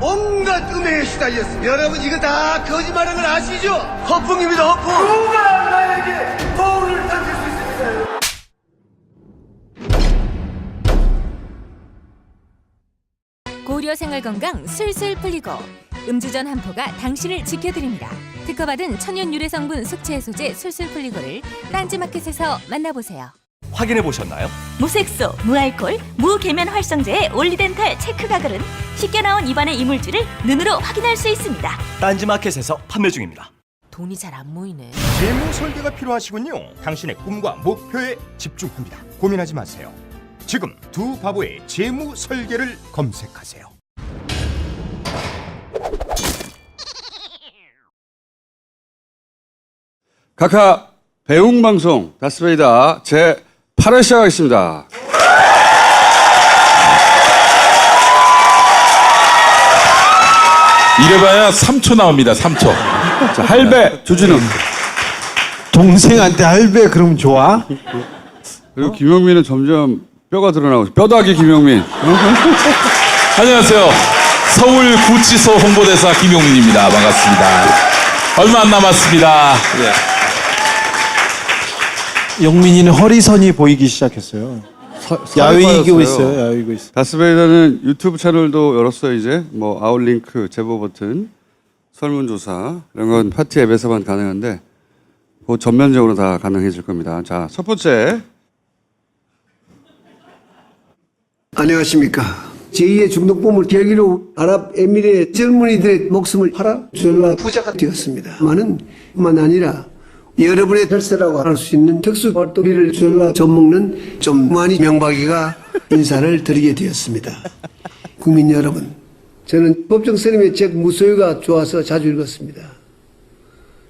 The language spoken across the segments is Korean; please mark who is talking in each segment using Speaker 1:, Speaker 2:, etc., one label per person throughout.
Speaker 1: 온갖 음해에 시달렸습니다. 여러분 이거 다 거짓말인 걸 아시죠? 허풍입니다, 허풍. 누가 나에게 거울을 던질 수 있습니까?
Speaker 2: 고려 생활건강 술술 풀리고 음주전 한포가 당신을 지켜드립니다. 특허받은 천연 유래 성분 숙취 해소제 술술 풀리고를 딴지마켓에서 만나보세요.
Speaker 3: 확인해 보셨나요?
Speaker 4: 무색소, 무알콜, 무계면 활성제의 올리덴탈 체크 가글은 쉽게 나온 입안의 이물질을 눈으로 확인할 수 있습니다.
Speaker 3: 딴지마켓에서 판매 중입니다.
Speaker 2: 돈이 잘 안 모이네.
Speaker 5: 재무 설계가 필요하시군요. 당신의 꿈과 목표에 집중합니다. 고민하지 마세요. 지금 두 바보의 재무 설계를 검색하세요.
Speaker 6: 카카 배웅방송 다스베이다 제 8회 시작하겠습니다.
Speaker 7: 이래봐야 3초 나옵니다. 3초.
Speaker 6: 자, 할배 주진우
Speaker 8: 동생한테 할배 그러면 좋아?
Speaker 6: 그리고 김용민은 점점 뼈가 드러나고 있어요. 뼈다귀 김용민.
Speaker 7: 안녕하세요. 서울 구치소 홍보대사 김용민입니다. 반갑습니다. 얼마 안 남았습니다.
Speaker 8: 영민이는 허리선이 보이기 시작했어요. 야위고 있어요. 야위고 있어.
Speaker 6: 다스베이다는 유튜브 채널도 열었어요. 이제 뭐 아웃링크, 제보 버튼, 설문조사 이런 건 파티 앱에서만 가능한데 곧 전면적으로 다 가능해질 겁니다. 자, 첫 번째.
Speaker 1: 안녕하십니까. 제2의 중동범을 계기로 아랍에미레 젊은이들의 목숨을 팔아 전라 부자가 되었습니다. 많은 뿐만 아니라 여러분의 혈세라고 할 수 있는 특수활동비를 전라 젖먹는 좀 많이 명박이가 인사를 드리게 되었습니다. 국민 여러분, 저는 법정 스님의 책 무소유가 좋아서 자주 읽었습니다.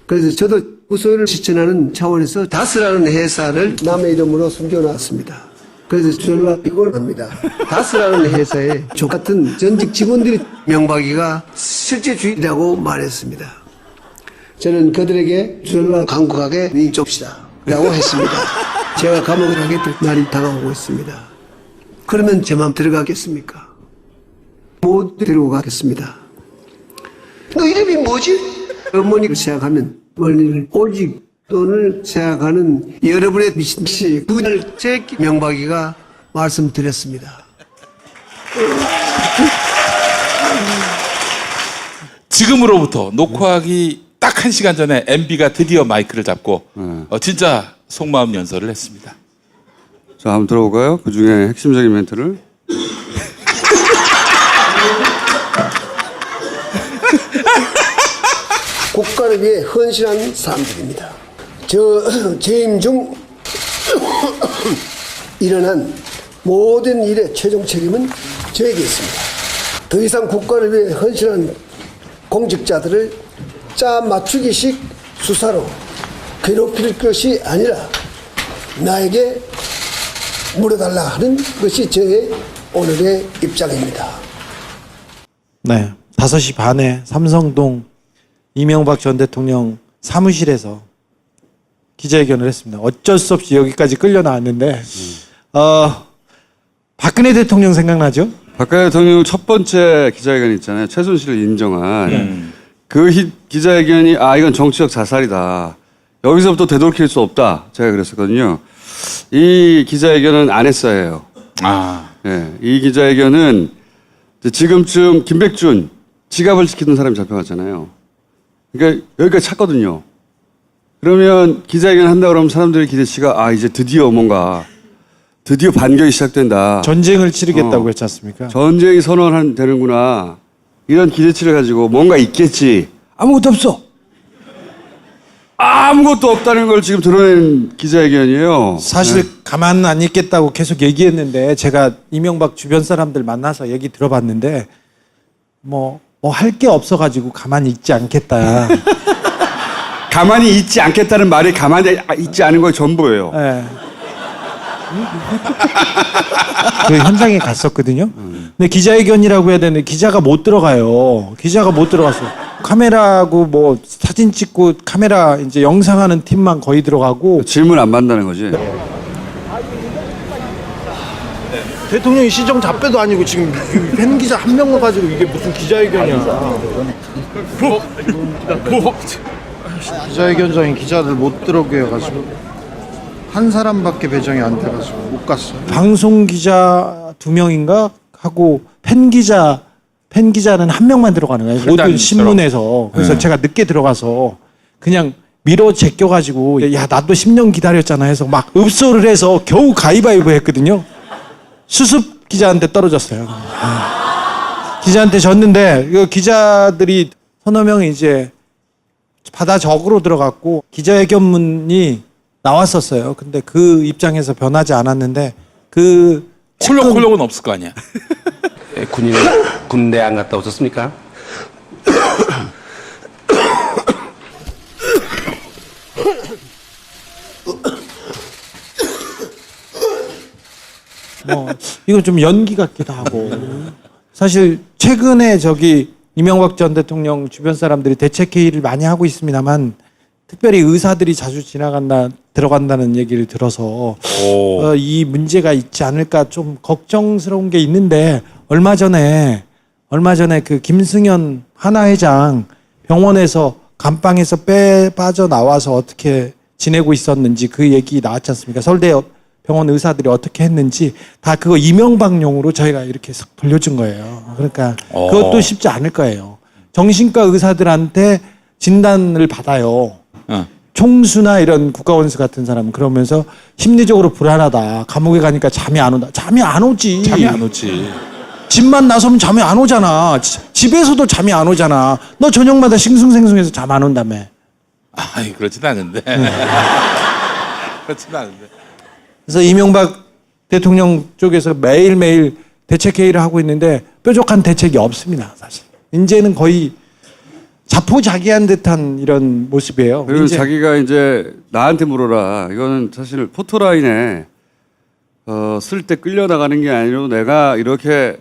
Speaker 1: 그래서 저도 무소유를 실천하는 차원에서 다스라는 회사를 남의 이름으로 숨겨놨습니다. 그래서 전라 이걸 합니다. 다스라는 회사에 저 같은 전직 직원들이 명박이가 실제주의라고 말했습니다. 저는 그들에게 전라 강국하게 줍시다 라고 했습니다. 제가 감옥에 가게 될 날이 다가오고 있습니다. 그러면 제 맘 들어가겠습니까? 못 데리고 가겠습니다. 너 이름이 뭐지? 어머니를 생각하면 멀리를 오직 돈을 생각하는 여러분의 미친 씨 그분을 제 명박이가 말씀드렸습니다.
Speaker 7: 지금으로부터 녹화하기 딱 1시간 전에 MB가 드디어 마이크를 잡고 진짜 속마음 연설을 했습니다.
Speaker 6: 자, 한번 들어볼까요? 그 중에 핵심적인 멘트를.
Speaker 1: 국가를 위해 헌신한 사람들입니다. 저 재임 중 일어난 모든 일의 최종 책임은 저에게 있습니다. 더 이상 국가를 위해 헌신한 공직자들을 짜 맞추기식 수사로 괴롭힐 것이 아니라 나에게 물어달라 하는 것이 저의 오늘의 입장입니다.
Speaker 8: 네, 5시 반에 삼성동 이명박 전 대통령 사무실에서 기자회견을 했습니다. 어쩔 수 없이 여기까지 끌려 나왔는데 박근혜 대통령 생각나죠?
Speaker 6: 박근혜 대통령 첫 번째 기자회견 있잖아요. 최순실을 인정한 그 기자회견이 이건 정치적 자살이다. 여기서부터 되돌릴 수 없다. 제가 그랬었거든요. 이 기자회견은 안 했어야 해요. 네, 이 기자회견은 지금쯤 김백준 지갑을 지키던 사람이 잡혀갔잖아요. 그러니까 여기까지 찼거든요. 그러면 기자회견 한다 그러면 사람들의 기대치가 이제 드디어 반격이 시작된다.
Speaker 8: 전쟁을 치르겠다고 했지 않습니까?
Speaker 6: 전쟁이 선언되는구나. 이런 기대치를 가지고 뭔가 있겠지. 아무것도 없어. 아무것도 없다는 걸 지금 드러낸 기자회견이에요.
Speaker 8: 사실 가만 안 있겠다고 계속 얘기했는데 제가 이명박 주변 사람들 만나서 얘기 들어봤는데 뭐 할 게 없어가지고 가만히 있지 않겠다.
Speaker 6: 가만히 있지 않겠다는 말이 가만히 있지 않은 걸 전부예요.
Speaker 8: 네. 그 현장에 갔었거든요. 근데 기자회견이라고 해야 되는데 기자가 못 들어가요. 기자가 못 들어갔어. 카메라하고 뭐 사진 찍고 카메라 이제 영상하는 팀만 거의 들어가고
Speaker 6: 질문 안 받는다는 거지.
Speaker 8: 대통령이 시정 잡배도 아니고 지금 팬 기자 한 명만 가지고 이게 무슨 기자회견이야.
Speaker 9: 기자회견장에 기자들 못 들어오게 해가지고 한 사람밖에 배정이 안 돼가지고 못 갔어요.
Speaker 8: 방송 기자 2명인가 하고 팬 기자는 한 명만 들어가는 거예요. 모든 신문에서. 그래서 제가 늦게 들어가서 그냥 밀어 제껴가지고 야 나도 10년 기다렸잖아 해서 막 읍소를 해서 겨우 가위바위보 했거든요. 수습 기자한테 떨어졌어요. 기자한테 졌는데 그 기자들이 서너 명이 이제 바다 적으로 들어갔고 기자회견문이 나왔었어요. 근데 그 입장에서 변하지 않았는데 그
Speaker 7: 콜록콜록은 없을 거 아니야.
Speaker 10: 군인 군대 안 갔다 오셨습니까?
Speaker 8: 뭐 이건 좀 연기 같기도 하고 사실 최근에 저기 이명박 전 대통령 주변 사람들이 대책회의를 많이 하고 있습니다만 특별히 의사들이 자주 들어간다는 얘기를 들어서 이 문제가 있지 않을까 좀 걱정스러운 게 있는데 얼마 전에 그 김승현 하나회장 병원에서 감방에서 빠져 나와서 어떻게 지내고 있었는지 그 얘기 나왔지 않습니까? 서울대 병원 의사들이 어떻게 했는지 다 그거 이명박용으로 저희가 이렇게 싹 돌려준 거예요. 그러니까 그것도 쉽지 않을 거예요. 정신과 의사들한테 진단을 받아요. 총수나 이런 국가원수 같은 사람은 그러면서 심리적으로 불안하다. 감옥에 가니까 잠이 안 온다. 잠이 안 오지.
Speaker 7: 잠이 안 오지.
Speaker 8: 집만 나서면 잠이 안 오잖아. 집에서도 잠이 안 오잖아. 너 저녁마다 싱숭생숭해서 잠 안 온다며.
Speaker 7: 아이 그렇진 않은데. 그렇진 않은데.
Speaker 8: 그래서 이명박 대통령 쪽에서 매일매일 대책회의를 하고 있는데 뾰족한 대책이 없습니다. 사실. 이제는 거의 자포자기한 듯한 이런 모습이에요.
Speaker 6: 그리고 자기가 이제 나한테 물어라. 이거는 사실 포토라인에 쓸 때 끌려나가는 게 아니라 내가 이렇게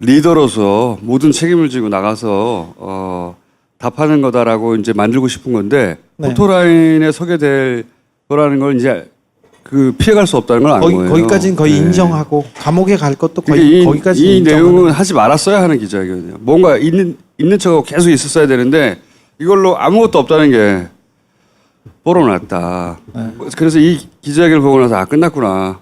Speaker 6: 리더로서 모든 책임을 지고 나가서 답하는 거다라고 이제 만들고 싶은 건데
Speaker 8: 네.
Speaker 6: 포토라인에 서게 될 거라는 걸 이제 그 피해갈 수 없다는 걸 아는 거예요.
Speaker 8: 거기까지는 거의
Speaker 6: 네.
Speaker 8: 인정하고 감옥에 갈 것도 거의 거기까지
Speaker 6: 이
Speaker 8: 인정하는.
Speaker 6: 내용은 하지 말았어야 하는 기자회견이에요. 뭔가 있는 척하고 계속 있었어야 되는데 이걸로 아무것도 없다는 게 뻔뻔났다. 그래서 이 기자회견을 보고 나서 끝났구나.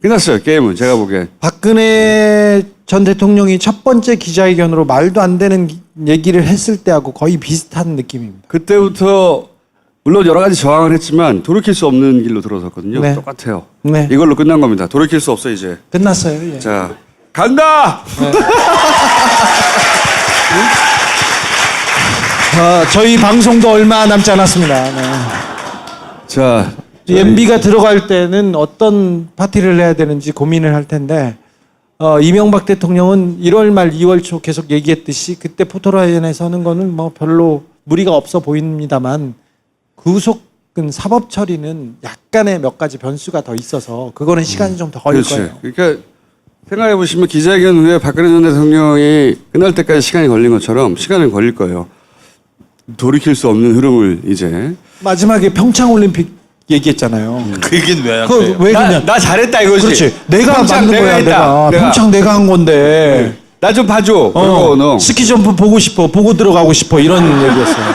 Speaker 6: 끝났어요. 게임은 제가 보기에.
Speaker 8: 박근혜 전 대통령이 첫 번째 기자회견으로 말도 안 되는 얘기를 했을 때하고 거의 비슷한 느낌입니다.
Speaker 6: 그때부터 물론 여러 가지 저항을 했지만 돌이킬 수 없는 길로 들어섰거든요.
Speaker 8: 네.
Speaker 6: 똑같아요.
Speaker 8: 네.
Speaker 6: 이걸로 끝난 겁니다. 돌이킬 수 없어 이제.
Speaker 8: 끝났어요. 예.
Speaker 6: 자 간다.
Speaker 8: 저희 방송도 얼마 남지 않았습니다. 네.
Speaker 6: 자
Speaker 8: MB가 들어갈 때는 어떤 파티를 해야 되는지 고민을 할 텐데 이명박 대통령은 1월 말 2월 초 계속 얘기했듯이 그때 포토라인에 서는 거는 뭐 별로 무리가 없어 보입니다만 구속은 사법 처리는 약간의 몇 가지 변수가 더 있어서 그거는 시간이 좀 더 걸릴
Speaker 6: 그렇지.
Speaker 8: 거예요.
Speaker 6: 그러니까 생각해 보시면 기자회견 후에 박근혜 전 대통령이 끝날 때까지 시간이 걸린 것처럼 시간은 걸릴 거예요. 돌이킬 수 없는 흐름을 이제.
Speaker 8: 마지막에 평창올림픽 얘기했잖아요.
Speaker 7: 그 얘기는 왜
Speaker 8: 그거
Speaker 7: 하세요?
Speaker 8: 왜 그냥
Speaker 6: 나 잘했다 이거지.
Speaker 8: 그렇지. 내가
Speaker 6: 평창
Speaker 8: 만든 거야.
Speaker 6: 했다.
Speaker 8: 내가 평창 내가 한 건데.
Speaker 6: 나 좀 봐줘. 그리고 너.
Speaker 8: 스키 점프 보고 싶어. 보고 들어가고 싶어. 이런 얘기였어요.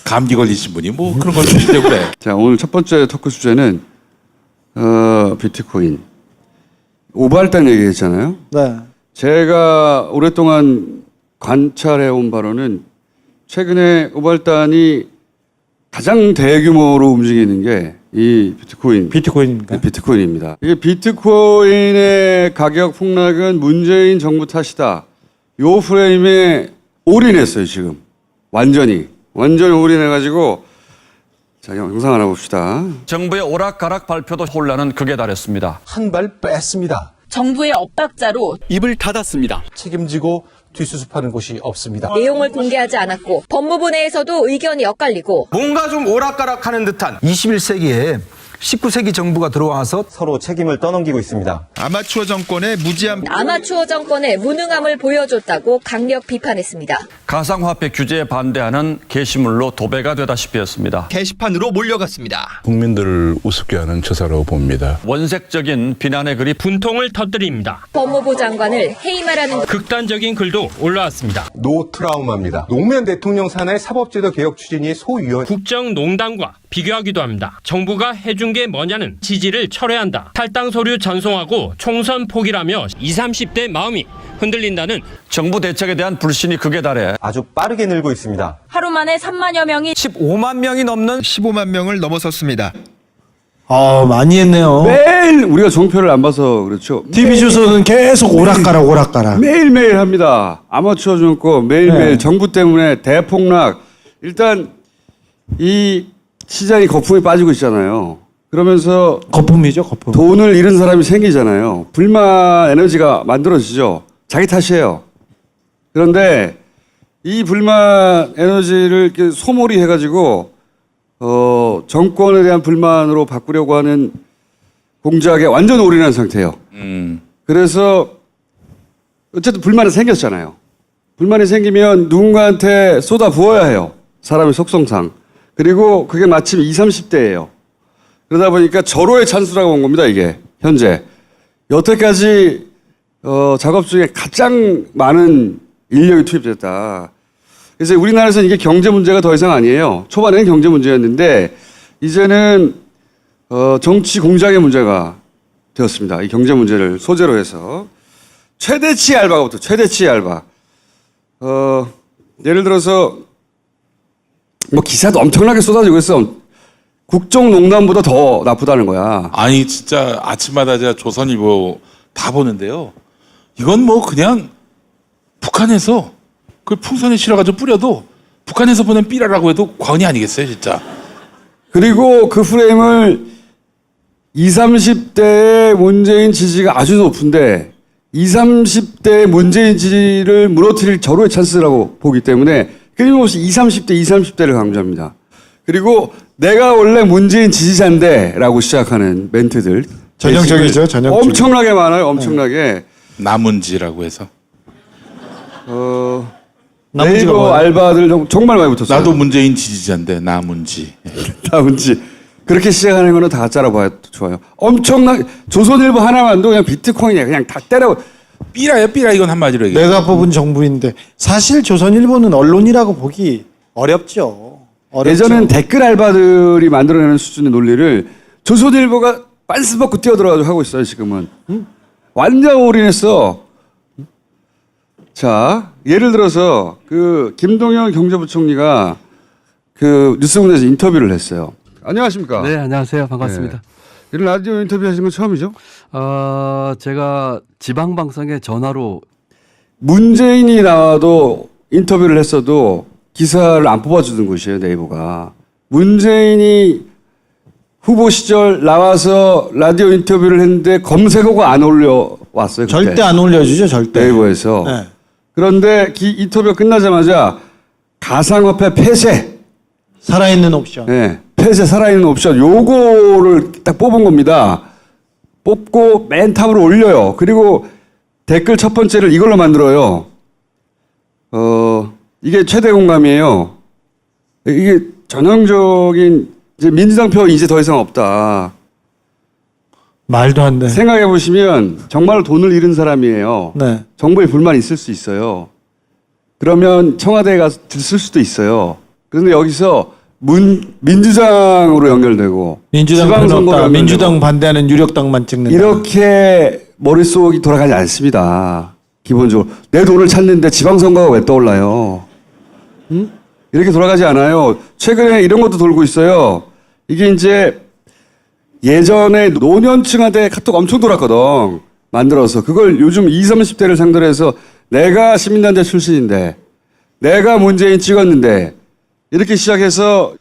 Speaker 7: 감기 걸리신 분이 뭐 그런 걸 주시려고 그래.
Speaker 6: 자 오늘 첫 번째 토크 주제는 비트코인. 오발단 얘기했잖아요.
Speaker 8: 네.
Speaker 6: 제가 오랫동안 관찰해온 바로는 최근에 오발단이 가장 대규모로 움직이는 게 이
Speaker 8: 비트코인입니까?
Speaker 6: 비트코인입니다. 이게 비트코인의 가격 폭락은 문재인 정부 탓이다. 요 프레임에 올인했어요 지금. 완전히 올인해가지고 자 영상 하나 봅시다.
Speaker 11: 정부의 오락가락 발표도 혼란은 극에 달했습니다.
Speaker 12: 한 발 뺐습니다.
Speaker 4: 정부의 엇박자로
Speaker 3: 입을 닫았습니다.
Speaker 12: 책임지고 뒤수습하는 곳이 없습니다.
Speaker 13: 내용을 공개하지 않았고 법무부 내에서도 의견이 엇갈리고
Speaker 11: 뭔가 좀 오락가락하는 듯한
Speaker 12: 21세기에
Speaker 13: 19세기 정부가 들어와서 서로 책임을 떠넘기고 있습니다.
Speaker 5: 아마추어 정권의 무지한
Speaker 14: 아마추어 정권의 무능함을 보여줬다고 강력 비판했습니다.
Speaker 11: 가상화폐 규제에 반대하는 게시물로 도배가 되다시피 했습니다.
Speaker 5: 게시판으로 몰려갔습니다.
Speaker 12: 국민들을 우습게 하는 처사라고 봅니다.
Speaker 11: 원색적인 비난의 글이
Speaker 15: 분통을 터뜨립니다.
Speaker 14: 법무부 장관을 해임하라는
Speaker 15: 극단적인 글도 올라왔습니다.
Speaker 13: 노 트라우마입니다. 노무현 대통령 산하의 사법제도 개혁 추진위 소위원
Speaker 15: 국정농단과 비교하기도 합니다. 정부가 해준 게 뭐냐는 지지를 철회한다. 탈당 서류 전송하고 총선 포기라며 20, 30대 마음이 흔들린다는
Speaker 11: 정부 대책에 대한 불신이 극에 달해
Speaker 13: 아주 빠르게 늘고 있습니다.
Speaker 4: 하루 만에 3만여 명이
Speaker 11: 15만 명이 넘는
Speaker 5: 15만 명을 넘어섰습니다.
Speaker 8: 많이 했네요.
Speaker 6: 매일 우리가 종편을 안 봐서 그렇죠.
Speaker 8: TV조선은 계속 오락가락.
Speaker 6: 매일매일 합니다. 아마추어 정권 매일매일
Speaker 8: 네.
Speaker 6: 정부 때문에 대폭락. 일단 이 시장이 거품에 빠지고 있잖아요. 그러면서
Speaker 8: 거품이죠, 거품.
Speaker 6: 돈을 잃은 사람이 생기잖아요. 불만 에너지가 만들어지죠. 자기 탓이에요. 그런데 이 불만 에너지를 이렇게 소몰이 해가지고 정권에 대한 불만으로 바꾸려고 하는 공작에 완전 올인한 상태예요. 그래서 어쨌든 불만이 생겼잖아요. 불만이 생기면 누군가한테 쏟아 부어야 해요. 사람의 속성상. 그리고 그게 마침 20, 30대예요. 그러다 보니까 절호의 찬스라고 온 겁니다, 이게. 현재. 여태까지 작업 중에 가장 많은 인력이 투입됐다. 그래서 우리나라에서는 이게 경제 문제가 더 이상 아니에요. 초반에는 경제 문제였는데 이제는 정치 공작의 문제가 되었습니다. 이 경제 문제를 소재로 해서 최대치 알바부터 최대치 알바. 예를 들어서 뭐 기사도 엄청나게 쏟아지고 있어. 국정농단보다 더 나쁘다는 거야.
Speaker 7: 아니 진짜 아침마다 제가 조선일보 다 보는데요. 이건 뭐 그냥 북한에서 그 풍선에 실어가지고 뿌려도 북한에서 보낸 삐라라고 해도 과언이 아니겠어요, 진짜.
Speaker 6: 그리고 그 프레임을 20, 30대의 문재인 지지가 아주 높은데 20, 30대의 문재인 지지를 무너뜨릴 절호의 찬스라고 보기 때문에 끊임없이 20, 30대, 20, 30대를 강조합니다. 그리고 내가 원래 문재인 지지자인데 라고 시작하는 멘트들.
Speaker 8: 전형적이죠, 전형적.
Speaker 6: 엄청나게 많아요, 엄청나게.
Speaker 7: 남은지라고 해서.
Speaker 6: 네이버
Speaker 8: 뭐야?
Speaker 6: 알바들 정말 많이 붙었어요.
Speaker 7: 나도 문재인 지지자인데 남은지.
Speaker 6: 남은지. 그렇게 시작하는 거는 다 가짜라 봐야 좋아요. 엄청나게 조선일보 하나만도 그냥 비트코인이야. 그냥 다 때려.
Speaker 7: 삐라야 삐라 이건 한마디로 얘기해.
Speaker 8: 내가 뽑은 정부인데 사실 조선일보는 언론이라고 보기 어렵죠.
Speaker 6: 예전엔 댓글 알바들이 만들어내는 수준의 논리를 조선일보가 빤스 벗고 뛰어들어가지고 하고 있어요, 지금은. 완전 올인했어. 자, 예를 들어서 그 김동연 경제부총리가 그 뉴스공장에서 인터뷰를 했어요. 안녕하십니까?
Speaker 11: 네, 안녕하세요. 반갑습니다.
Speaker 6: 네. 이런 라디오 인터뷰 하신 건 처음이죠?
Speaker 11: 제가 지방방송에 전화로
Speaker 6: 문재인이 나와도 인터뷰를 했어도 기사를 안 뽑아주는 곳이에요, 네이버가. 문재인이 후보 시절 나와서 라디오 인터뷰를 했는데 검색어가 안 올려왔어요. 그때.
Speaker 8: 절대 안 올려주죠, 절대.
Speaker 6: 네이버에서.
Speaker 8: 네.
Speaker 6: 그런데 인터뷰가 끝나자마자 가상화폐 폐쇄.
Speaker 8: 살아있는 옵션.
Speaker 6: 네. 폐쇄 살아있는 옵션. 요거를 딱 뽑은 겁니다. 뽑고 맨 탑으로 올려요. 그리고 댓글 첫 번째를 이걸로 만들어요. 이게 최대 공감이에요. 이게 전형적인 이제 민주당 표 이제 더 이상 없다.
Speaker 8: 말도 안 돼.
Speaker 6: 생각해 보시면 정말 돈을 잃은 사람이에요.
Speaker 8: 네.
Speaker 6: 정부에 불만이 있을 수 있어요. 그러면 청와대에 가서 들쓸 수도 있어요. 그런데 여기서 민주당으로 연결되고
Speaker 8: 민주당
Speaker 6: 지방선거로
Speaker 8: 없다.
Speaker 6: 연결되고
Speaker 8: 민주당 반대하는 유력당만 찍는다.
Speaker 6: 이렇게 머릿속이 돌아가지 않습니다. 기본적으로 내 돈을 찾는데 지방선거가 왜 떠올라요? 이렇게 돌아가지 않아요. 최근에 이런 것도 돌고 있어요. 이게 이제 예전에 노년층한테 카톡 엄청 돌았거든. 만들어서. 그걸 요즘 20, 30대를 상대로 해서 내가 시민단체 출신인데 내가 문재인 찍었는데 이렇게 시작해서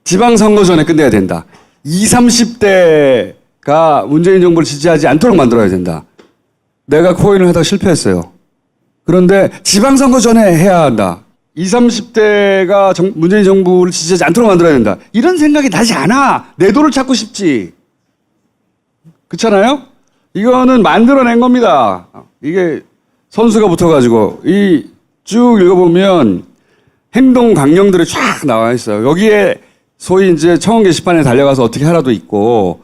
Speaker 6: 지방선거 전에 끝내야 된다. 20, 30대가 문재인 정부를 지지하지 않도록 만들어야 된다. 내가 코인을 하다가 실패했어요. 그런데 지방선거 전에 해야 한다. 20, 30대가 문재인 정부를 지지하지 않도록 만들어야 된다. 이런 생각이 나지 않아. 내 도를 찾고 싶지. 그렇잖아요? 이거는 만들어낸 겁니다. 이게 선수가 붙어가지고 쭉 읽어보면 행동 강령들이 쫙 나와 있어요. 여기에 소위 이제 청원 게시판에 달려가서 어떻게 하라도 있고,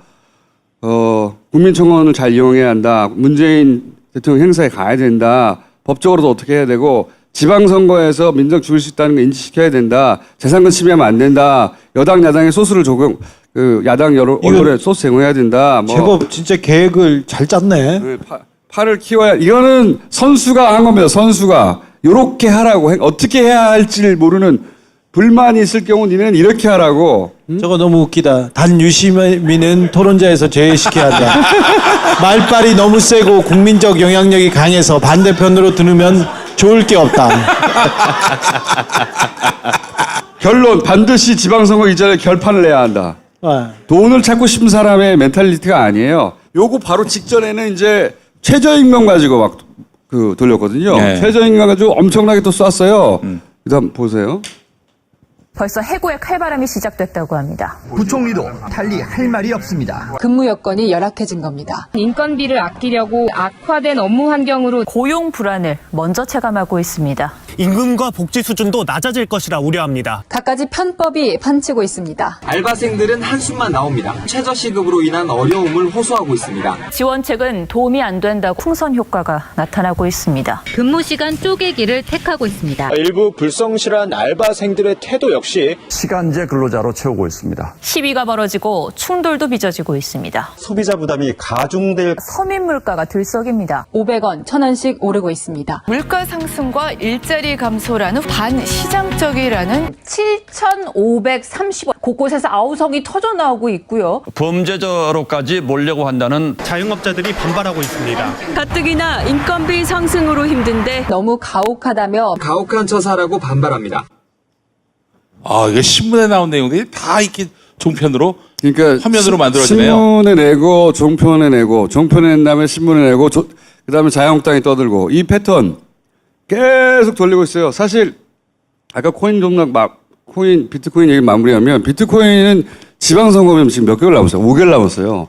Speaker 6: 국민청원을 잘 이용해야 한다. 문재인 대통령 행사에 가야 된다. 법적으로도 어떻게 해야 되고, 지방선거에서 민정 죽일 수 있다는 거 인지시켜야 된다. 재산권 침해하면 안 된다. 여당, 야당의 소스를 야당 언론에 소스 제공해야 된다.
Speaker 8: 제법 진짜 계획을 잘 짰네.
Speaker 6: 네, 팔을 키워야, 이거는 선수가 한 겁니다. 선수가. 요렇게 하라고, 어떻게 해야 할지를 모르는 불만이 있을 경우 니는 이렇게 하라고.
Speaker 8: 저거 너무 웃기다. 단 유시민은 토론자에서 제외시켜야 한다. 말빨이 너무 세고 국민적 영향력이 강해서 반대편으로 드누면 좋을 게 없다.
Speaker 6: 결론, 반드시 지방선거 이전에 결판을 내야 한다. 돈을 찾고 싶은 사람의 멘탈리티가 아니에요. 요거 바로 직전에는 이제 최저임금 가지고 막 돌렸거든요.
Speaker 7: 네.
Speaker 6: 최저임금 가지고 엄청나게 또 쐈어요. 그다음 보세요.
Speaker 16: 벌써 해고의 칼바람이 시작됐다고 합니다.
Speaker 17: 부총리도 달리 할 말이 없습니다.
Speaker 16: 근무 여건이 열악해진 겁니다. 인건비를 아끼려고 악화된 업무 환경으로 고용 불안을 먼저 체감하고 있습니다.
Speaker 18: 임금과 복지 수준도 낮아질 것이라 우려합니다.
Speaker 16: 갖가지 편법이 판치고 있습니다.
Speaker 19: 알바생들은 한숨만 나옵니다. 최저시급으로 인한 어려움을 호소하고 있습니다.
Speaker 16: 지원책은 도움이 안 된다고 풍선 효과가 나타나고 있습니다. 근무 시간 쪼개기를 택하고 있습니다.
Speaker 20: 일부 불성실한 알바생들의 태도 역시
Speaker 11: 시간제 근로자로 채우고 있습니다.
Speaker 16: 시비가 벌어지고 충돌도 빚어지고 있습니다.
Speaker 20: 소비자 부담이 가중될
Speaker 16: 서민 물가가 들썩입니다. 500원, 1,000원씩 오르고 있습니다.
Speaker 21: 물가 상승과 일자리 감소라는 반시장적이라는
Speaker 16: 7,530원. 곳곳에서 아우성이 터져 나오고 있고요.
Speaker 11: 범죄자로까지 몰려고 한다는
Speaker 18: 자영업자들이 반발하고 있습니다.
Speaker 16: 가뜩이나 인건비 상승으로 힘든데 너무 가혹하다며
Speaker 19: 가혹한 처사라고 반발합니다.
Speaker 7: 이게 신문에 나온 내용들이 다 이렇게 종편으로
Speaker 6: 그러니까
Speaker 7: 화면으로 만들어지네요.
Speaker 6: 신문에 내고 종편에 내고 종편에 낸 다음에 신문에 내고 그다음에 자유한국당이 떠들고 이 패턴 계속 돌리고 있어요. 사실 아까 비트코인 얘기 마무리하면 비트코인은 지방선거면 지금 몇 개월 남았어요. 5개월 남았어요.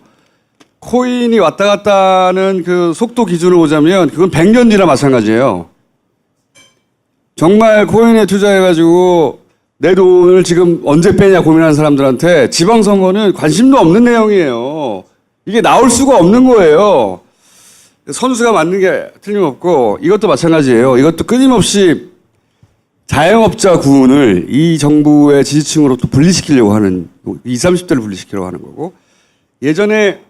Speaker 6: 코인이 왔다 갔다 하는 그 속도 기준을 보자면 그건 100년 뒤나 마찬가지예요. 정말 코인에 투자해가지고 내 돈을 지금 언제 빼냐 고민하는 사람들한테 지방선거는 관심도 없는 내용이에요. 이게 나올 수가 없는 거예요. 선수가 맞는 게 틀림없고 이것도 마찬가지예요. 이것도 끊임없이 자영업자 구분을 이 정부의 지지층으로 또 분리시키려고 하는 20, 30대를 분리시키려고 하는 거고 예전에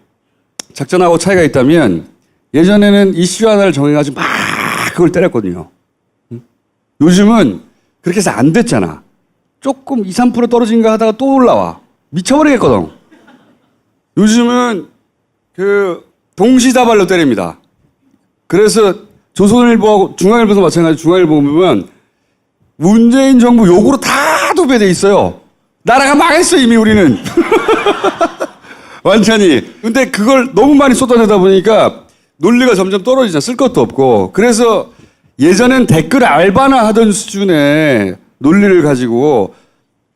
Speaker 6: 작전하고 차이가 있다면 예전에는 이슈 하나를 정해가지고 막 그걸 때렸거든요. 요즘은 그렇게 해서 안 됐잖아. 조금 2, 3% 떨어진가 하다가 또 올라와. 미쳐버리겠거든. 요즘은 동시다발로 때립니다. 그래서 조선일보하고 중앙일보도 마찬가지. 중앙일보 보면 문재인 정부 욕으로 다 도배돼 있어요. 나라가 망했어 이미 우리는. 완전히. 근데 그걸 너무 많이 쏟아내다 보니까 논리가 점점 떨어지잖아. 쓸 것도 없고. 그래서 예전엔 댓글 알바나 하던 수준의 논리를 가지고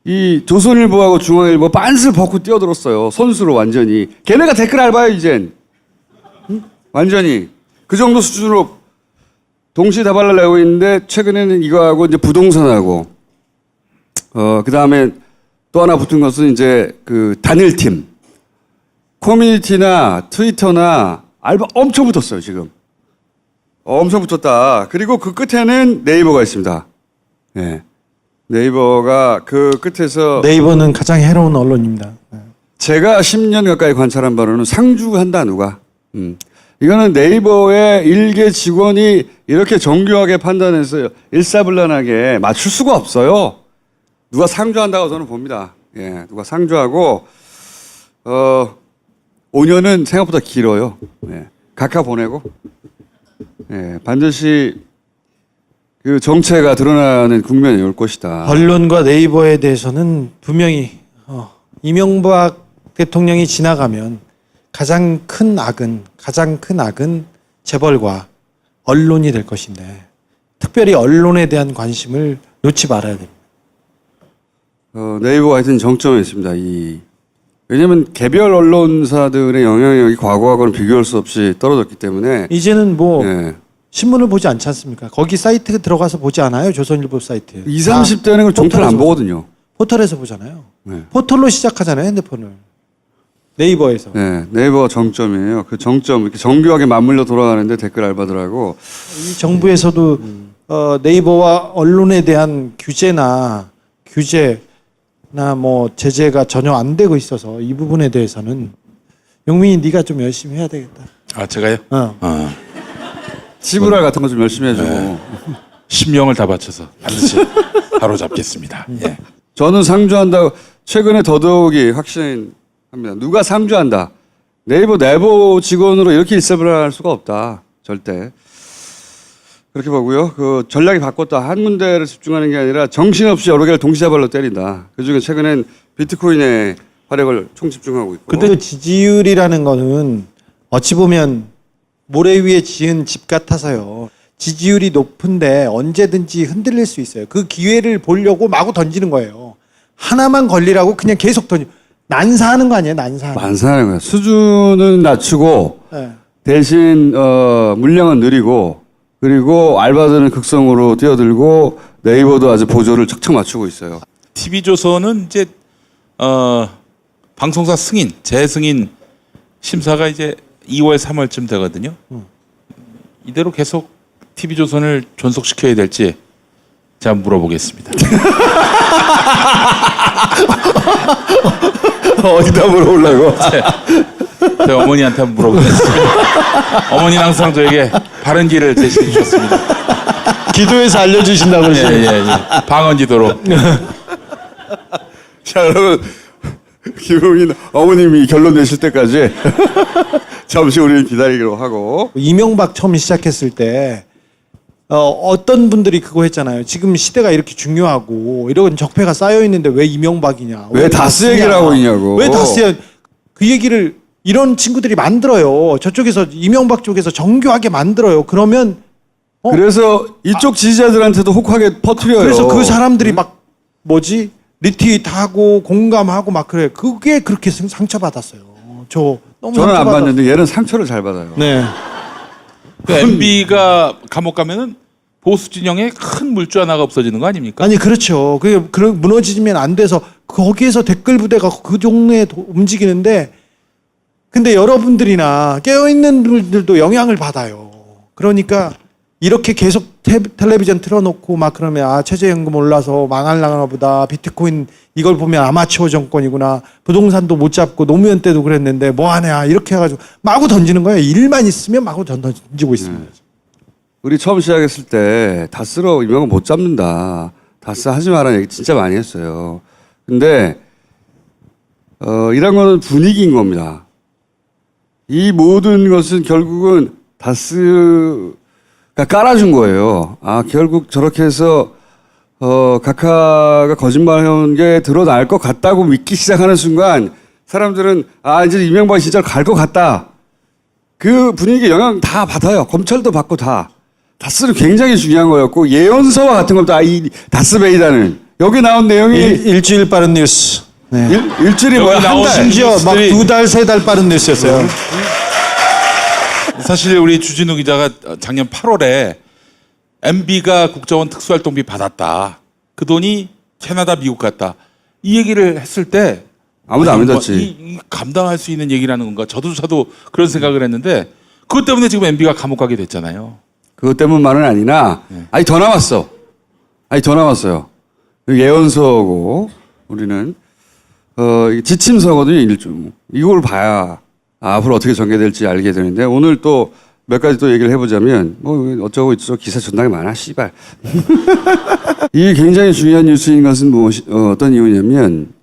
Speaker 6: 이 조선일보하고 중앙일보 빤스를 벗고 뛰어들었어요. 선수로 완전히. 걔네가 댓글 알바예요 이젠. 응? 완전히. 그 정도 수준으로 동시다발을 내고 있는데 최근에는 이거하고 이제 부동산하고 그 다음에 또 하나 붙은 것은 이제 그 단일팀. 커뮤니티나 트위터나 알바 엄청 붙었어요 지금. 엄청 붙었다. 그리고 그 끝에는 네이버가 있습니다. 네. 네이버가 그 끝에서
Speaker 8: 네이버는 가장 해로운 언론입니다.
Speaker 6: 제가 10년 가까이 관찰한 바로는 상주한다 누가. 이거는 네이버의 일개 직원이 이렇게 정교하게 판단해서 일사불란하게 맞출 수가 없어요. 누가 상주한다고 저는 봅니다. 예, 누가 상주하고 5년은 생각보다 길어요. 예, 각하 보내고 예, 반드시 그 정체가 드러나는 국면이 올 것이다.
Speaker 8: 언론과 네이버에 대해서는 분명히 이명박 대통령이 지나가면 가장 큰 악은 재벌과 언론이 될 것인데 특별히 언론에 대한 관심을 놓지 말아야 됩니다.
Speaker 6: 네이버가 하여튼 정점에 있습니다. 왜냐하면 개별 언론사들의 영향력이 과거하고는 비교할 수 없이 떨어졌기 때문에
Speaker 8: 이제는 뭐 신문을 보지 않지 않습니까? 거기 사이트에 들어가서 보지 않아요? 조선일보 사이트에.
Speaker 6: 20, 30대는 그 종편을 안 보거든요.
Speaker 8: 포털에서 보잖아요. 포털로 시작하잖아요, 핸드폰을. 네이버에서.
Speaker 6: 네, 네이버가 정점이에요. 그 정점 이렇게 정교하게 맞물려 돌아가는데 댓글 알바들하고
Speaker 8: 이 정부에서도 네이버와 언론에 대한 규제나 뭐 제재가 전혀 안 되고 있어서 이 부분에 대해서는 용민이 네가 좀 열심히 해야 되겠다.
Speaker 7: 아 제가요?
Speaker 6: 지브랄 같은 거 좀 열심히 해주고
Speaker 7: 심령을 다 바쳐서 반드시 바로 잡겠습니다. 예.
Speaker 6: 저는 상주한다고 최근에 더더욱이 확신합니다. 누가 상주한다. 네이버 내부 직원으로 이렇게 일사불란할 수가 없다. 절대. 그렇게 보고요. 그 전략이 바꿨다. 한 군데를 집중하는 게 아니라 정신없이 여러 개를 동시다발로 때린다. 그중에 최근엔 비트코인의 활약을 총집중하고 있고.
Speaker 8: 근데 지지율이라는 거는 어찌 보면 모래 위에 지은 집 같아서요. 지지율이 높은데 언제든지 흔들릴 수 있어요. 그 기회를 보려고 마구 던지는 거예요. 하나만 걸리라고 그냥 계속 난사하는 거 아니에요?
Speaker 6: 난사하는 거예요. 수준은 낮추고 대신 물량은 느리고 그리고 알바들은 극성으로 뛰어들고 네이버도 아주 보조를 척척 맞추고 있어요.
Speaker 7: TV조선은 이제 방송사 승인, 재승인 심사가 이제 2월, 3월쯤 되거든요. 이대로 계속 TV조선을 존속시켜야 될지 제가 물어보겠습니다.
Speaker 6: 어디다 물어보려고?
Speaker 7: 제 어머니한테 한번 물어보겠습니다. 어머니는 항상 저에게 바른 길을 제시해 주셨습니다.
Speaker 8: 기도해서 알려주신다고 그러시죠?
Speaker 7: 예. 방언지도로.
Speaker 6: 자, 여러분. 김용민 어머님이 결론 내실 때까지 잠시 우리는 기다리기로 하고.
Speaker 8: 이명박 처음 시작했을 때 어떤 분들이 그거 했잖아요. 지금 시대가 이렇게 중요하고 이런 적폐가 쌓여 있는데 왜 이명박이냐?
Speaker 6: 왜 다스 얘기를 하고 있냐고.
Speaker 8: 왜 다스야? 그 얘기를 이런 친구들이 만들어요. 저쪽에서 이명박 쪽에서 정교하게 만들어요. 그러면
Speaker 6: 그래서 이쪽 지지자들한테도 혹하게 퍼뜨려요.
Speaker 8: 그래서 그 사람들이 막 리트윗하고 공감하고 막 그래. 그게 그렇게 상처받았어요.
Speaker 6: 저는 안 받는데 얘는 상처를 잘 받아요.
Speaker 8: 네.
Speaker 7: 그 MB가 감옥 가면은 보수 진영에 큰 물주 하나가 없어지는 거 아닙니까?
Speaker 8: 아니 그렇죠. 그게 무너지면 안 돼서 거기에서 댓글 부대가 그 종류에 움직이는데 근데 여러분들이나 깨어있는 분들도 영향을 받아요. 그러니까 이렇게 계속 텔레비전 틀어놓고 막 그러면 최저임금 올라서 망할라나 보다. 비트코인 이걸 보면 아마추어 정권이구나. 부동산도 못 잡고 노무현 때도 그랬는데 뭐 하냐 이렇게 해가지고 마구 던지는 거예요. 일만 있으면 마구 던지고 있습니다.
Speaker 6: 우리 처음 시작했을 때 다스로 이명은 못 잡는다. 다스 하지 마라는 얘기 진짜 많이 했어요. 근데 이런 거는 분위기인 겁니다. 이 모든 것은 결국은 다스가 깔아준 거예요. 결국 저렇게 해서 각하가 거짓말해온 게 드러날 것 같다고 믿기 시작하는 순간 사람들은 이제 이명박이 진짜 갈 것 같다. 그 분위기에 영향 다 받아요. 검찰도 받고 다. 다스는 굉장히 중요한 거였고 예언서와 같은 것도 이 다스베이다는 여기 나온 내용이
Speaker 8: 일주일 빠른 뉴스. 네.
Speaker 6: 일주일이 뭐야? 한 달.
Speaker 8: 심지어 막 2달, 3달 빠른 뉴스였어요.
Speaker 7: 사실 우리 주진우 기자가 작년 8월에 MB가 국정원 특수활동비 받았다. 그 돈이 캐나다, 미국 갔다. 이 얘기를 했을 때
Speaker 6: 아무도 안 믿었지.
Speaker 7: 감당할 수 있는 얘기라는 건가? 저도 그런 생각을 했는데 그것 때문에 지금 MB가 감옥 가게 됐잖아요.
Speaker 6: 그것 때문만은 아니나 더 남았어. 더 남았어요. 예언서고 우리는 지침서거든요. 일종. 이걸 봐야 앞으로 어떻게 전개될지 알게 되는데 오늘 또 몇 가지 또 얘기를 해보자면 뭐 어쩌고 저쩌고 기사 존나게 많아 씨발. 이게 굉장히 중요한 뉴스인 것은 어떤 이유냐면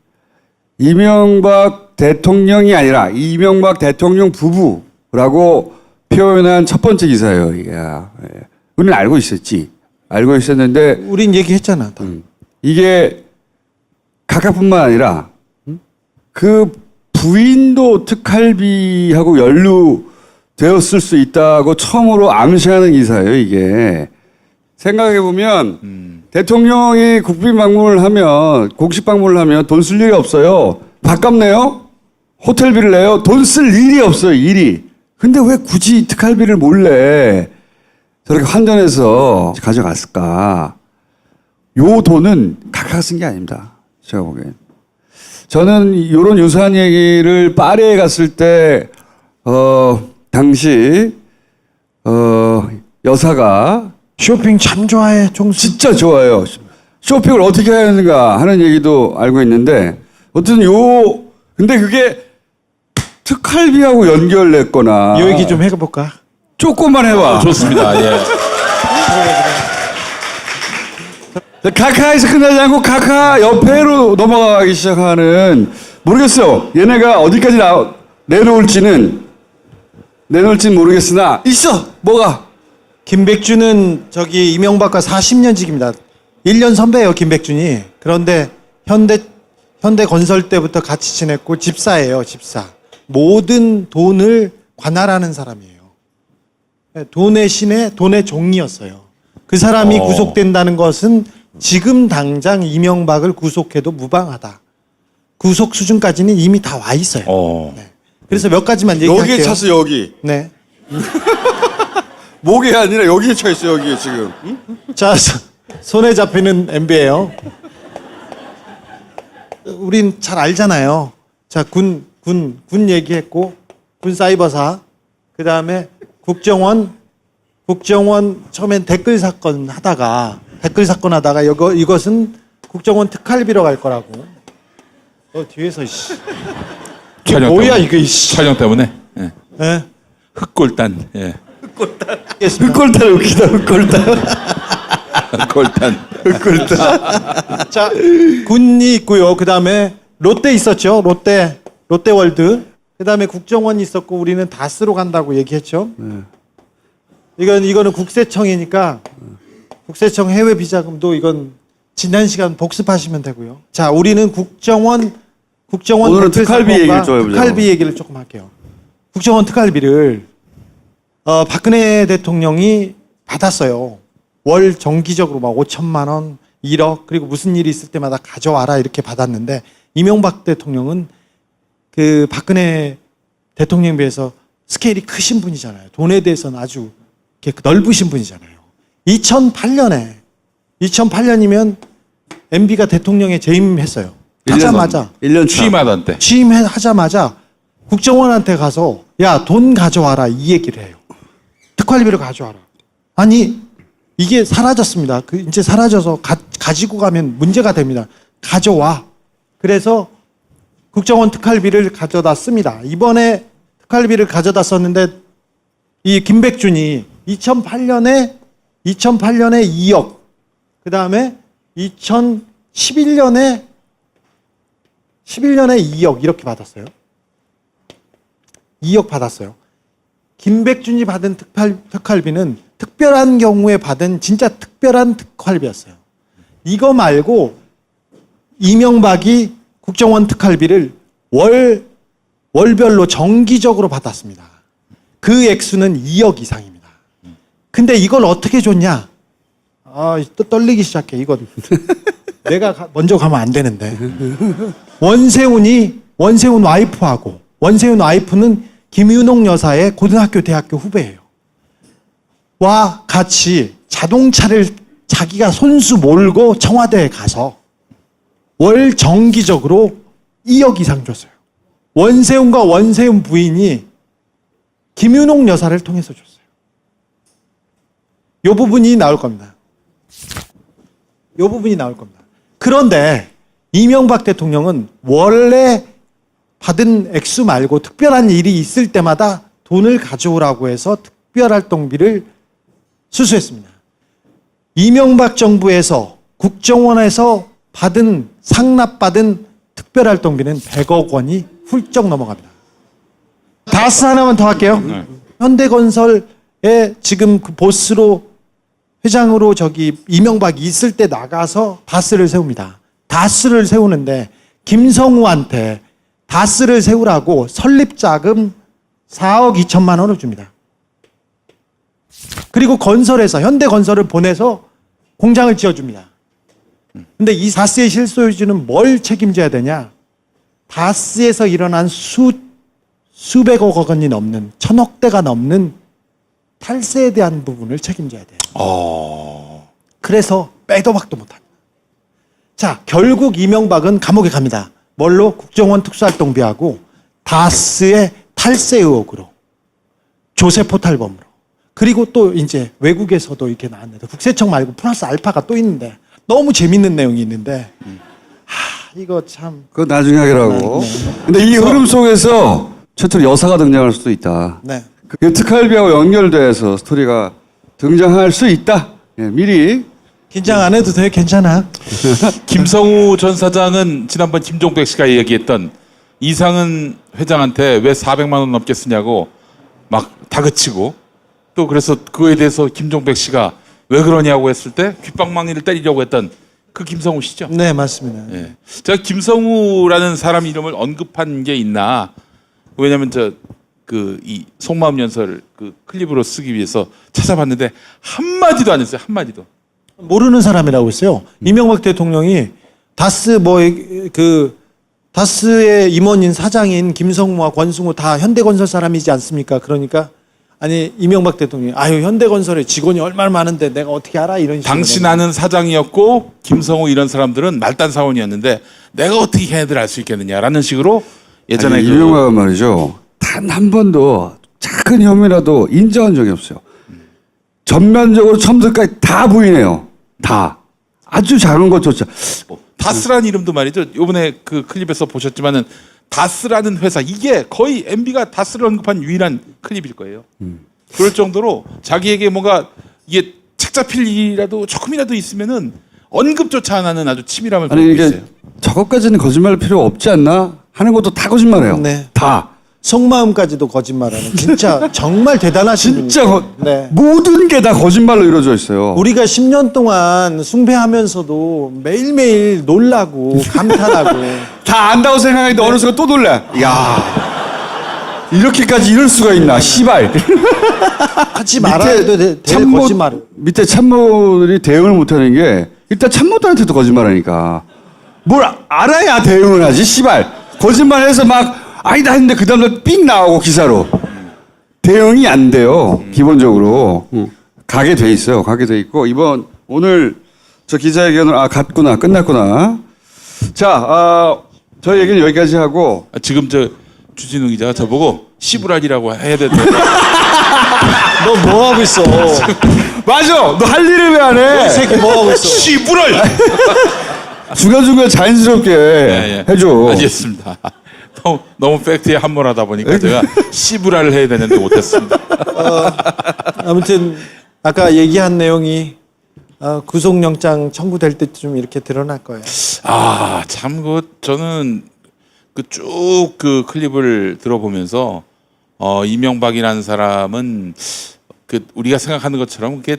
Speaker 6: 이명박 대통령이 아니라 이명박 대통령 부부라고 표현한 첫 번째 기사예요. 이게. 우리는 알고 있었지. 알고 있었는데
Speaker 8: 우린 얘기했잖아.
Speaker 6: 이게 각하뿐만 아니라 그 부인도 특활비하고 연루되었을 수 있다고 처음으로 암시하는 기사예요. 이게 생각해 보면 대통령이 국빈 방문을 하면, 공식 방문을 하면 돈 쓸 일이 없어요. 밥값 내요? 호텔비를 내요? 돈 쓸 일이 없어요, 일이. 근데 왜 굳이 특활비를 몰래 저렇게 환전해서 가져갔을까? 요 돈은 각하가 쓴 게 아닙니다. 제가 보기엔. 저는 이런 유사한 얘기를 파리에 갔을 때, 당시, 여사가
Speaker 8: 쇼핑 참 좋아해, 종수.
Speaker 6: 진짜 좋아요. 쇼핑을 어떻게 해야 하는가 하는 얘기도 알고 있는데, 어쨌든 근데 그게 특활비하고 연결됐거나.
Speaker 8: 이 얘기 좀 해볼까?
Speaker 6: 조금만 해봐.
Speaker 7: 좋습니다. 예.
Speaker 6: 카카에서 끝나지 않고 카카 옆에로 넘어가기 시작하는, 모르겠어요. 얘네가 어디까지 내놓을지는 모르겠으나 있어. 뭐가?
Speaker 8: 김백준은 저기 이명박과 40년직입니다. 1년 선배예요, 김백준이. 그런데 현대 건설 때부터 같이 지냈고 집사예요, 집사. 모든 돈을 관할하는 사람이에요. 돈의 신의 돈의 종이었어요. 그 사람이 구속된다는 것은 지금 당장 이명박을 구속해도 무방하다. 구속 수준까지는 이미 다 와 있어요. 네. 그래서 몇 가지만 얘기할게요.
Speaker 6: 여기에 찼어, 여기.
Speaker 8: 네.
Speaker 6: 목이 아니라 여기에 차 있어, 여기에 지금.
Speaker 8: 자, 손에 잡히는 MB예요. 우린 잘 알잖아요. 자, 군 얘기했고, 군 사이버사, 그 다음에 국정원 처음엔 댓글 사건 하다가 이것은 국정원 특활비로 갈 거라고. 뒤에서
Speaker 7: 촬영
Speaker 8: 뭐야
Speaker 7: 때문에.
Speaker 8: 이거
Speaker 7: 촬영 때문에. 예.
Speaker 8: 예?
Speaker 7: 흑골단. 예.
Speaker 6: 흑골단 웃기다, 흑골단.
Speaker 7: 흑골단.
Speaker 8: 자, 군이 있고요. 그 다음에 롯데 있었죠. 롯데월드. 그 다음에 국정원이 있었고 우리는 다스로 간다고 얘기했죠. 이거는 국세청이니까 국세청 해외 비자금도 이건 지난 시간 복습하시면 되고요. 자, 우리는 국정원
Speaker 6: 오늘은 특활비 얘기를 좀 해보자고.
Speaker 8: 특활비 얘기를 조금 할게요. 국정원 특활비를 박근혜 대통령이 받았어요. 월 정기적으로 막 5천만 원, 1억, 그리고 무슨 일이 있을 때마다 가져와라 이렇게 받았는데, 이명박 대통령은 그 박근혜 대통령에 비해서 스케일이 크신 분이잖아요. 돈에 대해서는 아주 이렇게 넓으신 분이잖아요. 2008년이면 MB가 대통령에 재임했어요. 하자마자
Speaker 6: 1년
Speaker 7: 취임하던 때.
Speaker 8: 취임하자마자 국정원한테 가서 야, 돈 가져와라 이 얘기를 해요. 특활비를 가져와라. 아니, 이게 사라졌습니다. 이제 사라져서 가지고 가면 문제가 됩니다. 가져와. 그래서 국정원 특활비를 가져다 씁니다. 이번에 특활비를 가져다 썼는데 이 김백준이 2008년에 2억, 그 다음에 2011년에 2억 이렇게 받았어요. 2억 받았어요. 김백준이 받은 특활비는 특별한 경우에 받은 진짜 특별한 특활비였어요. 이거 말고 이명박이 국정원 특활비를 월별로 정기적으로 받았습니다. 그 액수는 2억 이상입니다. 근데 이걸 어떻게 줬냐? 또 떨리기 시작해. 이건 내가 먼저 가면 안 되는데. 원세훈 와이프하고, 원세훈 와이프는 김윤옥 여사의 고등학교 대학교 후배예요. 와 같이 자동차를 자기가 손수 몰고 청와대에 가서 월 정기적으로 2억 이상 줬어요. 원세훈과 원세훈 부인이 김윤옥 여사를 통해서 줬어요. 이 부분이 나올 겁니다. 그런데 이명박 대통령은 원래 받은 액수 말고 특별한 일이 있을 때마다 돈을 가져오라고 해서 특별활동비를 수수했습니다. 이명박 정부에서 국정원에서 상납받은 특별활동비는 100억 원이 훌쩍 넘어갑니다. 다스 하나만 더 할게요. 현대건설에 지금 그 보스로 회장으로 이명박이 있을 때 나가서 다스를 세웁니다. 다스를 세우는데 김성우한테 다스를 세우라고 설립자금 4억 2천만 원을 줍니다. 그리고 현대건설을 보내서 공장을 지어줍니다. 근데 이 다스의 실소유주는 뭘 책임져야 되냐? 다스에서 일어난 수백억 원이 넘는, 천억대가 넘는 탈세에 대한 부분을 책임져야 돼요. 그래서 빼도 박도 못합니다. 자, 결국 이명박은 감옥에 갑니다. 뭘로? 국정원 특수활동비하고 다스의 탈세 의혹으로, 조세 포탈범으로. 그리고 또 이제 외국에서도 이렇게 나왔는데, 국세청 말고 플러스 알파가 또 있는데, 너무 재밌는 내용이 있는데, 이거 참.
Speaker 6: 그거 나중에 하기라고. 근데 이 흐름 속에서 최초로 여사가 등장할 수도 있다.
Speaker 8: 네.
Speaker 6: 그 특활비하고 연결돼서 스토리가 등장할 수 있다. 예, 미리.
Speaker 8: 긴장 안 해도 돼. 괜찮아.
Speaker 7: 김성우 전 사장은 지난번 김종백 씨가 얘기했던 이상은 회장한테 왜 400만 원 넘게 쓰냐고 막 다그치고, 또 그래서 그거에 대해서 김종백 씨가 왜 그러냐고 했을 때 귓방망이를 때리려고 했던 그 김성우 씨죠?
Speaker 8: 네, 맞습니다.
Speaker 7: 예. 제가 김성우라는 사람 이름을 언급한 게 있나? 왜냐면 이 속마음 연설 그 클립으로 쓰기 위해서 찾아봤는데 한마디도 안 했어요. 한마디도.
Speaker 8: 모르는 사람이라고 했어요. 이명박 대통령이 다스 다스의 임원인 사장인 김성무와 권승우 다 현대건설 사람이지 않습니까? 그러니까 아니 이명박 대통령이 아유 현대건설에 직원이 얼마나 많은데 내가 어떻게 알아 이런 식으로.
Speaker 7: 당신 아는 사장이었고 김성우 이런 사람들은 말단 사원이었는데 내가 어떻게 걔네들 알 수 있겠느냐라는 식으로 예전에
Speaker 6: 아니, 이명박은 말이죠. 단 한 번도 작은 혐의라도 인정한 적이 없어요. 전면적으로 처음부터까지 다 부인해요. 다. 아주 작은 것조차.
Speaker 7: 다스라는 이름도 말이죠. 이번에 그 클립에서 보셨지만은 다스라는 회사, 이게 거의 MB가 다스를 언급한 유일한 클립일 거예요. 그럴 정도로 자기에게 뭔가 이게 책 잡힐 일이라도 조금이라도 있으면은 언급조차 안 하는 아주 치밀함을 보이고 있어요.
Speaker 6: 저것까지는 거짓말 필요 없지 않나 하는 것도 다 거짓말해요.
Speaker 8: 네.
Speaker 6: 다.
Speaker 8: 속마음까지도 거짓말하는 진짜 정말 대단하신
Speaker 6: 진짜
Speaker 8: 분이에요. 네.
Speaker 6: 모든 게 다 거짓말로 이루어져 있어요.
Speaker 8: 우리가 10년 동안 숭배하면서도 매일매일 놀라고 감탄하고
Speaker 6: 다 안다고 생각했는데 어느 순간 또 놀래. 야 이렇게까지 이럴 수가 있나? 씨발.
Speaker 8: 하지 말아야 돼. 거짓말.
Speaker 6: 밑에 참모들이 대응을 못하는 게 일단 참모들한테도 거짓말하니까 뭘 알아야 대응을 하지. 씨발. 거짓말해서 막 아니다 했는데 그 다음날 삑 나오고 기사로 대응이 안 돼요. 기본적으로 가게 돼 있어요. 가게 돼 있고 오늘 저 기자회견을 갔구나 끝났구나. 자, 저희 얘기는 여기까지 하고
Speaker 7: 지금 저 주진우 기자가 저보고 시부랄이라고 해야 돼.
Speaker 8: 너 뭐 하고 있어?
Speaker 6: 맞아. 너 할 일을 왜 안 해?
Speaker 8: 이 새끼 뭐 하고 있어?
Speaker 7: 시부랄.
Speaker 6: 중간중간 자연스럽게 해줘.
Speaker 7: 알겠습니다. 너무 팩트에 함몰하다 보니까 제가 시부랄을 해야 되는데 못했습니다.
Speaker 8: 아무튼 아까 얘기한 내용이 구속영장 청구될 때쯤 이렇게 드러날 거예요.
Speaker 7: 참 저는 쭉 그 클립을 들어보면서 이명박이라는 사람은 우리가 생각하는 것처럼 그게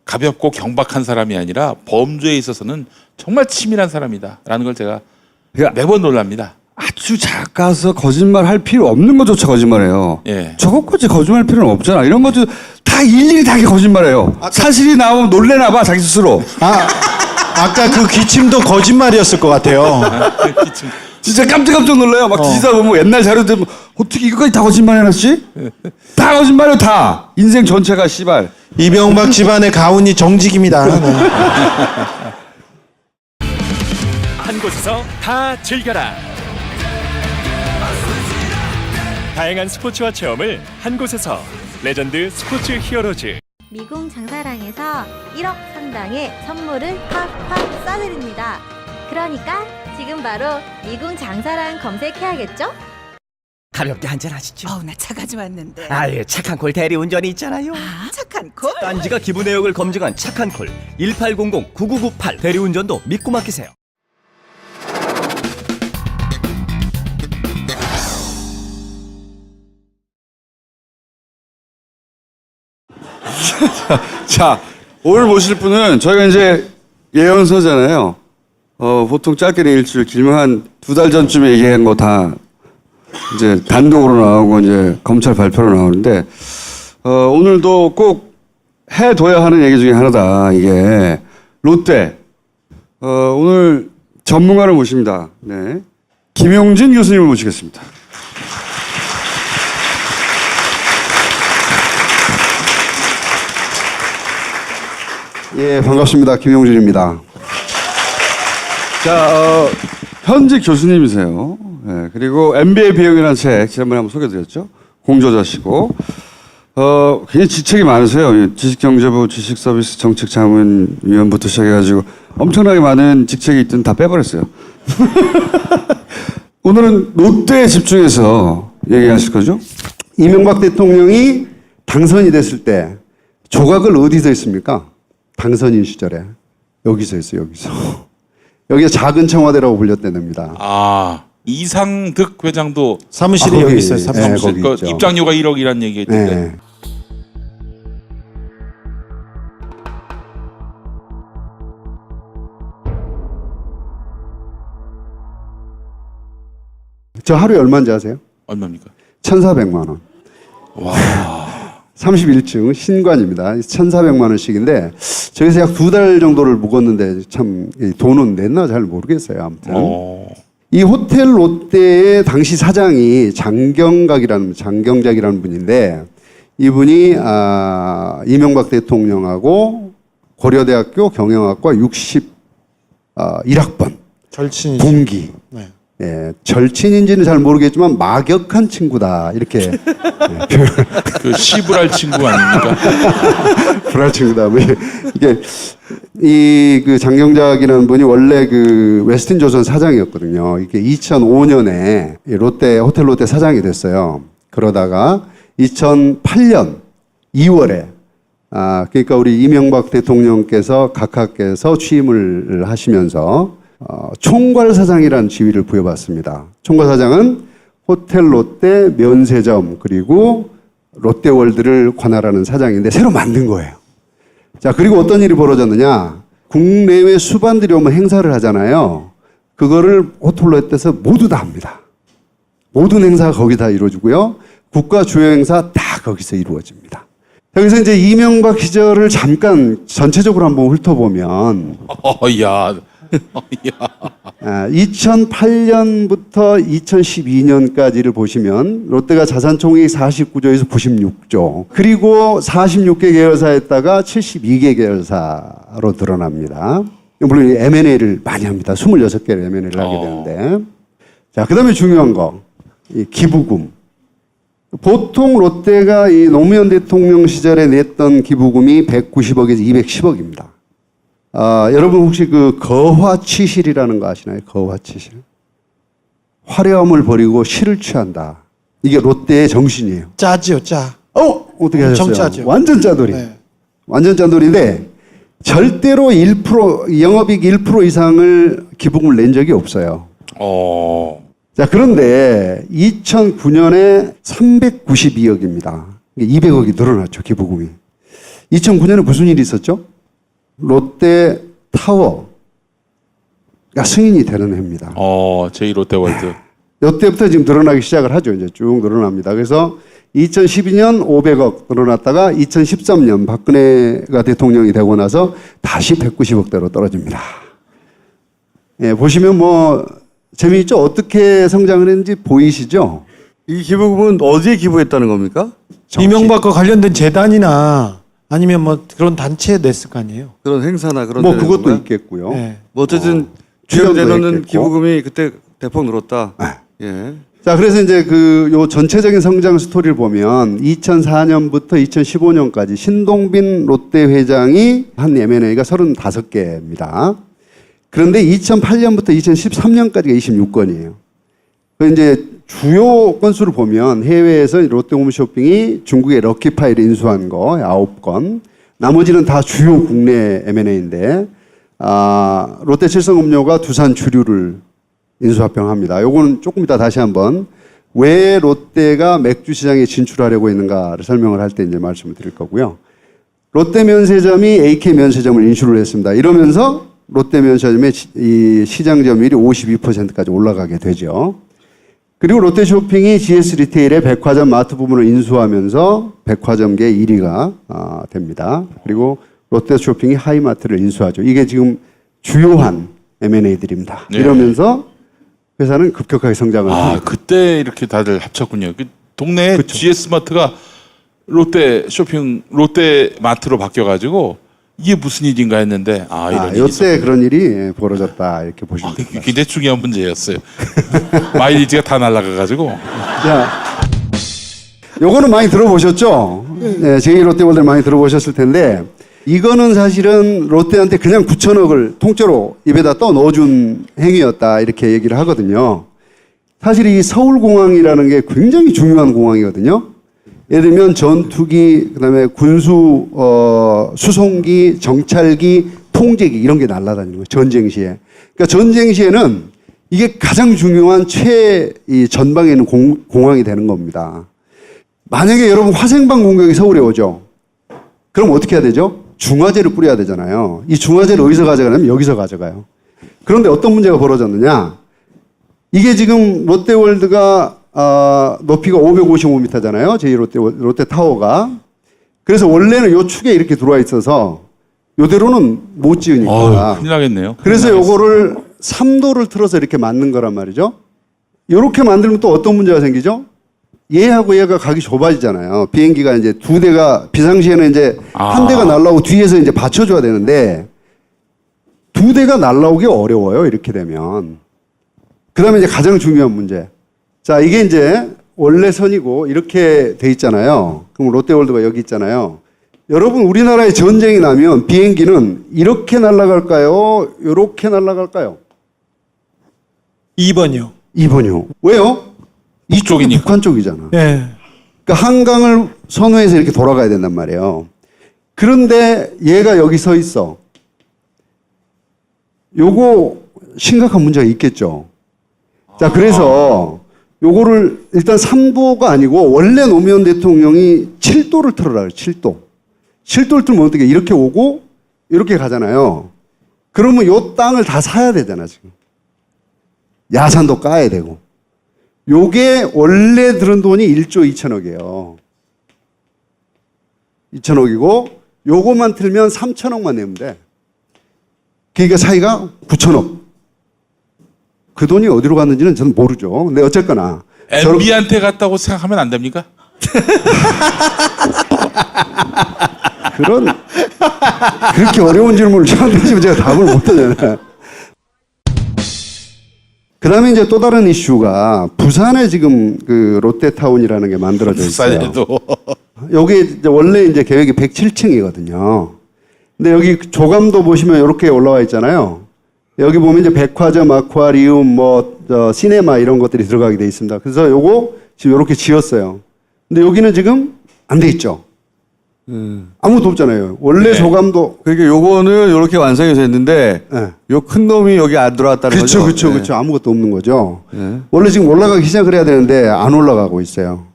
Speaker 7: 가볍고 경박한 사람이 아니라 범죄에 있어서는 정말 치밀한 사람이다라는 걸 제가 매번 놀랍니다.
Speaker 6: 아주 작아서 거짓말 할 필요 없는 것조차 거짓말해요.
Speaker 7: 예.
Speaker 6: 저것까지 거짓말 필요는 없잖아. 이런 것도 다 일일이 다 거짓말해요. 사실이 나오면 놀래나 봐 자기 스스로.
Speaker 8: 아까 그 기침도 거짓말이었을 것 같아요.
Speaker 6: 진짜 깜짝깜짝 놀라요. 막 기사 보면 옛날 자료들 어떻게 이거까지 다 거짓말 해놨지? 다 거짓말이에요 다. 인생 전체가 씨발.
Speaker 8: 이명박 집안의 가훈이 정직입니다. 네.
Speaker 3: 한 곳에서 다 즐겨라. 다양한 스포츠와 체험을 한 곳에서. 레전드 스포츠 히어로즈.
Speaker 2: 미궁 장사랑에서 1억 상당의 선물을 팍팍 쏴드립니다. 그러니까 지금 바로 미궁 장사랑 검색해야겠죠?
Speaker 22: 가볍게 한잔 하시죠.
Speaker 23: 나 차 가져왔는데.
Speaker 22: 아예 착한 콜 대리운전이 있잖아요.
Speaker 23: 착한 콜?
Speaker 3: 딴지가 기부 내역을 검증한 착한 콜 1800-9998 대리운전도 믿고 맡기세요.
Speaker 6: 자, 오늘 모실 분은 저희가 이제 예언서잖아요. 보통 짧게는 일주일, 길면 한 2달 전쯤에 얘기한 거 다 이제 단독으로 나오고 이제 검찰 발표로 나오는데, 오늘도 꼭 해둬야 하는 얘기 중에 하나다. 이게 롯데 오늘 전문가를 모십니다. 네. 김용진 교수님을 모시겠습니다.
Speaker 1: 예, 반갑습니다. 김용진입니다.
Speaker 6: 자, 현직 교수님이세요. 네, 그리고 MBA 비용이라는 책 지난번에 한번 소개드렸죠. 공저자시고 굉장히 지책이 많으세요. 지식경제부 지식서비스 정책자문위원부터 시작해가지고 엄청나게 많은 직책이 있던 다 빼버렸어요. 오늘은 롯데에 집중해서 얘기하실 거죠?
Speaker 1: 이명박 대통령이 당선이 됐을 때 조각을 어디서 했습니까? 당선인 시절에. 여기서 했어요, 여기서. 여기가 작은 청와대라고 불렸답니다.
Speaker 7: 아, 이상득 회장도
Speaker 8: 사무실이 여기 있어요.
Speaker 7: 사무실.
Speaker 1: 네,
Speaker 7: 그
Speaker 1: 있죠.
Speaker 7: 입장료가 1억이라는 얘기 했던데.
Speaker 1: 네. 저 하루에 얼마인지 아세요?
Speaker 7: 얼마입니까?
Speaker 1: 1,400만 원.
Speaker 7: 와.
Speaker 1: 31층 신관입니다. 1,400만 원씩인데 저기서 약 2달 정도를 묵었는데 참 돈은 냈나 잘 모르겠어요. 아무튼. 이 호텔 롯데의 당시 사장이 장경작이라는 분인데 이분이 이명박 대통령하고 고려대학교 경영학과 61학번
Speaker 8: 절친이
Speaker 1: 동기.
Speaker 8: 네.
Speaker 1: 예, 절친인지는 잘 모르겠지만 막역한 친구다 이렇게 표현.
Speaker 7: 그 시불할 친구 아닙니까?
Speaker 1: 불알 친구다. 이게 그 장경작이라는 분이 원래 그 웨스틴조선 사장이었거든요. 이게 2005년에 롯데 호텔 롯데 사장이 됐어요. 그러다가 2008년 2월에 그러니까 우리 이명박 대통령께서 각하께서 취임을 하시면서 총괄사장이라는 지위를 부여받습니다. 총괄사장은 호텔 롯데 면세점 그리고 롯데월드를 관할하는 사장인데 새로 만든 거예요. 자, 그리고 어떤 일이 벌어졌느냐. 국내외 수반들이 오면 행사를 하잖아요. 그거를 호텔 롯데에서 모두 다 합니다. 모든 행사가 거기다 이루어지고요. 국가 주요 행사 다 거기서 이루어집니다. 여기서 이제 이명박 시절을 잠깐 전체적으로 한번 훑어보면 2008년부터 2012년까지를 보시면 롯데가 자산총액이 49조에서 96조 그리고 46개 계열사에다가 72개 계열사로 드러납니다. 물론 M&A를 많이 합니다. 26개를 M&A를 하게 되는데 자, 그 다음에 중요한 거 이 기부금. 보통 롯데가 이 노무현 대통령 시절에 냈던 기부금이 190억에서 210억입니다. 여러분 혹시 그 거화치실이라는 거 아시나요? 거화치실. 화려함을 버리고 실을 취한다. 이게 롯데의 정신이에요.
Speaker 8: 짜지요, 짜.
Speaker 1: 어떻게 하셨어요?
Speaker 8: 짜죠.
Speaker 1: 완전 짜돌이.
Speaker 8: 네.
Speaker 1: 완전 짜돌인데 절대로 1% 영업이익 1% 이상을 기부금을 낸 적이 없어요. 자, 그런데 2009년에 392억입니다. 200억이 늘어났죠, 기부금이. 2009년에 무슨 일이 있었죠? 롯데 타워가 승인이 되는 해입니다.
Speaker 7: 제2롯데월드.
Speaker 1: 이때부터 지금 늘어나기 시작을 하죠. 이제 쭉 늘어납니다. 그래서 2012년 500억 늘어났다가 2013년 박근혜가 대통령이 되고 나서 다시 190억대로 떨어집니다. 예, 보시면 뭐 재미있죠? 어떻게 성장을 했는지 보이시죠?
Speaker 6: 이 기부금은 어디에 기부했다는 겁니까?
Speaker 8: 이명박과 관련된 재단이나 아니면 뭐 그런 단체에 냈을 거 아니에요.
Speaker 6: 그런 행사나 그런
Speaker 1: 뭐
Speaker 6: 데는
Speaker 1: 그것도
Speaker 6: 건가요?
Speaker 1: 있겠고요.
Speaker 8: 네.
Speaker 6: 뭐 어쨌든
Speaker 1: 출연도
Speaker 6: 주연되는
Speaker 1: 했겠고.
Speaker 6: 기부금이 그때 대폭 늘었다. 예.
Speaker 1: 자, 그래서 이제 요 전체적인 성장 스토리를 보면 2004년부터 2015년까지 신동빈 롯데 회장이 한 M&A가 35개입니다. 그런데 2008년부터 2013년까지가 26건이에요. 그 이제 주요 건수를 보면 해외에서 롯데홈쇼핑이 중국의 럭키파이를 인수한 거 9건, 나머지는 다 주요 국내 M&A인데 롯데칠성음료가 두산 주류를 인수합병합니다. 요거는 조금 이따 다시 한번 왜 롯데가 맥주 시장에 진출하려고 있는가를 설명을 할 때 이제 말씀을 드릴 거고요. 롯데 면세점이 AK 면세점을 인수를 했습니다. 이러면서 롯데 면세점의 이 시장 점유율이 52%까지 올라가게 되죠. 그리고 롯데쇼핑이 GS 리테일의 백화점 마트 부분을 인수하면서 백화점계 1위가 됩니다. 그리고 롯데쇼핑이 하이마트를 인수하죠. 이게 지금 주요한 M&A들입니다.
Speaker 7: 네.
Speaker 1: 이러면서 회사는 급격하게 성장을 합니다.
Speaker 7: 그때 이렇게 다들 합쳤군요. 그 동네에 GS마트가 롯데마트로 바뀌어가지고 이게 무슨 일인가 했는데 이런 일이
Speaker 1: 이때 그런 일이 벌어졌다 이렇게 보시면 됩니다.
Speaker 7: 굉장히 중요한 문제였어요. 마일리지가 다 날아가가지고.
Speaker 1: 자, 요거는 많이 들어보셨죠? 네, 제2롯데월드 많이 들어보셨을 텐데 이거는 사실은 롯데한테 그냥 9천억을 통째로 입에다 떠 넣어준 행위였다 이렇게 얘기를 하거든요. 사실 이 서울공항이라는 게 굉장히 중요한 공항이거든요. 예를 들면 전투기, 그다음에 군수 수송기, 정찰기, 통제기 이런 게 날아다니는 거예요. 전쟁 시에. 그러니까 전쟁 시에는 이게 가장 중요한 이 전방에 있는 공항이 되는 겁니다. 만약에 여러분 화생방 공격이 서울에 오죠. 그럼 어떻게 해야 되죠? 중화제를 뿌려야 되잖아요. 이 중화제를 어디서 가져가냐면 여기서 가져가요. 그런데 어떤 문제가 벌어졌느냐? 이게 지금 롯데월드가 높이가 555m잖아요. 롯데타워가. 그래서 원래는 요 축에 이렇게 들어와 있어서 요대로는 못 지으니까.
Speaker 7: 큰일 나겠네요.
Speaker 1: 그래서 요거를 3도를 틀어서 이렇게 만든 거란 말이죠. 요렇게 만들면 또 어떤 문제가 생기죠? 얘하고 얘가 각이 좁아지잖아요. 비행기가 이제 두 대가 비상시에는 이제 한 대가 날라오고 뒤에서 이제 받쳐줘야 되는데 두 대가 날라오기 어려워요. 이렇게 되면. 그 다음에 이제 가장 중요한 문제. 자, 이게 이제 원래 선이고 이렇게 돼 있잖아요. 그럼 롯데월드가 여기 있잖아요. 여러분, 우리나라에 전쟁이 나면 비행기는 이렇게 날아갈까요? 이렇게 날아갈까요?
Speaker 8: 2번이요.
Speaker 1: 2번이요. 왜요? 이쪽이 북한 쪽이잖아.
Speaker 8: 네.
Speaker 1: 그러니까 한강을 선호해서 이렇게 돌아가야 된단 말이에요. 그런데 얘가 여기 서 있어. 요거 심각한 문제가 있겠죠. 자, 그래서 요거를 일단 3도가 아니고 원래 노무현 대통령이 7도를 틀어라. 7도. 7도를 틀면 어떻게 이렇게 오고 이렇게 가잖아요. 그러면 요 땅을 다 사야 되잖아, 지금. 야산도 까야 되고. 요게 원래 들은 돈이 1조 2천억이에요. 2천억이고 요것만 틀면 3천억만 내면 돼. 그러니까 사이가 9천억. 그 돈이 어디로 갔는지는 저는 모르죠. 근데 어쨌거나
Speaker 7: MB한테 갔다고 생각하면 안 됩니까?
Speaker 1: 그렇게 어려운 질문을 저한테 하시면 제가 답을 못 하잖아요. 그 다음에 이제 또 다른 이슈가 부산에 지금 그 롯데타운이라는 게 만들어져 있어요.
Speaker 7: 부산에도.
Speaker 1: 여기 이제 원래 이제 계획이 107층이거든요. 근데 여기 조감도 보시면 이렇게 올라와 있잖아요. 여기 보면 이제 백화점, 아쿠아리움, 시네마 이런 것들이 들어가게 돼 있습니다. 그래서 요거 지금 이렇게 지었어요. 근데 여기는 지금 안 돼 있죠. 아무것도 없잖아요. 원래 조감도.
Speaker 6: 그러니까 요거는 이렇게 완성이 됐는데 요 큰 놈이 여기 안 들어왔다는 거죠.
Speaker 1: 그렇죠. 아무것도 없는 거죠. 원래 지금 올라가기 시작을 해야 되는데 안 올라가고 있어요.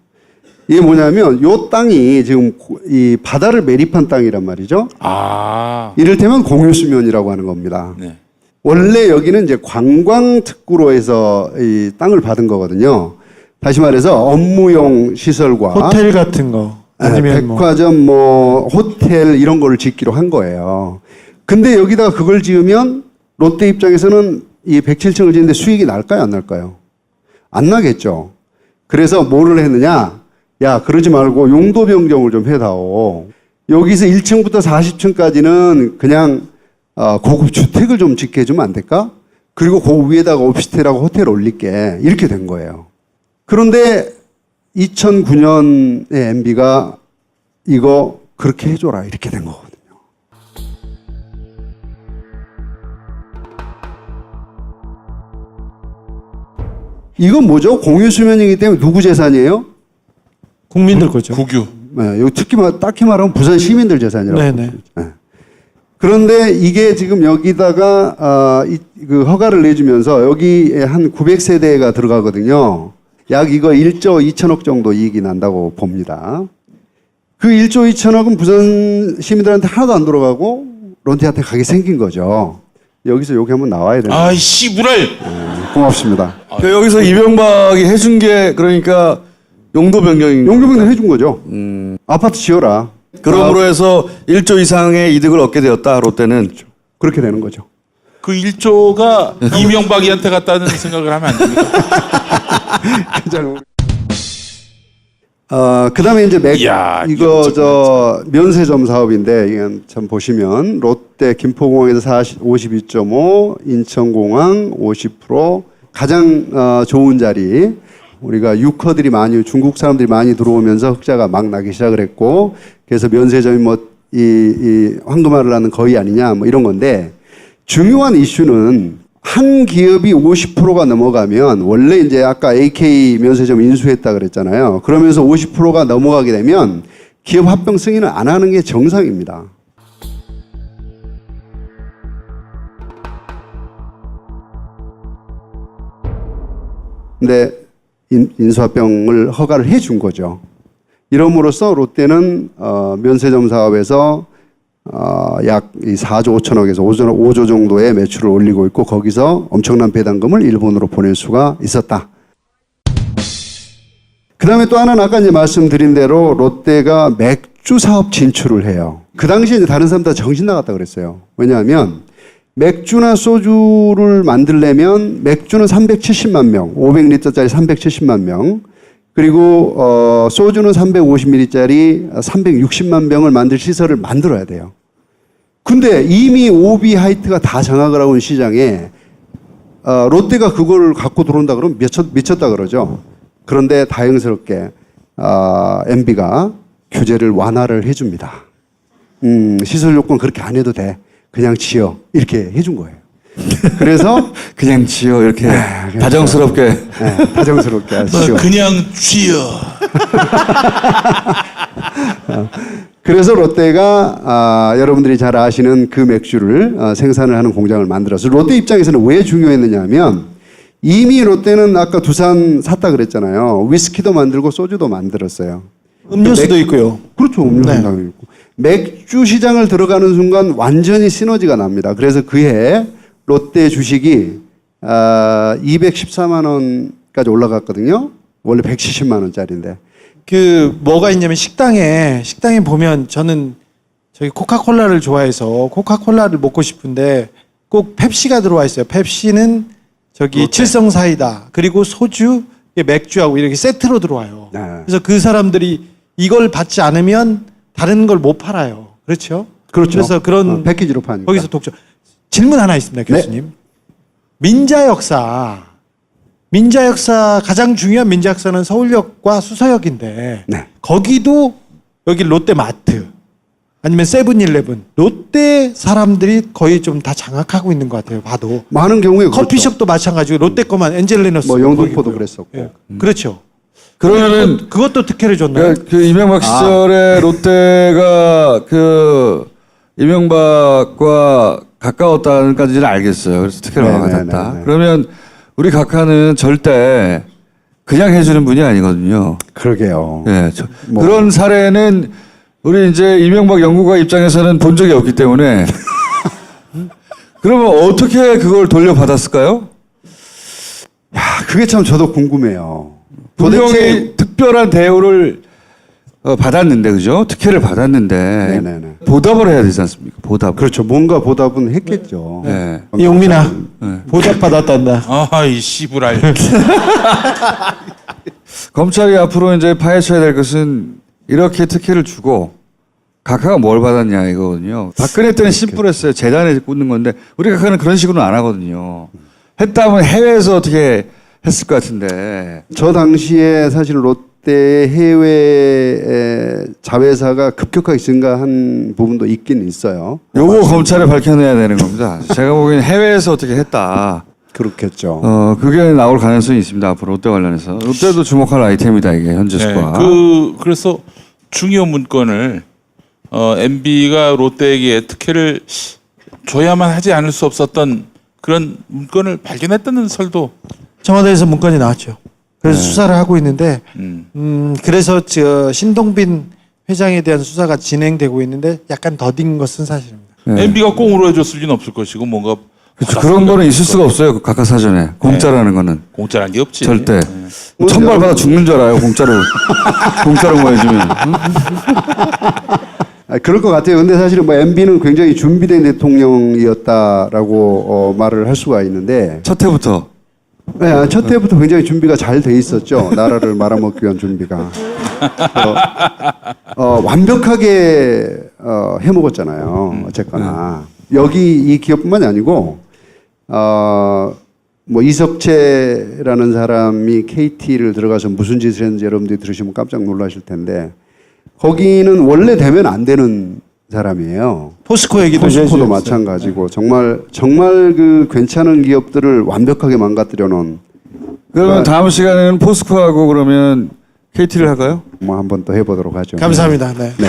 Speaker 1: 이게 뭐냐면 요 땅이 지금 이 바다를 매립한 땅이란 말이죠. 이를테면 공유수면이라고 하는 겁니다. 원래 여기는 이제 관광특구로 해서 이 땅을 받은 거거든요. 다시 말해서 업무용 시설과
Speaker 8: 호텔 같은 거. 아니면
Speaker 1: 백화점, 호텔 이런 거를 짓기로 한 거예요. 근데 여기다가 그걸 지으면 롯데 입장에서는 이 107층을 짓는데 수익이 날까요, 안 날까요? 안 나겠죠. 그래서 뭐를 했느냐? 야, 그러지 말고 용도 변경을 좀 해다오. 여기서 1층부터 40층까지는 그냥 고급 주택을 좀 짓게 해주면 안 될까? 그리고 그 위에다가 오피스텔하고 호텔 올릴게. 이렇게 된 거예요. 그런데 2009년에 MB가 이거 그렇게 해줘라. 이렇게 된 거거든요. 이건 뭐죠? 공유수면이기 때문에 누구 재산이에요?
Speaker 8: 국민들 거죠.
Speaker 7: 국유.
Speaker 1: 네, 여기 특히 딱히 말하면 부산 시민들 재산이라고.
Speaker 8: 네네.
Speaker 1: 네. 그런데 이게 지금 여기다가 그 허가를 내주면서 여기에 한 900세대가 들어가거든요. 약 이거 1조 2천억 정도 이익이 난다고 봅니다. 그 1조 2천억은 부산 시민들한테 하나도 안 들어가고 롯데한테 가게 생긴 거죠. 여기서 여기 한번 나와야 되는.
Speaker 7: 아이씨, 물을.
Speaker 1: 고맙습니다.
Speaker 6: 여기서 이명박이 해준 게 그러니까 용도 변경인.
Speaker 1: 용도 변경 해준 거죠. 아파트 지어라.
Speaker 6: 그러므로 해서 1조 이상의 이득을 얻게 되었다. 롯데는.
Speaker 1: 그렇게 되는 거죠.
Speaker 7: 그 1조가 이명박이한테 갔다는 생각을 하면 안 됩니까?
Speaker 1: 그다음에 이제 이거 저 면세점 사업인데 이건 참 보시면 롯데 김포공항에서 52.5, 인천공항 50%, 가장 좋은 자리. 우리가 유커들이 많이 중국 사람들이 많이 들어오면서 흑자가 막 나기 시작을 했고, 그래서 면세점이 뭐 이 황금알을 하는 거의 아니냐 뭐 이런 건데, 중요한 이슈는 한 기업이 50%가 넘어가면, 원래 이제 아까 AK 면세점 인수했다 그랬잖아요. 그러면서 50%가 넘어가게 되면 기업 합병 승인을 안 하는 게 정상입니다. 근데 인수합병을 허가를 해준 거죠. 이럼으로써 롯데는 면세점 사업에서 약 4조 5천억에서 5조 정도의 매출을 올리고 있고, 거기서 엄청난 배당금을 일본으로 보낼 수가 있었다. 그 다음에 또 하나는 아까 이제 말씀드린 대로 롯데가 맥주 사업 진출을 해요. 그 당시에 이제 다른 사람 다 정신 나갔다 그랬어요. 왜냐하면 맥주나 소주를 만들려면 맥주는 370만 명, 500리터짜리 370만 명, 그리고 소주는 350ml짜리 360만 병을 만들 시설을 만들어야 돼요. 근데 이미 오비 하이트가 다 장악을 하고 있는 시장에 롯데가 그걸 갖고 들어온다 그러면 미쳤다 그러죠. 그런데 다행스럽게 MB가 규제를 완화를 해줍니다. 시설 요건 그렇게 안 해도 돼. 그냥 지어. 이렇게 해준 거예요. 그래서
Speaker 6: 그냥 지어 이렇게 다정스럽게
Speaker 1: 다정스럽게 지어.
Speaker 7: 그냥 쥐어.
Speaker 1: 그래서 롯데가 여러분들이 잘 아시는 그 맥주를 생산을 하는 공장을 만들어서, 롯데 입장에서는 왜 중요했느냐 하면, 이미 롯데는 아까 두산 샀다 그랬잖아요. 위스키도 만들고 소주도 만들었어요.
Speaker 8: 음료수도 있고요.
Speaker 1: 그렇죠. 음료수도 당연히 있고. 맥주 시장을 들어가는 순간 완전히 시너지가 납니다. 그래서 그해 롯데 주식이 214만 원까지 올라갔거든요. 원래 170만 원짜리인데.
Speaker 8: 그 뭐가 있냐면 식당에 보면, 저는 저기 코카콜라를 좋아해서 코카콜라를 먹고 싶은데 꼭 펩시가 들어와 있어요. 펩시는 저기 칠성 사이다, 그리고 소주, 맥주하고 이렇게 세트로 들어와요.
Speaker 1: 네.
Speaker 8: 그래서 그 사람들이 이걸 받지 않으면 다른 걸 못 팔아요. 그렇죠?
Speaker 1: 그렇죠.
Speaker 8: 그래서 그런
Speaker 1: 패키지로 파니까.
Speaker 8: 거기서 독점. 질문 하나 있습니다, 교수님. 네. 민자 역사 가장 중요한 민자 역사는 서울역과 수서역인데,
Speaker 1: 네.
Speaker 8: 거기도 여기 롯데마트 아니면 세븐일레븐, 롯데 사람들이 거의 좀 다 장악하고 있는 것 같아요. 봐도
Speaker 1: 많은 경우에
Speaker 8: 커피숍도 마찬가지고 롯데 거만 엔젤리너스,
Speaker 1: 뭐 영등포도 그랬었고.
Speaker 8: 예. 그렇죠.
Speaker 6: 그러면은
Speaker 8: 그것도 특혜를 줬나요?
Speaker 6: 그 이명박 시절에 롯데가 그 이명박과 가까웠다는까지는 알겠어요. 그래서 특혜를 받았다. 그러면 우리 각하는 절대 그냥 해주는 분이 아니거든요.
Speaker 1: 그러게요.
Speaker 6: 예, 그런 사례는 우리 이제 이명박 연구가 입장에서는 본 적이 없기 때문에 그러면 어떻게 그걸 돌려받았을까요?
Speaker 1: 야, 그게 참 저도 궁금해요.
Speaker 6: 분명히 특별한 대우를 받았는데, 그죠? 특혜를 받았는데
Speaker 1: 네네네.
Speaker 6: 보답을 해야 되지 않습니까? 보답.
Speaker 1: 그렇죠. 뭔가 보답은 했겠죠.
Speaker 6: 네.
Speaker 8: 용민아, 보답 받았단다.
Speaker 7: 아이 씨부랄.
Speaker 6: 검찰이 앞으로 이제 파헤쳐야 될 것은 이렇게 특혜를 주고 각하가 뭘 받았냐 이거거든요. 박근혜 때는 심플했어요. 재단에 꽂는 건데 우리 각하는 그런 식으로는 안 하거든요. 했다면 해외에서 어떻게 했을 것 같은데.
Speaker 1: 저 당시에 사실 롯데 해외 자회사가 급격하게 증가한 부분도 있긴 있어요.
Speaker 6: 요거 검찰에 밝혀내야 되는 겁니다. 제가 보기엔 해외에서 어떻게 했다.
Speaker 1: 그렇겠죠.
Speaker 6: 그게 나올 가능성이 있습니다. 앞으로 롯데 관련해서. 롯데도 주목할 아이템이다 이게 현재 수가.
Speaker 7: 그래서 중요 문건을 MB가 롯데에게 특혜를 줘야만 하지 않을 수 없었던 그런 문건을 발견했다는 설도.
Speaker 8: 청와대에서 문건이 나왔죠. 그래서 수사를 하고 있는데, 그래서 저 신동빈 회장에 대한 수사가 진행되고 있는데 약간 더딘 것은 사실입니다.
Speaker 7: MB가 꽁으로 해줬을 리는 없을 것이고 뭔가.
Speaker 6: 그렇죠. 그런 거는 있을 수가 없어요. 각하 사전에. 공짜라는 거는.
Speaker 7: 공짜라는 게 없지.
Speaker 6: 절대. 천벌 받아 죽는 줄 알아요. 공짜로 뭐 해주면.
Speaker 1: 그럴 것 같아요. 근데 사실은 뭐 MB는 굉장히 준비된 대통령이었다라고 말을 할 수가 있는데
Speaker 6: 첫 해부터.
Speaker 1: 네, 첫 해부터 굉장히 준비가 잘 돼 있었죠. 나라를 말아먹기 위한 준비가. 완벽하게 해먹었잖아요. 어쨌거나 여기 이 기업뿐만이 아니고 뭐 이석채라는 사람이 KT를 들어가서 무슨 짓을 했는지 여러분들이 들으시면 깜짝 놀라실 텐데 거기는 원래 되면 안 되는 사람이에요.
Speaker 8: 포스코 얘기도
Speaker 1: 포스코도
Speaker 8: 해주셨어요.
Speaker 1: 마찬가지고 정말 그 괜찮은 기업들을 완벽하게 망가뜨려 놓은.
Speaker 6: 그러면 다음 시간에는 포스코하고 그러면 KT를 할까요?
Speaker 1: 뭐 한번 또 해보도록 하죠.
Speaker 8: 감사합니다. 네.
Speaker 1: 네.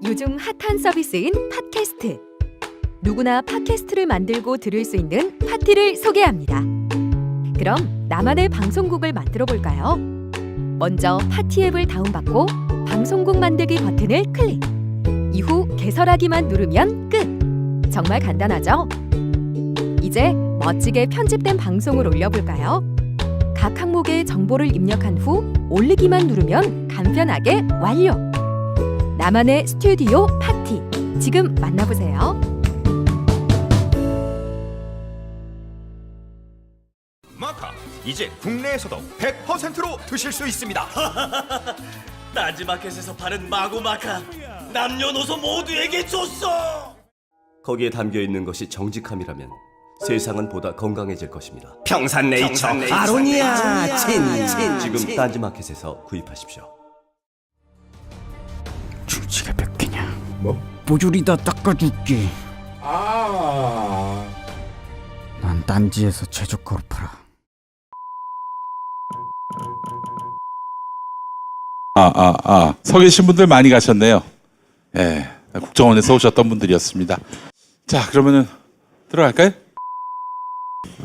Speaker 9: 요즘 핫한 서비스인 팟캐스트. 누구나 팟캐스트를 만들고 들을 수 있는 파티를 소개합니다. 그럼 나만의 방송국을 만들어 볼까요? 먼저 파티 앱을 다운받고 방송국 만들기 버튼을 클릭. 이후 개설하기만 누르면 끝. 정말 간단하죠? 이제 멋지게 편집된 방송을 올려볼까요? 각 각 항목의 정보를 입력한 후 올리기만 누르면 간편하게 완료. 나만의 스튜디오 파티. 지금 만나보세요.
Speaker 5: 마카 이제 국내에서도 100%로 드실 수 있습니다.
Speaker 22: 딴지마켓에서 파는 마구마카 남녀노소 모두에게 줬어.
Speaker 10: 거기에 담겨있는 것이 정직함이라면 세상은 보다 건강해질 것입니다.
Speaker 22: 평산네이처 아로니아 친.
Speaker 10: 지금 딴지마켓에서 구입하십시오.
Speaker 22: 줄지가 몇 개냐? 뭐? 보조리다 닦아줄게. 난 딴지에서 최저가로 팔아.
Speaker 7: 서 계신 분들 많이 가셨네요. 예, 국정원에서 오셨던 분들이었습니다. 자, 그러면은 들어갈까요?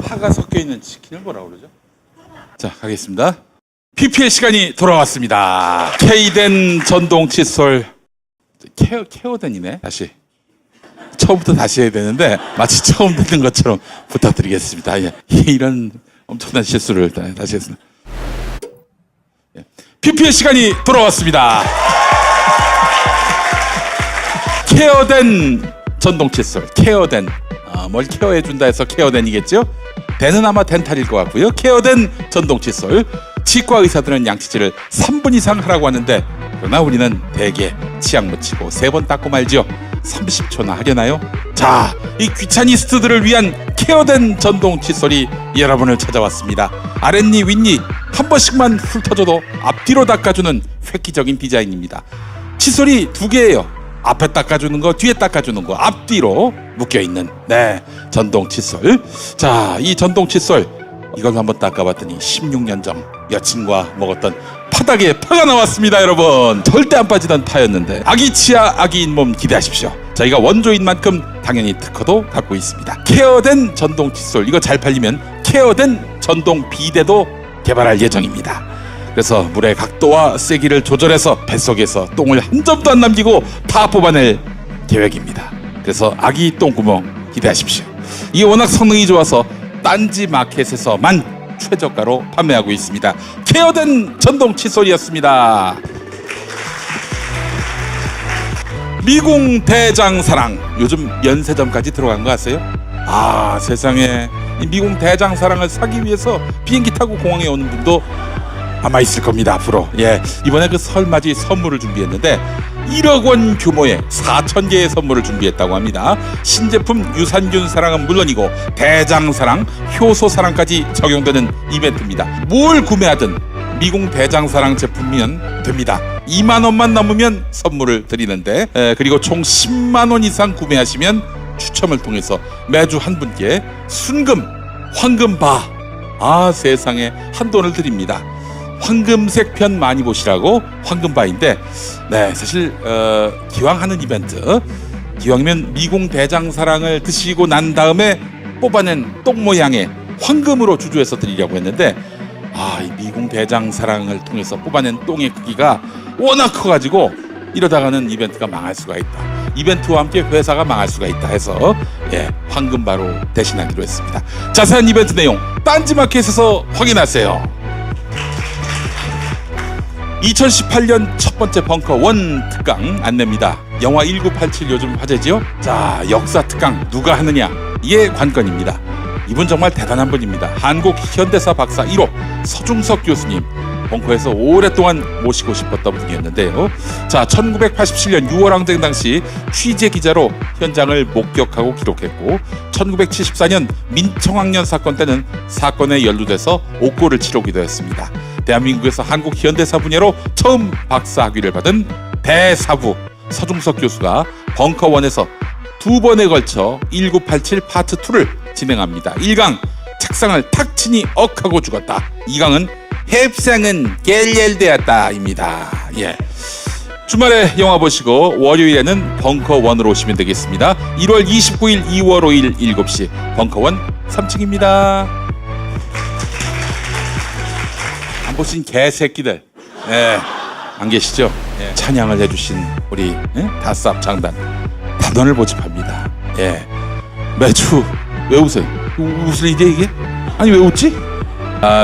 Speaker 7: 파가 섞여 있는 치킨을 뭐라고 그러죠? 자, 가겠습니다. PPL 시간이 돌아왔습니다. K된 전동 칫솔 케어된이네. 다시 처음부터 다시 해야 되는데 마치 처음 듣는 것처럼 부탁드리겠습니다. 예, 이런 엄청난 실수를 다시 했습니다. 예. PPL 시간이 돌아왔습니다. 케어된 전동 칫솔, 케어된 뭘 케어해준다 해서 케어된이겠죠? 된은 아마 덴탈일 것 같고요. 케어된 전동 칫솔. 치과 의사들은 양치질을 3분 이상 하라고 하는데 그러나 우리는 대개 치약 묻히고 3번 닦고 말죠. 30초나 하려나요? 자, 이 귀차니스트들을 위한 케어된 전동 칫솔이 여러분을 찾아왔습니다. 아랫니 윗니 한 번씩만 훑어줘도 앞뒤로 닦아주는 획기적인 디자인입니다. 칫솔이 2개예요. 앞에 닦아주는 거, 뒤에 닦아주는 거, 앞뒤로 묶여있는 전동 칫솔. 자, 이 전동 칫솔 이걸 한번 닦아봤더니 16년 전 여친과 먹었던 파닭에 파가 나왔습니다. 여러분, 절대 안 빠지던 파였는데 아기 치아 아기 잇몸 기대하십시오. 저희가 원조인 만큼 당연히 특허도 갖고 있습니다. 케어된 전동 칫솔, 이거 잘 팔리면 케어된 전동 비데도 개발할 예정입니다. 그래서 물의 각도와 세기를 조절해서 뱃속에서 똥을 한 점도 안 남기고 다 뽑아낼 계획입니다. 그래서 아기 똥구멍 기대하십시오. 이게 워낙 성능이 좋아서 딴지 마켓에서만 최저가로 판매하고 있습니다. 케어된 전동 칫솔이었습니다. 미궁 대장사랑, 요즘 연세점까지 들어간 거 아세요? 아, 세상에, 이 미궁 대장사랑을 사기 위해서 비행기 타고 공항에 오는 분도 아마 있을 겁니다. 앞으로. 예, 이번에 그 설맞이 선물을 준비했는데 1억 원 규모의 4,000개의 선물을 준비했다고 합니다. 신제품 유산균 사랑은 물론이고 대장사랑, 효소사랑까지 적용되는 이벤트입니다. 뭘 구매하든 미궁 대장사랑 제품이면 됩니다. 2만 원만 넘으면 선물을 드리는데, 그리고 총 10만 원 이상 구매하시면 추첨을 통해서 매주 한 분께 순금, 황금바, 세상에, 한돈을 드립니다. 황금색 편 많이 보시라고 황금바인데, 사실 기왕 하는 이벤트, 기왕이면 미궁 대장사랑을 드시고 난 다음에 뽑아낸 똥 모양의 황금으로 주조해서 드리려고 했는데, 이 미궁 대장사랑을 통해서 뽑아낸 똥의 크기가 워낙 커가지고 이러다가는 이벤트가 망할 수가 있다, 이벤트와 함께 회사가 망할 수가 있다 해서 황금바로 대신하기로 했습니다. 자세한 이벤트 내용 딴지마켓에서 확인하세요. 2018년 첫 번째 벙커 원 특강 안내입니다. 영화 1987 요즘 화제지요? 자, 역사 특강 누가 하느냐? 이게 관건입니다. 이분 정말 대단한 분입니다. 한국 현대사 박사 1호 서중석 교수님, 벙커에서 오랫동안 모시고 싶었던 분이었는데요. 자, 1987년 6월 항쟁 당시 취재 기자로 현장을 목격하고 기록했고, 1974년 민청학년 사건 때는 사건에 연루돼서 옥고를 치르기도 했습니다. 대한민국에서 한국 현대사 분야로 처음 박사학위를 받은 대사부 서중석 교수가 벙커원에서 2번에 걸쳐 1987 파트 2를 진행합니다. 1강 책상을 탁 치니 억하고 죽었다. 2강은 heb상은 겔렐되었다입니다. 주말에 영화 보시고 월요일에는 벙커원으로 오시면 되겠습니다. 1월 29일, 2월 5일 7시 벙커원 3층입니다. 안 보신 개새끼들, 안 계시죠? 찬양을 해주신 우리 다쌉 장단 단원을 모집합니다. 매주. 왜 웃어요? 웃을 일이야 이게? 아니 왜 웃지?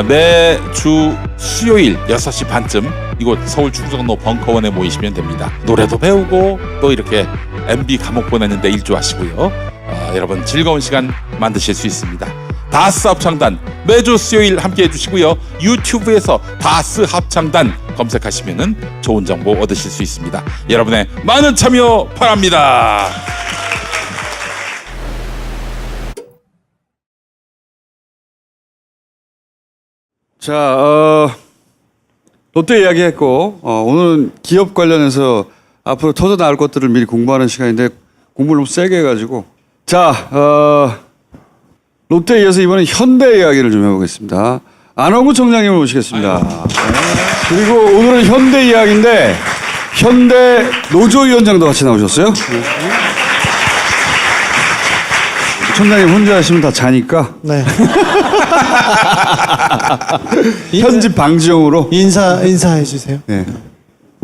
Speaker 7: 매주 수요일 6시 반쯤 이곳 서울 충정로 벙커원에 모이시면 됩니다. 노래도 배우고 또 이렇게 MB 감옥 보내는데 일조하시고요. 여러분 즐거운 시간 만드실 수 있습니다. 다스 합창단 매주 수요일 함께 해주시고요. 유튜브에서 다스 합창단 검색하시면 좋은 정보 얻으실 수 있습니다. 여러분의 많은 참여 바랍니다.
Speaker 6: 자, 롯데 이야기했고 오늘은 기업 관련해서 앞으로 터져 나올 것들을 미리 공부하는 시간인데 공부를 너무 세게 해가지고 자, 롯데에 이어서 이번엔 현대 이야기를 좀 해보겠습니다. 안원구 청장님을 모시겠습니다. 그리고 오늘은 현대 이야기인데 현대 노조위원장도 같이 나오셨어요. 청장님 혼자 하시면 다 자니까.
Speaker 8: 네.
Speaker 6: 편집 방지용으로
Speaker 8: 인사해 주세요.
Speaker 6: 네.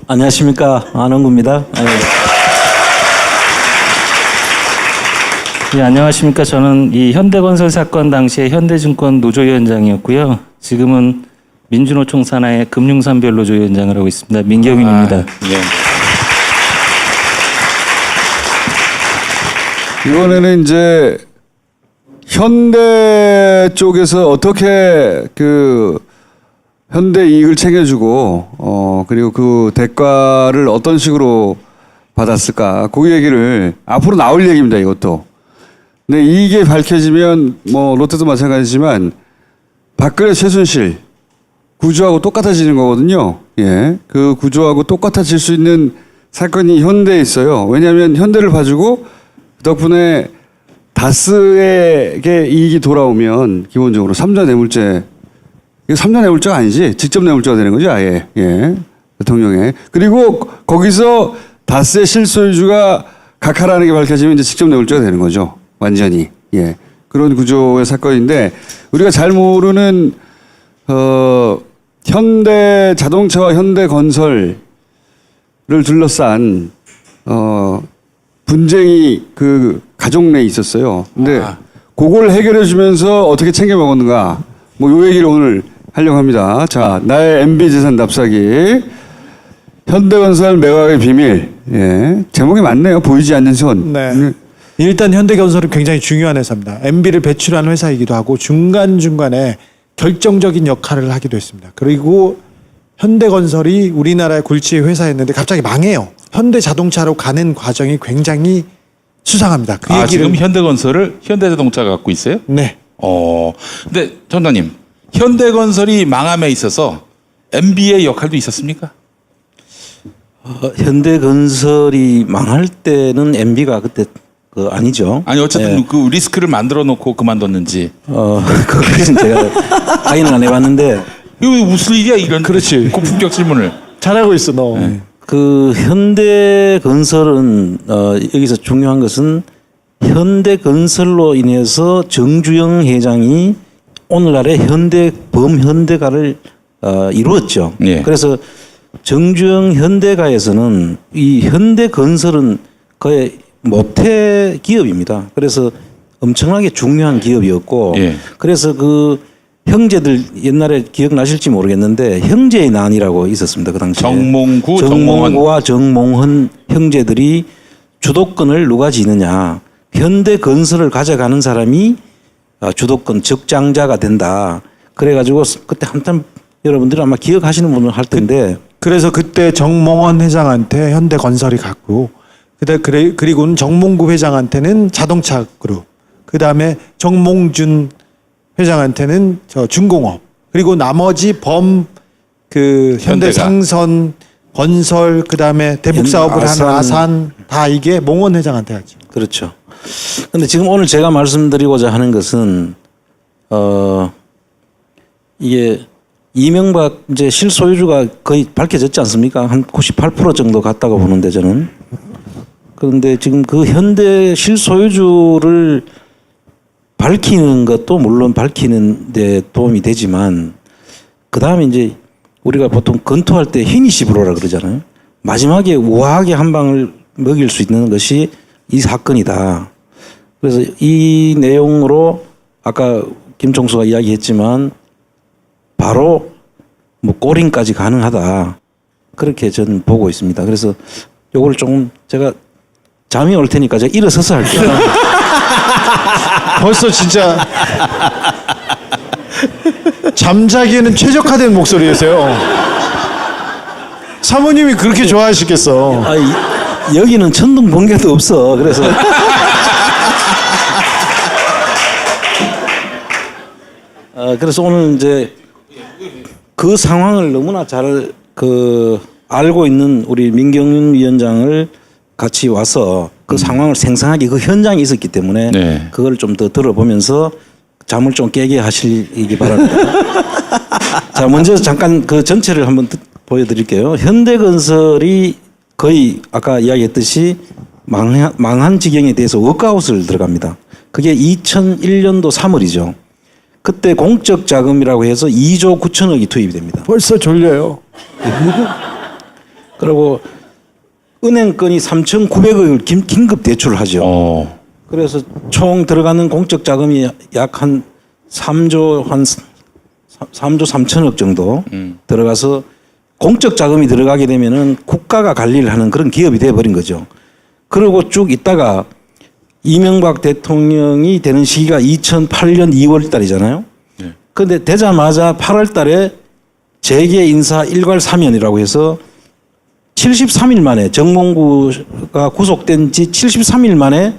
Speaker 12: 안녕하십니까, 안원구입니다. 네, 안녕하십니까. 저는 이 현대건설 사건 당시에 현대증권 노조위원장이었고요. 지금은 민주노총 산하의 금융산별 노조위원장을 하고 있습니다. 민경윤입니다.
Speaker 6: 이번에는 이제 현대 쪽에서 어떻게 그 현대 이익을 챙겨주고 그리고 그 대가를 어떤 식으로 받았을까 그 얘기를 앞으로 나올 얘기입니다. 이것도. 근데 이게 밝혀지면 뭐 롯데도 마찬가지지만 박근혜 최순실 구조하고 똑같아지는 거거든요. 예, 그 구조하고 똑같아질 수 있는 사건이 현대에 있어요. 왜냐하면 현대를 봐주고 덕분에 다스에게 이익이 돌아오면 기본적으로 3자 뇌물죄, 이거 3자 뇌물죄가 아니지, 직접 뇌물죄가 되는 거죠, 아예. 예, 대통령의. 그리고 거기서 다스의 실소유주가 각하라는 게 밝혀지면 이제 직접 뇌물죄가 되는 거죠, 완전히. 예, 그런 구조의 사건인데 우리가 잘 모르는 현대 자동차와 현대 건설을 둘러싼 분쟁이 그 가족 내에 있었어요. 근데 그걸 해결해 주면서 어떻게 챙겨 먹었는가, 뭐 요 얘기를 오늘 하려고 합니다. 자, 나의 MB 재산 납사기, 현대건설 매각의 비밀. 예, 제목이 맞네요. 보이지 않는 손.
Speaker 8: 네. 일단 현대건설은 굉장히 중요한 회사입니다. MB를 배출한 회사이기도 하고 중간중간에 결정적인 역할을 하기도 했습니다. 그리고 현대건설이 우리나라의 굴지의 회사였는데 갑자기 망해요. 현대자동차로 가는 과정이 굉장히 수상합니다. 그 얘기를
Speaker 7: 지금 현대건설을 현대자동차가 갖고 있어요?
Speaker 8: 네.
Speaker 7: 근데 전장님, 현대건설이 망함에 있어서 MB의 역할도 있었습니까?
Speaker 12: 현대건설이 망할 때는 MB가 그때 아니죠.
Speaker 7: 아니 어쨌든
Speaker 12: 예.
Speaker 7: 그 리스크를 만들어 놓고 그만뒀는지.
Speaker 12: 그것은 제가 확인을 안 해봤는데.
Speaker 7: 이거 무슨 일이야 이런.
Speaker 8: 그렇지.
Speaker 7: 고품격 질문을.
Speaker 8: 잘하고 있어 너.
Speaker 12: 네. 그 현대건설은 여기서 중요한 것은 현대건설로 인해서 정주영 회장이 오늘날의 범현대가를 이루었죠.
Speaker 7: 예.
Speaker 12: 그래서 정주영 현대가에서는 이 현대건설은 거의 모태 기업입니다. 그래서 엄청나게 중요한 기업이었고,
Speaker 7: 예.
Speaker 12: 그래서 그 형제들 옛날에 기억나실지 모르겠는데 형제의 난이라고 있었습니다. 그 당시에 정몽구와 정몽헌 형제들이 주도권을 누가 지느냐, 현대건설을 가져가는 사람이 주도권 적장자가 된다. 그래가지고 그때 한참 여러분들이 아마 기억하시는 분은 할 텐데,
Speaker 8: 그래서 그때 정몽헌 회장한테 현대건설이 갔고, 그리고는 정몽구 회장한테는 자동차 그룹, 그 다음에 정몽준 회장한테는 중공업, 그리고 나머지 현대상선, 건설, 그 다음에 대북 사업을 하는 아산, 다 이게 몽헌 회장한테 하죠.
Speaker 12: 그렇죠. 근데 지금 오늘 제가 말씀드리고자 하는 것은 이게 이명박 이제 실소유주가 거의 밝혀졌지 않습니까? 한 98% 정도 갔다고 보는데 저는. 그런데 지금 그 현대 실소유주를 밝히는 것도 물론 밝히는 데 도움이 되지만, 그 다음에 이제 우리가 보통 검토할 때 히니시브로라 그러잖아요. 마지막에 우아하게 한 방을 먹일 수 있는 것이 이 사건이다. 그래서 이 내용으로 아까 김총수가 이야기했지만 바로 뭐 꼬링까지 가능하다. 그렇게 저는 보고 있습니다. 그래서 요걸 조금 제가 잠이 올 테니까 제가 일어서서 할게요.
Speaker 8: 벌써 진짜 잠자기에는 최적화된 목소리였어요. 사모님이 그렇게 좋아하시겠어.
Speaker 12: 여기는 천둥 번개도 없어. 그래서 그래서 오늘 이제 그 상황을 너무나 잘 알고 있는 우리 민경윤 위원장을 같이 와서 그 상황을 생생하게 그 현장에 있었기 때문에 그걸 좀 더 들어보면서 잠을 좀 깨게 하시기 바랍니다. 자, 먼저 잠깐 그 전체를 한번 보여드릴게요. 현대건설이 거의 아까 이야기했듯이 망한 지경에 대해서 워크아웃을 들어갑니다. 그게 2001년도 3월이죠. 그때 공적 자금이라고 해서 2조 9천억이 투입이 됩니다.
Speaker 8: 벌써 졸려요.
Speaker 12: 그리고 은행권이 3,900억을 긴급 대출을 하죠. 그래서 총 들어가는 공적 자금이 약 한 3조 3천억 정도 들어가서 공적 자금이 들어가게 되면은 국가가 관리를 하는 그런 기업이 돼버린 거죠. 그리고 쭉 있다가 이명박 대통령이 되는 시기가 2008년 2월 달이잖아요. 그런데 되자마자 8월 달에 재계 인사 일괄 사면이라고 해서 73일 만에 정몽구가 구속된 지 73일 만에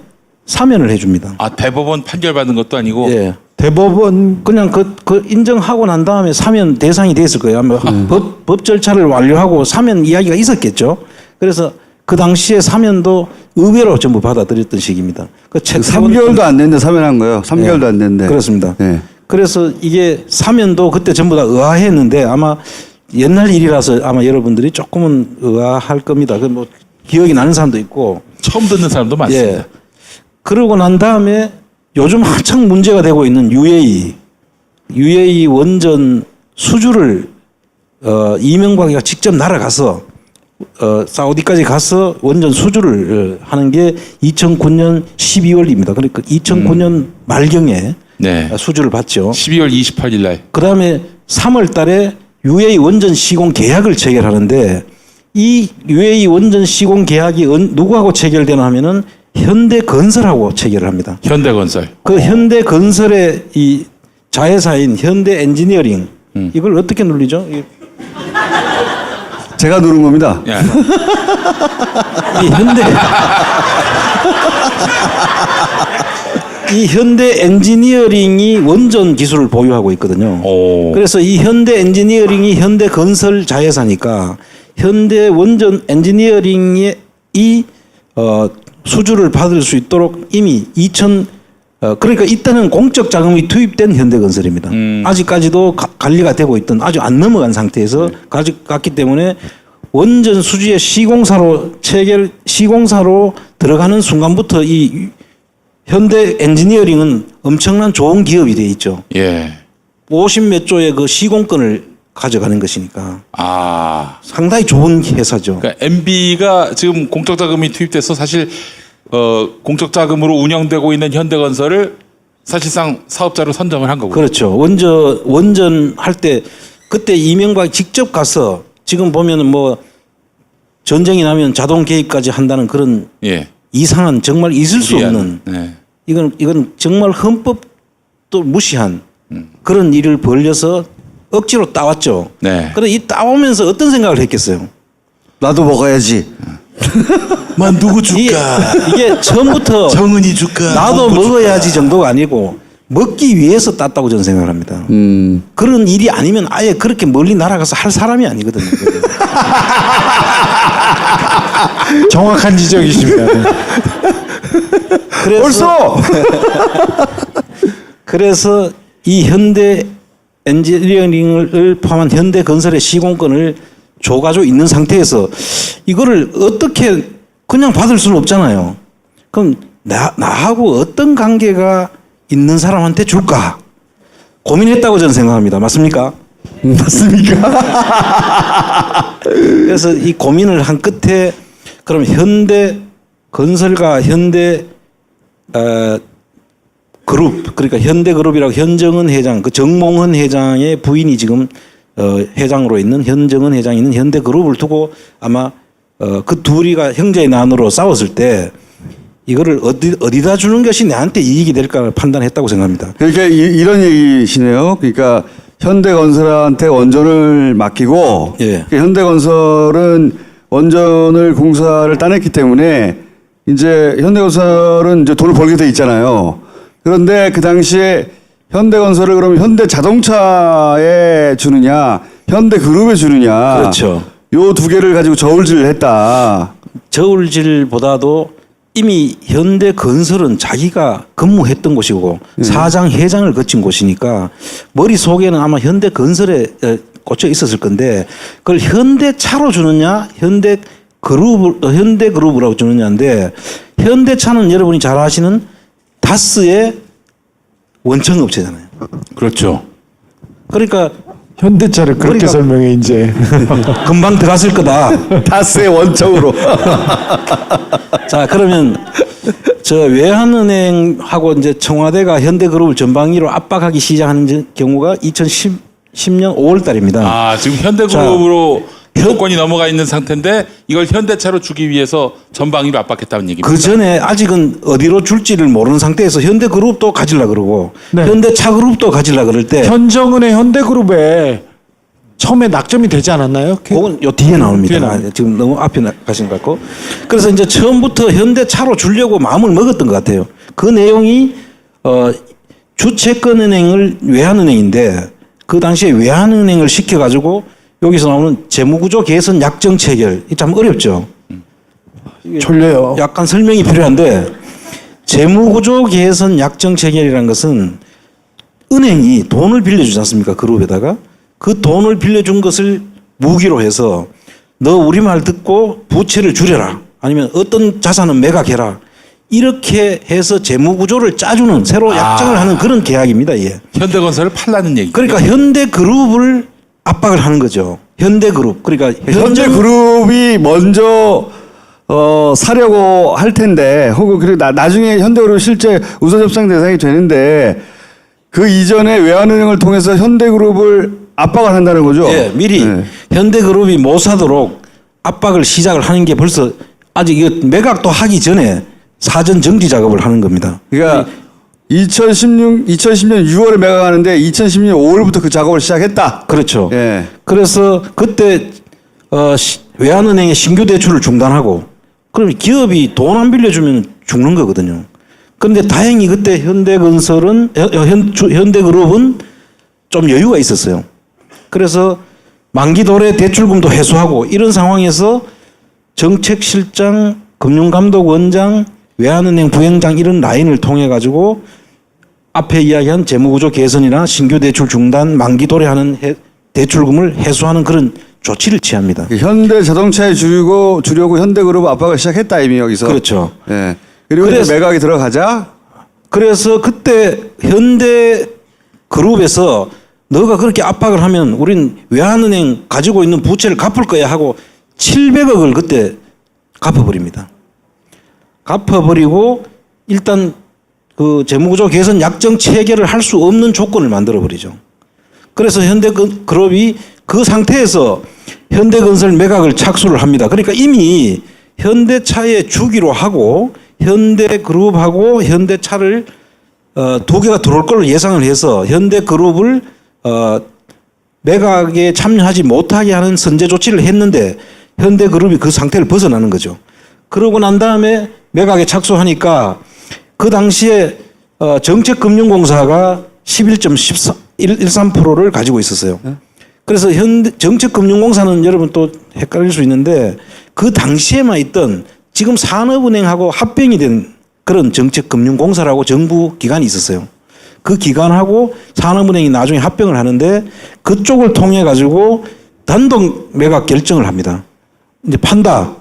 Speaker 12: 사면을 해줍니다.
Speaker 7: 아, 대법원 판결 받은 것도 아니고.
Speaker 12: 예. 대법원 그냥 그 인정하고 난 다음에 사면 대상이 됐을 거예요. 아마 법 절차를 완료하고 사면 이야기가 있었겠죠. 그래서 그 당시에 사면도 의외로 전부 받아들였던 시기입니다. 그
Speaker 6: 3개월도 안 됐는데 사면한 거예요. 3개월도 안 됐는데.
Speaker 12: 그렇습니다. 그래서 이게 사면도 그때 전부 다 의아했는데 아마 옛날 일이라서 아마 여러분들이 조금은 의아할 겁니다. 그 뭐 기억이 나는 사람도 있고
Speaker 7: 처음 듣는 사람도 많습니다.
Speaker 12: 예. 그러고 난 다음에 요즘 한창 문제가 되고 있는 UAE 원전 수주를 이명박이가 직접 날아가서 사우디까지 가서 원전 수주를 하는 게 2009년 12월입니다. 그러니까 2009년 말경에 수주를 받죠.
Speaker 7: 12월 28일 날.
Speaker 12: 그다음에 3월 달에 UAE 원전 시공 계약을 체결하는데 이 UAE 원전 시공 계약이 누구하고 체결되나 하면은 현대건설하고 체결을 합니다.
Speaker 7: 현대건설.
Speaker 12: 그 현대건설의 이 자회사인 현대엔지니어링 이걸 어떻게 눌리죠?
Speaker 6: 제가 누른 겁니다.
Speaker 12: 이 현대엔지니어링이 원전 기술을 보유하고 있거든요. 그래서 이 현대엔지니어링이 현대건설 자회사니까 현대원전 엔지니어링이 수주를 받을 수 있도록 이미 그러니까 이때는 공적 자금이 투입된 현대건설입니다. 아직까지도 관리가 되고 있던 아주 안 넘어간 상태에서 갔기 때문에 원전 수주의 시공사로 들어가는 순간부터 이 현대 엔지니어링은 엄청난 좋은 기업이 돼 있죠. 50몇 조의 그 시공권을 가져가는 것이니까. 상당히 좋은 회사죠.
Speaker 7: 그러니까 MB가 지금 공적 자금이 투입돼서 사실 공적 자금으로 운영되고 있는 현대건설을 사실상 사업자로 선정을 한 거고요.
Speaker 12: 그렇죠. 원전 할 때 그때 이명박이 직접 가서 지금 보면은 뭐 전쟁이 나면 자동 개입까지 한다는 그런 이상한 정말 있을 수 없는 이건 정말 헌법도 무시한 그런 일을 벌려서 억지로 따왔죠. 그런데 이 따오면서 어떤 생각을 했겠어요?
Speaker 6: 나도 먹어야지.
Speaker 7: 만 누구 줄까?
Speaker 12: 이게 처음부터
Speaker 7: 정은이 줄까?
Speaker 12: 나도 먹어야지 정도가 아니고 먹기 위해서 땄다고 저는 생각을 합니다. 그런 일이 아니면 아예 그렇게 멀리 날아가서 할 사람이 아니거든요.
Speaker 8: 정확한 지적이십니다.
Speaker 12: 그래서 이 현대 엔지니어링을 포함한 현대건설의 시공권을 줘가지고 있는 상태에서 이거를 어떻게 그냥 받을 수는 없잖아요. 그럼 나하고 어떤 관계가 있는 사람한테 줄까? 고민했다고 저는 생각합니다. 맞습니까?
Speaker 6: 맞습니까?
Speaker 12: 그래서 이 고민을 한 끝에 그럼 현대건설과 그룹 그러니까 현대그룹이라고 현정은 회장 그 정몽헌 회장의 부인이 지금 회장으로 있는 현정은 회장이 있는 현대그룹을 두고 아마 그 둘이가 형제의 난으로 싸웠을 때 이거를 어디다 주는 것이 내한테 이익이 될까 판단했다고 생각합니다.
Speaker 6: 그러니까 이런 얘기시네요. 그러니까 현대건설한테 원전을 맡기고
Speaker 12: 예.
Speaker 6: 현대건설은 원전을 공사를 따냈기 때문에 이제 현대건설은 이제 돈을 벌게 돼 있잖아요. 그런데 그 당시에 현대건설을 그러면 현대자동차에 주느냐, 현대그룹에 주느냐.
Speaker 12: 그렇죠.
Speaker 6: 요 두 개를 가지고 저울질을 했다.
Speaker 12: 저울질보다도 이미 현대건설은 자기가 근무했던 곳이고 사장, 회장을 거친 곳이니까 머릿속에는 아마 현대건설에 꽂혀 있었을 건데 그걸 현대차로 주느냐, 현대그룹이라고 주느냐인데 현대차는 여러분이 잘 아시는 다스의 원청업체잖아요.
Speaker 7: 그렇죠.
Speaker 12: 그러니까
Speaker 8: 현대차를 그렇게 설명해 이제.
Speaker 12: 금방 들어갔을 거다.
Speaker 6: 다스의 원청으로.
Speaker 12: 자 그러면 저 외환은행하고 이제 청와대가 현대그룹을 전방위로 압박하기 시작하는 경우가 2010년 5월 달입니다.
Speaker 7: 아, 지금 현대그룹으로 주도권이 넘어가 있는 상태인데 이걸 현대차로 주기 위해서 전방위로 압박했다는 얘기입니다.
Speaker 12: 그 전에 아직은 어디로 줄지를 모르는 상태에서 현대그룹도 가지려 그러고 현대차그룹도 가지려 그럴 때
Speaker 8: 현정은의 현대그룹에 처음에 낙점이 되지 않았나요?
Speaker 12: 그건 요 뒤에 나옵니다. 지금 너무 앞에 가신 것 같고. 그래서 이제 처음부터 현대차로 주려고 마음을 먹었던 것 같아요. 그 내용이 주채권은행을 외환은행인데 그 당시에 외환은행을 시켜가지고 여기서 나오는 재무구조 개선 약정 체결. 이 참 어렵죠.
Speaker 8: 졸려요.
Speaker 12: 약간 설명이 필요한데 재무구조 개선 약정 체결이라는 것은 은행이 돈을 빌려주지 않습니까? 그룹에다가 그 돈을 빌려준 것을 무기로 해서 너 우리 말 듣고 부채를 줄여라. 아니면 어떤 자산은 매각해라. 이렇게 해서 재무구조를 짜주는 새로 약정을 하는 그런 계약입니다. 이게.
Speaker 7: 현대건설을 팔라는 얘기.
Speaker 12: 그러니까 현대그룹을 압박을 하는 거죠. 현대그룹. 그러니까
Speaker 6: 현대그룹이 먼저 사려고 할 텐데 혹은 그리고 나중에 현대그룹 실제 우선 협상 대상이 되는데 그 이전에 외환은행을 통해서 현대그룹을 압박을 한다는 거죠.
Speaker 12: 예, 미리 현대그룹이 못 사도록 압박을 시작을 하는 게 벌써 아직 이거 매각도 하기 전에 사전 정지 작업을 하는 겁니다.
Speaker 6: 그러니까 2010년 6월에 매각하는데 2010년 5월부터 그 작업을 시작했다.
Speaker 12: 그렇죠.
Speaker 6: 예.
Speaker 12: 그래서 그때 외환은행의 신규 대출을 중단하고 그럼 기업이 돈 안 빌려주면 죽는 거거든요. 그런데 다행히 그때 현대건설은 현대그룹은 좀 여유가 있었어요. 그래서 만기 도래 대출금도 회수하고 이런 상황에서 정책실장, 금융감독원장, 외환은행 부행장 이런 라인을 통해 가지고 앞에 이야기한 재무구조 개선이나 신규 대출 중단, 만기 도래하는 대출금을 해소하는 그런 조치를 취합니다.
Speaker 6: 현대자동차에 주려고 현대그룹 압박을 시작했다 이미 여기서.
Speaker 12: 그렇죠.
Speaker 6: 예. 그리고 이제 매각이 들어가자.
Speaker 12: 그래서 그때 현대그룹에서 너가 그렇게 압박을 하면 우린 외환은행 가지고 있는 부채를 갚을 거야 하고 700억을 그때 갚아버립니다. 갚아버리고 일단 그 재무구조 개선 약정 체결을 할 수 없는 조건을 만들어버리죠. 그래서 현대그룹이 그 상태에서 현대건설 매각을 착수를 합니다. 그러니까 이미 현대차에 주기로 하고 현대그룹하고 현대차를 두 개가 들어올 걸로 예상을 해서 현대그룹을 매각에 참여하지 못하게 하는 선제 조치를 했는데 현대그룹이 그 상태를 벗어나는 거죠. 그러고 난 다음에 매각에 착수하니까 그 당시에 정책금융공사가 11.13%를 가지고 있었어요. 그래서 정책금융공사는 여러분 또 헷갈릴 수 있는데 그 당시에만 있던 지금 산업은행하고 합병이 된 그런 정책금융공사라고 정부 기관이 있었어요. 그 기관하고 산업은행이 나중에 합병을 하는데 그쪽을 통해 가지고 단독 매각 결정을 합니다. 이제 판다.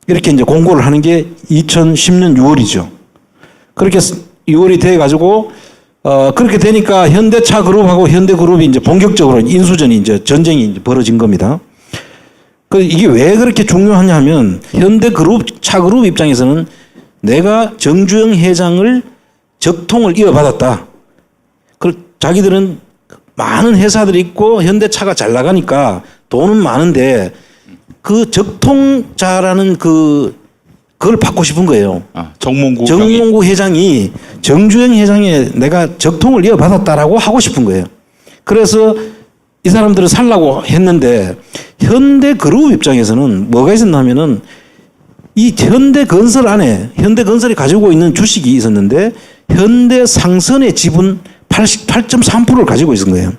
Speaker 12: 이렇게 이제 공고를 하는 게 2010년 6월이죠. 그렇게 6월이 돼 가지고 그렇게 되니까 현대차 그룹하고 현대그룹이 이제 본격적으로 인수전이 이제 전쟁이 이제 벌어진 겁니다. 그 이게 왜 그렇게 중요하냐 하면 현대그룹 차그룹 입장에서는 내가 정주영 회장을 적통을 이어받았다. 자기들은 많은 회사들이 있고 현대차가 잘 나가니까 돈은 많은데 그 적통자라는 그걸 받고 싶은 거예요. 정몽구 회장이 정주행 회장에 내가 적통을 이어받았다라고 하고 싶은 거예요. 그래서 이 사람들을 살라고 했는데 현대그룹 입장에서는 뭐가 있었냐면은 이 현대건설 안에 현대건설이 가지고 있는 주식이 있었는데 현대상선의 지분 8.3%를 가지고 있은 거예요.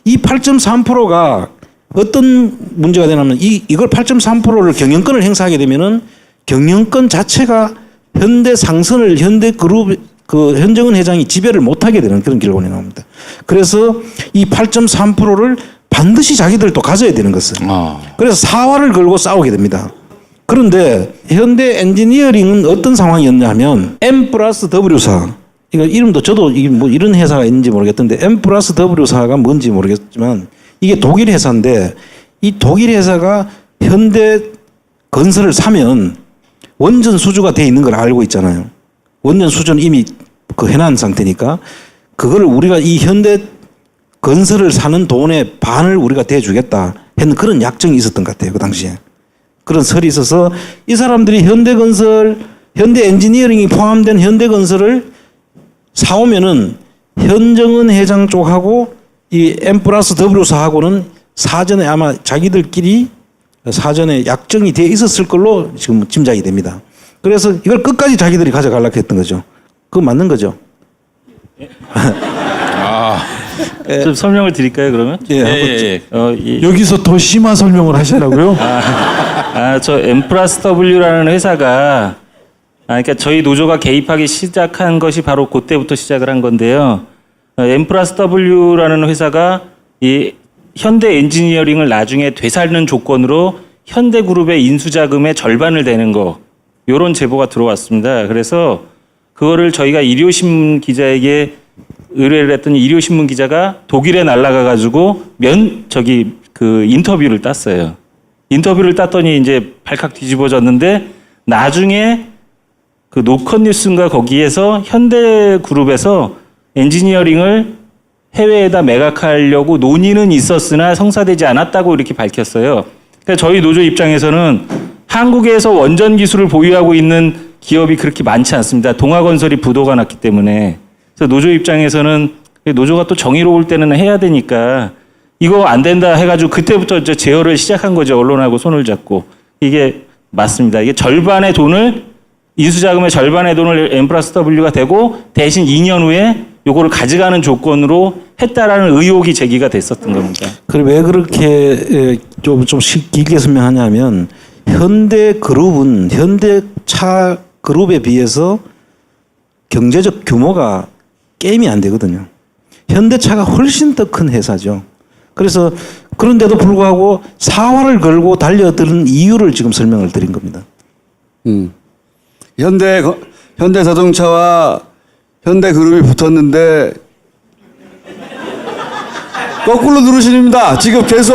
Speaker 12: 이 8.3%가 어떤 문제가 되냐면 이걸 8.3%를 경영권을 행사하게 되면은 경영권 자체가 현대상선을 현대그룹 현정은 회장이 지배를 못하게 되는 그런 결론이 나옵니다. 그래서 이 8.3%를 반드시 자기들도 가져야 되는 것은. 그래서 사활을 걸고 싸우게 됩니다. 그런데 현대 엔지니어링은 어떤 상황이었냐면 M+W사 이거 이름도 저도 뭐 이런 회사가 있는지 모르겠던데 M+W사가 뭔지 모르겠지만 이게 독일 회사인데 이 독일 회사가 현대 건설을 사면 원전 수주가 돼 있는 걸 알고 있잖아요. 원전 수주는 이미 해놓은 상태니까 그거를 우리가 이 현대 건설을 사는 돈의 반을 우리가 대주겠다 했는 그런 약정이 있었던 것 같아요. 그 당시에. 그런 설이 있어서 이 사람들이 현대건설, 현대 엔지니어링이 포함된 현대건설을 사오면은 현정은 회장 쪽하고 이 M+W사하고는 사전에 아마 자기들끼리 사전에 약정이 돼 있었을 걸로 지금 짐작이 됩니다. 그래서 이걸 끝까지 자기들이 가져가려고 했던 거죠. 그거 맞는 거죠?
Speaker 13: 좀 설명을 드릴까요, 그러면?
Speaker 8: 여기서 더 심한 설명을 하시라고요?
Speaker 13: 저 M+W라는 회사가 그러니까 저희 노조가 개입하기 시작한 것이 바로 그때부터 시작을 한 건데요. M+W라는 회사가 이 현대 엔지니어링을 나중에 되살리는 조건으로 현대그룹의 인수자금의 절반을 대는 거 이런 제보가 들어왔습니다. 그래서 그거를 저희가 일요신문 기자에게 의뢰를 했더니 일요신문 기자가 독일에 날아가 가지고 인터뷰를 땄어요. 인터뷰를 땄더니 이제 발칵 뒤집어졌는데 나중에 그 노컷뉴스인가 거기에서 현대그룹에서 엔지니어링을 해외에다 매각하려고 논의는 있었으나 성사되지 않았다고 이렇게 밝혔어요. 그러니까 저희 노조 입장에서는 한국에서 원전 기술을 보유하고 있는 기업이 그렇게 많지 않습니다. 동아건설이 부도가 났기 때문에. 그래서 노조 입장에서는 노조가 또 정의로울 때는 해야 되니까 이거 안 된다 해가지고 그때부터 이제 제어를 시작한 거죠. 언론하고 손을 잡고. 이게 맞습니다. 이게 절반의 돈을 인수자금의 절반의 돈을 M+W가 되고 대신 2년 후에 요거를 가져가는 조건으로 했다라는 의혹이 제기가 됐었던 겁니다.
Speaker 12: 그럼 왜 그렇게 좀 길게 설명하냐면 현대그룹은 현대차 그룹에 비해서 경제적 규모가 게임이 안 되거든요. 현대차가 훨씬 더 큰 회사죠. 그래서 그런데도 불구하고 사활을 걸고 달려드는 이유를 지금 설명을 드린 겁니다.
Speaker 1: 현대자동차와 현대그룹이 붙었는데 거꾸로 누르십니다. 지금 계속.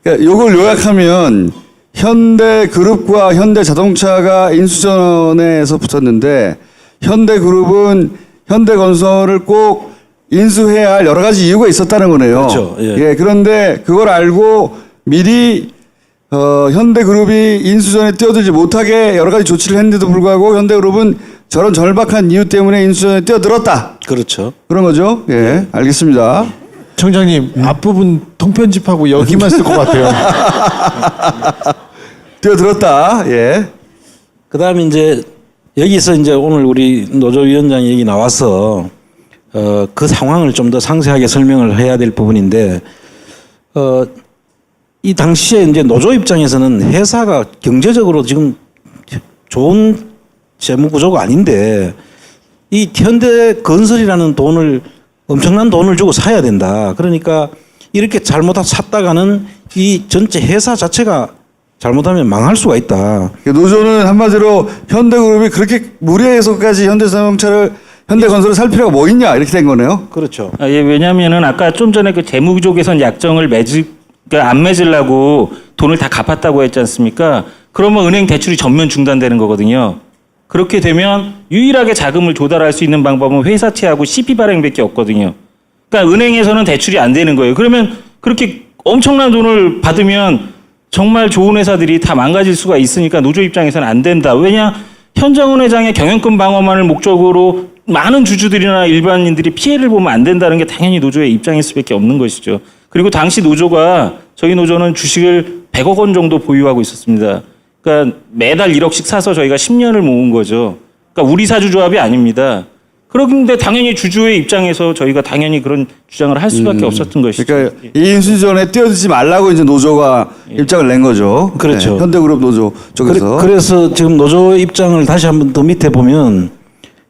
Speaker 1: 그러니까 요걸 요약하면 현대그룹과 현대자동차가 인수전에서 붙었는데 현대그룹은 현대건설을 꼭 인수해야 할 여러 가지 이유가 있었다는 거네요.
Speaker 12: 그렇죠.
Speaker 1: 그런데 그걸 알고 미리 현대그룹이 인수전에 뛰어들지 못하게 여러 가지 조치를 했는데도 불구하고 현대그룹은 저런 절박한 이유 때문에 인수전에 뛰어들었다.
Speaker 12: 그렇죠.
Speaker 1: 그런 거죠. 예, 알겠습니다.
Speaker 8: 청장님 앞부분 통편집하고 여기만 쓸 것 같아요.
Speaker 1: 뛰어들었다. 예.
Speaker 12: 그다음에 이제 여기서 이제 오늘 우리 노조위원장 얘기 나와서 그 상황을 좀 더 상세하게 설명을 해야 될 부분인데 이 당시에 이제 노조 입장에서는 회사가 경제적으로 지금 좋은 재무 구조가 아닌데 이 현대건설이라는 돈을 엄청난 돈을 주고 사야 된다. 그러니까 이렇게 샀다가는 이 전체 회사 자체가 잘못하면 망할 수가 있다.
Speaker 1: 노조는 한마디로 현대그룹이 그렇게 무리해서까지 현대건설을 살 필요가 뭐 있냐 이렇게 된 거네요.
Speaker 12: 그렇죠.
Speaker 13: 왜냐하면은 아까 좀 전에 그 재무조 개선 약정을 그러니까 안 맺으려고 돈을 다 갚았다고 했지 않습니까? 그러면 은행 대출이 전면 중단되는 거거든요. 그렇게 되면 유일하게 자금을 조달할 수 있는 방법은 회사채하고 CP 발행밖에 없거든요. 그러니까 은행에서는 대출이 안 되는 거예요. 그러면 그렇게 엄청난 돈을 받으면 정말 좋은 회사들이 다 망가질 수가 있으니까 노조 입장에서는 안 된다. 왜냐? 현정은 회장의 경영권 방어만을 목적으로 많은 주주들이나 일반인들이 피해를 보면 안 된다는 게 당연히 노조의 입장일 수밖에 없는 것이죠. 그리고 당시 노조가 저희 노조는 주식을 100억 원 정도 보유하고 있었습니다. 그러니까 매달 1억씩 사서 저희가 10년을 모은 거죠. 그러니까 우리 사주조합이 아닙니다. 그런데 당연히 주주의 입장에서 저희가 당연히 그런 주장을 할 수밖에 없었던 것이죠.
Speaker 6: 그러니까 이 인수전에 뛰어들지 말라고 이제 노조가 입장을 낸 거죠.
Speaker 12: 그렇죠.
Speaker 6: 네, 현대그룹 노조 쪽에서.
Speaker 12: 그래서 지금 노조 입장을 다시 한번 더 밑에 보면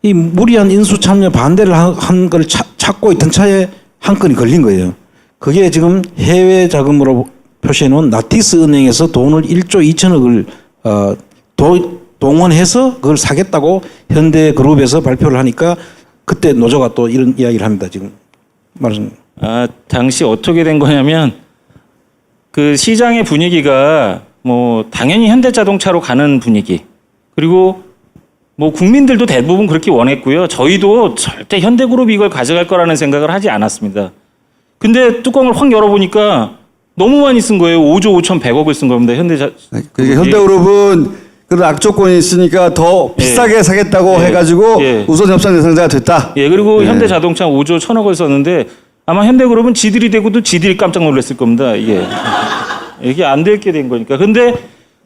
Speaker 12: 이 무리한 인수 참여 반대를 한 걸 찾고 있던 차에 한 건이 걸린 거예요. 그게 지금 해외 자금으로 표시해 놓은 나티스 은행에서 돈을 1조 2천억을 동원해서 그걸 사겠다고 현대그룹에서 발표를 하니까 그때 노조가 또 이런 이야기를 합니다. 지금 말씀.
Speaker 13: 당시 어떻게 된 거냐면 그 시장의 분위기가 뭐 당연히 현대자동차로 가는 분위기, 그리고 뭐 국민들도 대부분 그렇게 원했고요. 저희도 절대 현대그룹이 이걸 가져갈 거라는 생각을 하지 않았습니다. 근데 뚜껑을 확 열어보니까 너무 많이 쓴 거예요. 5조 5,100억을 쓴 겁니다.
Speaker 6: 그게 현대그룹은 그런 악조건이 있으니까 더 비싸게 사겠다고 해가지고 우선 협상 대상자가 됐다.
Speaker 13: 예, 그리고 현대자동차 5조 1,000억을 썼는데 아마 현대그룹은 지들이 되고도 지들이 깜짝 놀랐을 겁니다. 이게 안 될 게 된 거니까. 근데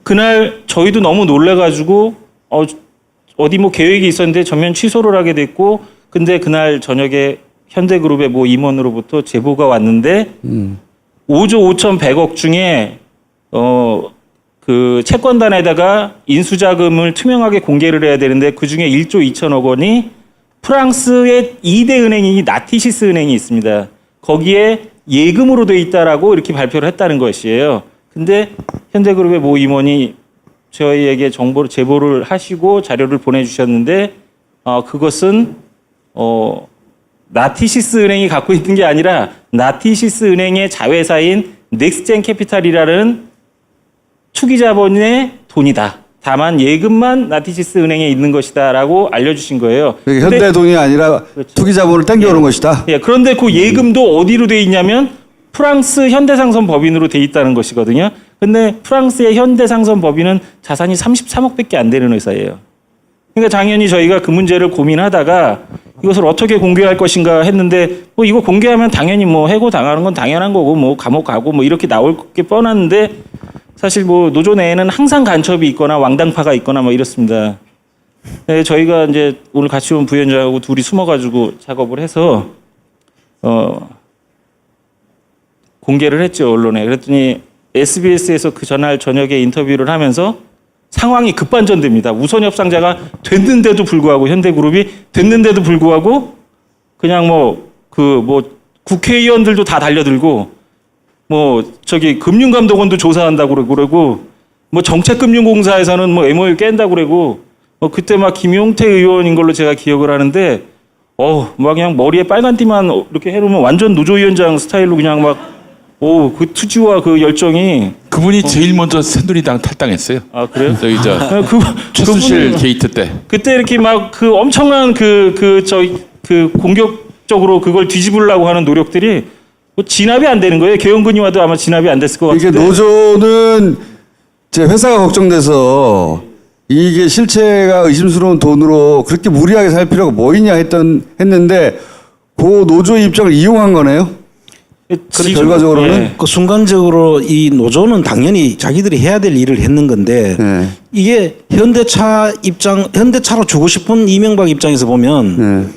Speaker 13: 그날 저희도 너무 놀래가지고 어디 뭐 계획이 있었는데 전면 취소를 하게 됐고, 근데 그날 저녁에 현대그룹의 뭐 임원으로부터 제보가 왔는데 5조 5,100억 중에 그 채권단에다가 인수자금을 투명하게 공개를 해야 되는데 그 중에 1조 2천억 원이 프랑스의 2대 은행이 나티시스 은행이 있습니다. 거기에 예금으로 돼 있다라고 이렇게 발표를 했다는 것이에요. 근데 현대그룹의 모 임원이 저희에게 제보를 하시고 자료를 보내주셨는데 그것은 나티시스 은행이 갖고 있는 게 아니라 나티시스 은행의 자회사인 넥스젠 캐피탈이라는 투기자본의 돈이다. 다만 예금만 나티시스 은행에 있는 것이다라고 알려주신 거예요.
Speaker 6: 현대 돈이 아니라 그렇죠. 투기자본을 땡겨오는 것이다.
Speaker 13: 예, 그런데 그 예금도 어디로 돼 있냐면 프랑스 현대상선 법인으로 돼 있다는 것이거든요. 근데 프랑스의 현대상선 법인은 자산이 33억밖에 안 되는 회사예요. 그러니까 당연히 저희가 그 문제를 고민하다가 이것을 어떻게 공개할 것인가 했는데 뭐 이거 공개하면 당연히 뭐 해고 당하는 건 당연한 거고 뭐 감옥 가고 뭐 이렇게 나올 게 뻔한데 사실 뭐 노조 내에는 항상 간첩이 있거나 왕당파가 있거나 뭐 이렇습니다. 네, 저희가 이제 오늘 같이 온 부위원장하고 둘이 숨어가지고 작업을 해서 공개를 했죠, 언론에. 그랬더니 SBS에서 그 전날 저녁에 인터뷰를 하면서 상황이 급반전됩니다. 우선 협상자가 됐는데도 불구하고 현대그룹이 됐는데도 불구하고 그냥 국회의원들도 다 달려들고 금융감독원도 조사한다고 그러고 정책금융공사에서는 MOU 깬다고 그러고 그때 김용태 의원인 걸로 제가 기억을 하는데 그냥 머리에 빨간 띠만 이렇게 해놓으면 완전 노조위원장 스타일로 그냥 그 투지와 그 열정이
Speaker 7: 그분이 제일 먼저 새누리당 탈당했어요.
Speaker 13: 아 그래요?
Speaker 7: 저희 최순실 게이트 때.
Speaker 13: 그때 이렇게 그 엄청난 공격적으로 그걸 뒤집으려고 하는 노력들이 진압이 안 되는 거예요. 개헌군이 와도 아마 진압이 안 됐을 것 같은데.
Speaker 6: 이게 노조는 제 회사가 걱정돼서 이게 실체가 의심스러운 돈으로 그렇게 무리하게 살 필요가 뭐 있냐 했는데 그 노조의 입장을 이용한 거네요. 결과적으로는
Speaker 12: 그 순간적으로 이 노조는 당연히 자기들이 해야 될 일을 했는 건데 이게 현대차로 주고 싶은 이명박 입장에서 보면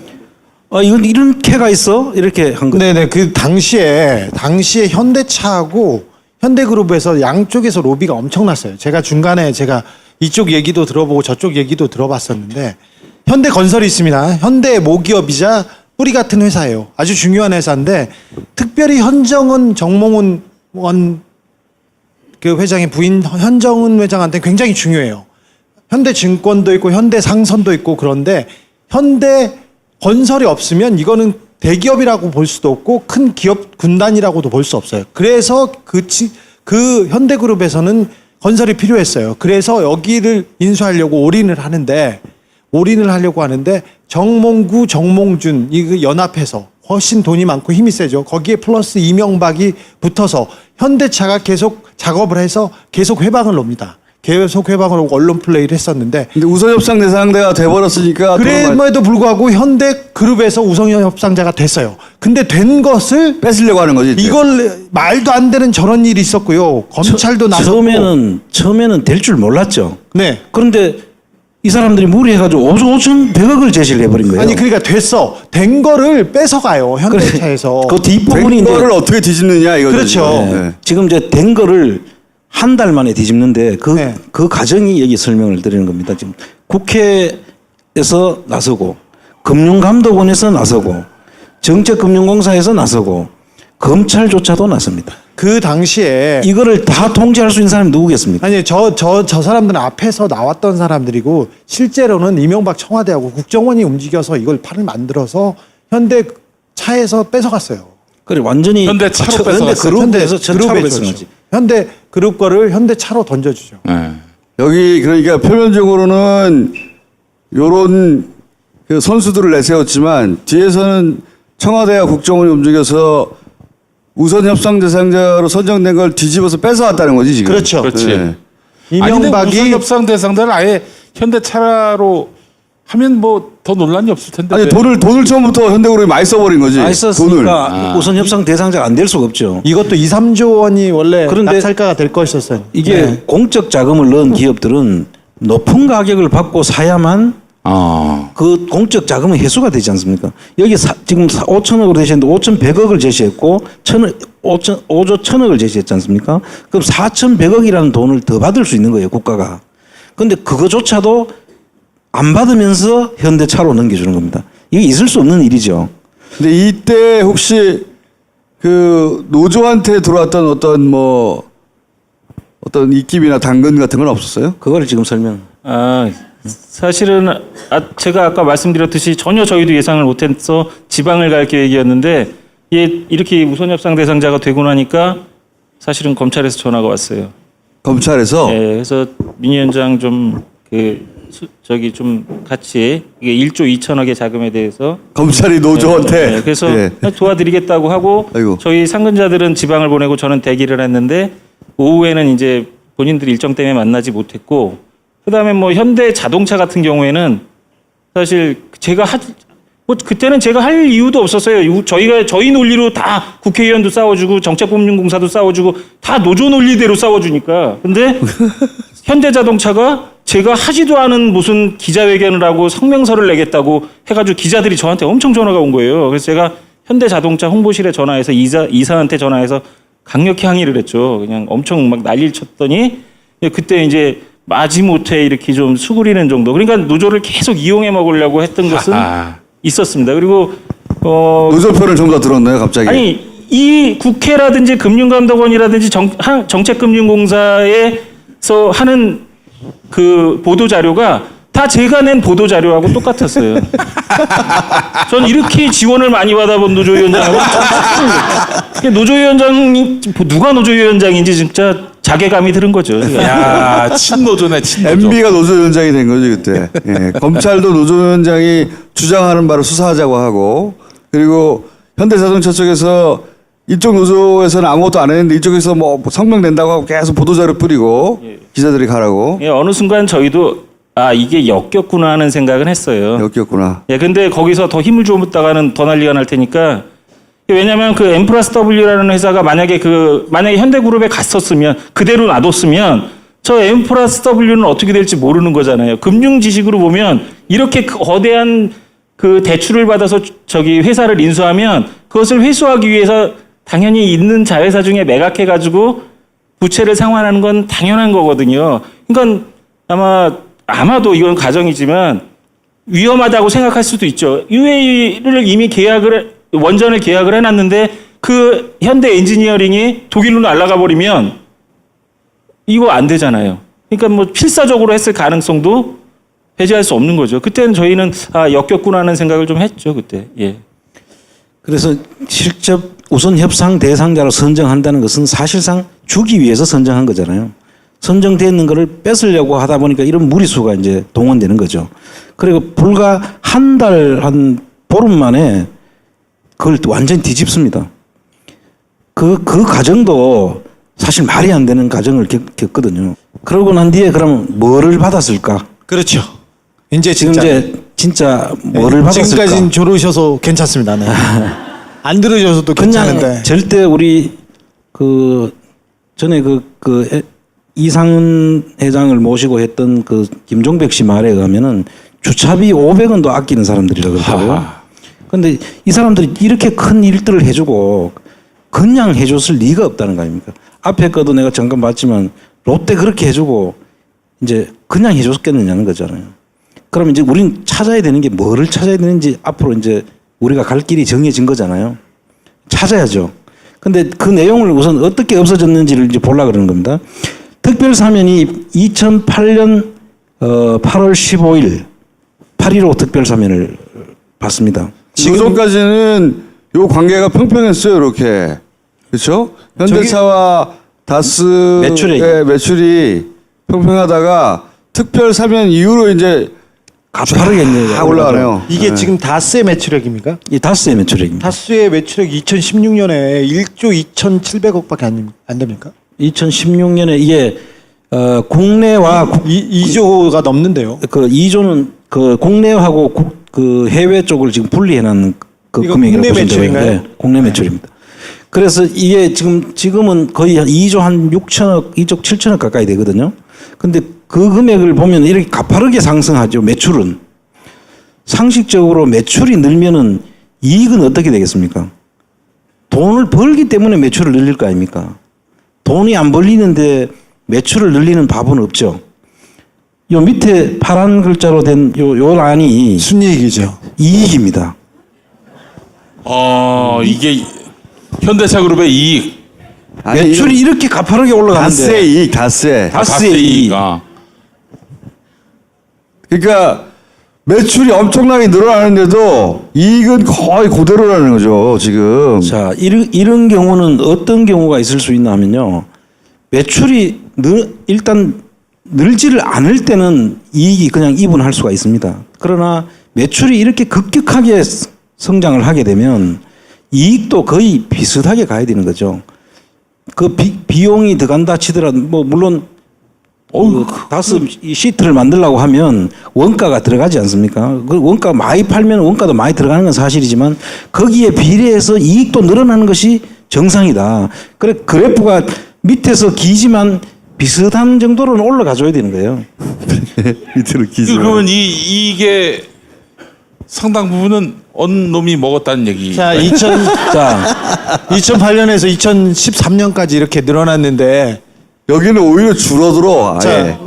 Speaker 12: 이건 이런 캐가 있어 이렇게 한 거죠.
Speaker 8: 네네, 그 당시에 현대차하고 현대그룹에서 양쪽에서 로비가 엄청났어요. 제가 중간에 이쪽 얘기도 들어보고 저쪽 얘기도 들어봤었는데 현대건설이 있습니다. 현대의 모기업이자 뿌리 같은 회사예요. 아주 중요한 회사인데 특별히 현정은 정몽훈 그 회장의 부인 현정은 회장한테 굉장히 중요해요. 현대증권도 있고 현대상선도 있고 그런데 현대건설이 없으면 이거는 대기업이라고 볼 수도 없고 큰 기업 군단이라고도 볼 수 없어요. 그래서 그 현대그룹에서는 건설이 필요했어요. 그래서 여기를 인수하려고 올인을 하는데 올인을 하려고 하는데 정몽구, 정몽준 이 연합해서 훨씬 돈이 많고 힘이 세죠. 거기에 플러스 이명박이 붙어서 현대차가 계속 작업을 해서 계속 회방을 놉니다. 계속 회방을 하고 언론 플레이를 했었는데
Speaker 6: 근데 우선협상 대상자가 돼버렸으니까
Speaker 8: 그럼에도 불구하고 현대그룹에서 우선협상자가 됐어요. 근데 된 것을
Speaker 6: 뺏으려고 하는 거지.
Speaker 8: 이걸 말도 안 되는 저런 일이 있었고요. 검찰도 나섰고
Speaker 12: 처음에는 될 줄 몰랐죠.
Speaker 8: 네.
Speaker 12: 그런데 이 사람들이 무리해가지고 5,100억을 제시를 해버린 거예요.
Speaker 8: 아니 그러니까 됐어. 된 거를 뺏어가요. 현대차에서.
Speaker 12: 그 뒷부분이
Speaker 6: 된 거를 어떻게 뒤집느냐 이거죠.
Speaker 8: 그렇죠.
Speaker 12: 네. 지금 이제 된 거를 한 달 만에 뒤집는데 그 과정이 여기 설명을 드리는 겁니다. 지금 국회에서 나서고 금융감독원에서 나서고 정책금융공사에서 나서고 검찰조차도 나섭니다.
Speaker 8: 그 당시에
Speaker 12: 이거를 다 통제할 수 있는 사람이 누구겠습니까?
Speaker 8: 아니 저 사람들은 앞에서 나왔던 사람들이고 실제로는 이명박 청와대하고 국정원이 움직여서 이걸 판을 만들어서 현대차에서 뺏어갔어요.
Speaker 12: 그래 완전히
Speaker 7: 현대차로
Speaker 12: 현대그룹에서 전차로 뺏어갔지.
Speaker 8: 현대그룹 거를 현대차로 던져주죠.
Speaker 6: 여기 그러니까 표면적으로는 요런 그 선수들을 내세웠지만 뒤에서는 청와대와 국정원이 움직여서 우선 협상 대상자로 선정된 걸 뒤집어서 뺏어왔다는 거지 지금.
Speaker 8: 그렇죠.
Speaker 7: 그렇지.
Speaker 6: 네.
Speaker 8: 이명박이
Speaker 7: 우선 협상 대상자를 아예 현대차로 하면 뭐 더 논란이 없을 텐데.
Speaker 6: 아니 돈을 처음부터 현대그룹이 많이 써버린 거지.
Speaker 12: 많이 썼으니까
Speaker 6: 돈을.
Speaker 12: 우선 협상 대상자가 안 될 수가 없죠.
Speaker 8: 이것도 2, 3조 원이 원래
Speaker 12: 그런데
Speaker 8: 낙찰가가 될 것이었어요.
Speaker 12: 이게 공적 자금을 넣은 기업들은 높은 가격을 받고 사야만 그 공적 자금은 회수가 되지 않습니까? 여기 지금 5천억으로 되셨는데 5,100억을 제시했고 5조 1,000억을 제시했지 않습니까? 그럼 4,100억이라는 돈을 더 받을 수 있는 거예요, 국가가. 근데 그거조차도 안 받으면서 현대차로 넘겨주는 겁니다. 이게 있을 수 없는 일이죠.
Speaker 6: 근데 이때 혹시 그 노조한테 들어왔던 어떤 입김이나 당근 같은 건 없었어요?
Speaker 12: 그걸 지금 설명.
Speaker 13: 사실은 제가 아까 말씀드렸듯이 전혀 저희도 예상을 못해서 지방을 갈 계획이었는데 이렇게 우선협상 대상자가 되고 나니까 사실은 검찰에서 전화가 왔어요.
Speaker 6: 검찰에서?
Speaker 13: 네, 그래서 민 위원장 좀 좀 같이 이게 1조 2천억의 자금에 대해서
Speaker 6: 검찰이 노조한테
Speaker 13: 네, 그래서 도와드리겠다고 하고 저희 상근자들은 지방을 보내고 저는 대기를 했는데 오후에는 이제 본인들이 일정 때문에 만나지 못했고 그다음에 뭐 현대 자동차 같은 경우에는 사실 제가 그때는 제가 할 이유도 없었어요. 저희 논리로 다 국회의원도 싸워주고 정책금융공사도 싸워주고 다 노조 논리대로 싸워주니까. 근데 현대자동차가 제가 하지도 않은 무슨 기자회견을 하고 성명서를 내겠다고 해가지고 기자들이 저한테 엄청 전화가 온 거예요. 그래서 제가 현대자동차 홍보실에 전화해서 이사한테 전화해서 강력히 항의를 했죠. 그냥 엄청 막 난리를 쳤더니 그때 이제 마지못해 이렇게 좀 수그리는 정도. 그러니까 노조를 계속 이용해 먹으려고 했던 것은 있었습니다. 그리고
Speaker 6: 노조편을 좀 더 들었나요, 갑자기?
Speaker 13: 아니 이 국회라든지 금융감독원이라든지 정책금융공사에서 하는 그 보도 자료가 다 제가 낸 보도 자료하고 똑같았어요. 전 이렇게 지원을 많이 받아본 노조위원장하고 노조위원장이 누가 노조위원장인지 진짜 자괴감이 들은 거죠.
Speaker 7: 야, 친노조네, 친노조.
Speaker 6: MB가 노조위원장이 된 거지 그때. 예, 검찰도 노조위원장이 주장하는 바를 수사하자고 하고 그리고 현대자동차 쪽에서 이쪽 노조에서는 아무것도 안 했는데 이쪽에서 뭐 성명 낸다고 하고 계속 보도자료 뿌리고 기자들이 가라고.
Speaker 13: 예, 어느 순간 저희도 이게 역겹구나 하는 생각은 했어요.
Speaker 6: 역겹구나.
Speaker 13: 예, 근데 거기서 더 힘을 주었다가는 더 난리가 날 테니까. 왜냐면 그 M+W라는 회사가 만약에 현대그룹에 갔었으면 그대로 놔뒀으면 저 M+W는 어떻게 될지 모르는 거잖아요. 금융 지식으로 보면 이렇게 거대한 그 대출을 받아서 저기 회사를 인수하면 그것을 회수하기 위해서 당연히 있는 자회사 중에 매각해가지고 부채를 상환하는 건 당연한 거거든요. 그러니까 아마도 이건 가정이지만 위험하다고 생각할 수도 있죠. UA를 이미 원전을 계약을 해놨는데 그 현대 엔지니어링이 독일로 날아가 버리면 이거 안 되잖아요. 그러니까 뭐 필사적으로 했을 가능성도 배제할 수 없는 거죠. 그때는 저희는 역겹구나 하는 생각을 좀 했죠. 그때. 예.
Speaker 12: 그래서 실적 우선 협상 대상자로 선정한다는 것은 사실상 주기 위해서 선정한 거잖아요. 선정되어 있는 거를 뺏으려고 하다 보니까 이런 무리수가 이제 동원되는 거죠. 그리고 불과 한 달, 한 보름 만에 그걸 완전히 뒤집습니다. 그 과정도 사실 말이 안 되는 과정을 겪거든요. 그러고 난 뒤에 그러면 뭐를 받았을까?
Speaker 8: 그렇죠. 이제
Speaker 12: 지금 이제 진짜 뭐를 받았을까?
Speaker 8: 지금까지는 조르셔서 괜찮습니다. 네. 안 들으셔서도 괜찮은데.
Speaker 12: 그냥 절대 우리 전에 이상은 회장을 모시고 했던 그 김종백 씨 말에 의하면은 주차비 500원도 아끼는 사람들이라고 그러더라고요. 근데 이 사람들이 이렇게 큰 일들을 해주고 그냥 해줬을 리가 없다는 거 아닙니까? 앞에 거도 내가 잠깐 봤지만 롯데 그렇게 해주고 이제 그냥 해줬겠느냐는 거잖아요. 그럼 이제 우린 찾아야 되는 게 뭐를 찾아야 되는지 앞으로 이제 우리가 갈 길이 정해진 거잖아요. 찾아야죠. 근데 그 내용을 우선 어떻게 없어졌는지를 이제 보려고 그러는 겁니다. 특별 사면이 2008년 8월 15일 8.15 특별 사면을 받습니다.
Speaker 6: 지금 전까지는 요 관계가 평평했어요, 이렇게. 그렇죠? 현대차와 다스의 매출이 평평하다가 특별 사면 이후로 이제
Speaker 12: 가파르게
Speaker 6: 올라가네요.
Speaker 8: 이게
Speaker 6: 네.
Speaker 8: 지금 다스의 매출액입니까?
Speaker 12: 이 다스의 매출액입니다.
Speaker 8: 다스의 매출액 2016년에 1조 2,700억밖에 안 됩니까?
Speaker 12: 2016년에 이게 국내와
Speaker 8: 2조가 넘는데요.
Speaker 12: 그 2조는 그 국내하고 그 해외 쪽을 지금 분리해놓은 그 금액이라고
Speaker 8: 국내
Speaker 12: 보시면 되고요.
Speaker 8: 매출인가요?
Speaker 12: 네, 국내 매출입니다. 그래서 이게 지금은 거의 한 2조 한 6천억, 2조 7천억 가까이 되거든요. 근데 그 금액을 보면 이렇게 가파르게 상승하죠. 매출은. 상식적으로 매출이 늘면은 이익은 어떻게 되겠습니까? 돈을 벌기 때문에 매출을 늘릴 거 아닙니까? 돈이 안 벌리는데 매출을 늘리는 밥은 없죠. 요 밑에 파란 글자로 된 요 란이
Speaker 8: 순이익이죠.
Speaker 12: 이익입니다.
Speaker 7: 이게 현대차 그룹의 이익.
Speaker 12: 매출이 이렇게 가파르게 올라가는데
Speaker 6: 다스의 이익, 다스의
Speaker 12: 이익.
Speaker 6: 그러니까 매출이 엄청나게 늘어나는데도 이익은 거의 그대로라는 거죠, 지금.
Speaker 12: 자, 이런 경우는 어떤 경우가 있을 수 있나 하면요. 매출이 일단 늘지를 않을 때는 이익이 그냥 이분할 수가 있습니다. 그러나 매출이 이렇게 급격하게 성장을 하게 되면 이익도 거의 비슷하게 가야 되는 거죠. 그 비용이 들어간다 치더라도 뭐 물론 다스 이 시트를 만들려고 하면 원가가 들어가지 않습니까? 그 원가 많이 팔면 원가도 많이 들어가는 건 사실이지만 거기에 비례해서 이익도 늘어나는 것이 정상이다. 그래 그래프가 밑에서 기지만 비슷한 정도로는 올라가줘야 되는 거예요.
Speaker 6: 밑으로 기지.
Speaker 7: 그러면 이게 상당 부분은 언 놈이 먹었다는 얘기.
Speaker 8: 자, 2008년에서 2013년까지 이렇게 늘어났는데
Speaker 6: 여기는 오히려 줄어들어.
Speaker 8: 자,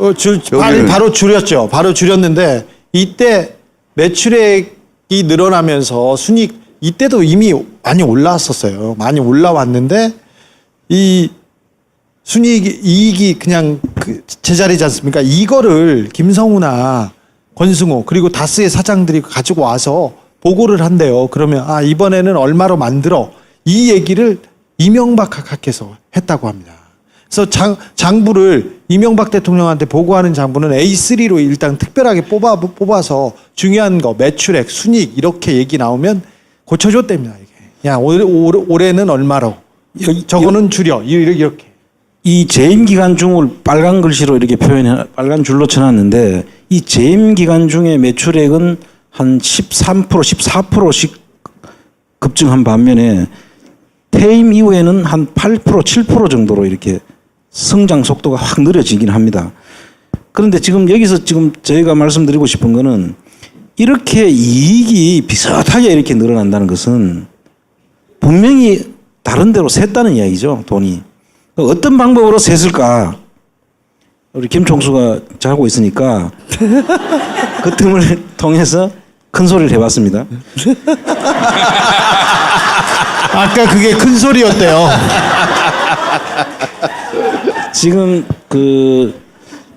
Speaker 8: 바로 줄였죠. 바로 줄였는데 이때 매출액이 늘어나면서 순이익 이때도 이미 많이 올라왔었어요. 많이 올라왔는데 이 이익이 그냥 그 제자리지 않습니까? 이거를 김성우나 권승호 그리고 다스의 사장들이 가지고 와서 보고를 한대요. 그러면 이번에는 얼마로 만들어 이 얘기를 이명박 각하께서 했다고 합니다. 그래서 장부를 이명박 대통령한테 보고하는 장부는 A3로 일단 특별하게 뽑아서 중요한 거 매출액, 순이익 이렇게 얘기 나오면 고쳐줬답니다. 이게. 야 올해는 얼마로 저거는 줄여 이렇게.
Speaker 12: 이 재임 기간 중을 빨간 글씨로 이렇게 빨간 줄로 쳐놨는데 이 재임 기간 중에 매출액은 한 13%, 14%씩 급증한 반면에 퇴임 이후에는 한 8%, 7% 정도로 이렇게 성장 속도가 확 느려지긴 합니다. 그런데 지금 여기서 지금 저희가 말씀드리고 싶은 거는 이렇게 이익이 비슷하게 이렇게 늘어난다는 것은 분명히 다른 데로 샜다는 이야기죠, 돈이. 어떤 방법으로 샜을까? 우리 김 총수가 잘하고 있으니까 그 틈을 통해서 큰 소리를 해봤습니다.
Speaker 8: 아까 그게 큰 소리였대요.
Speaker 12: 지금 그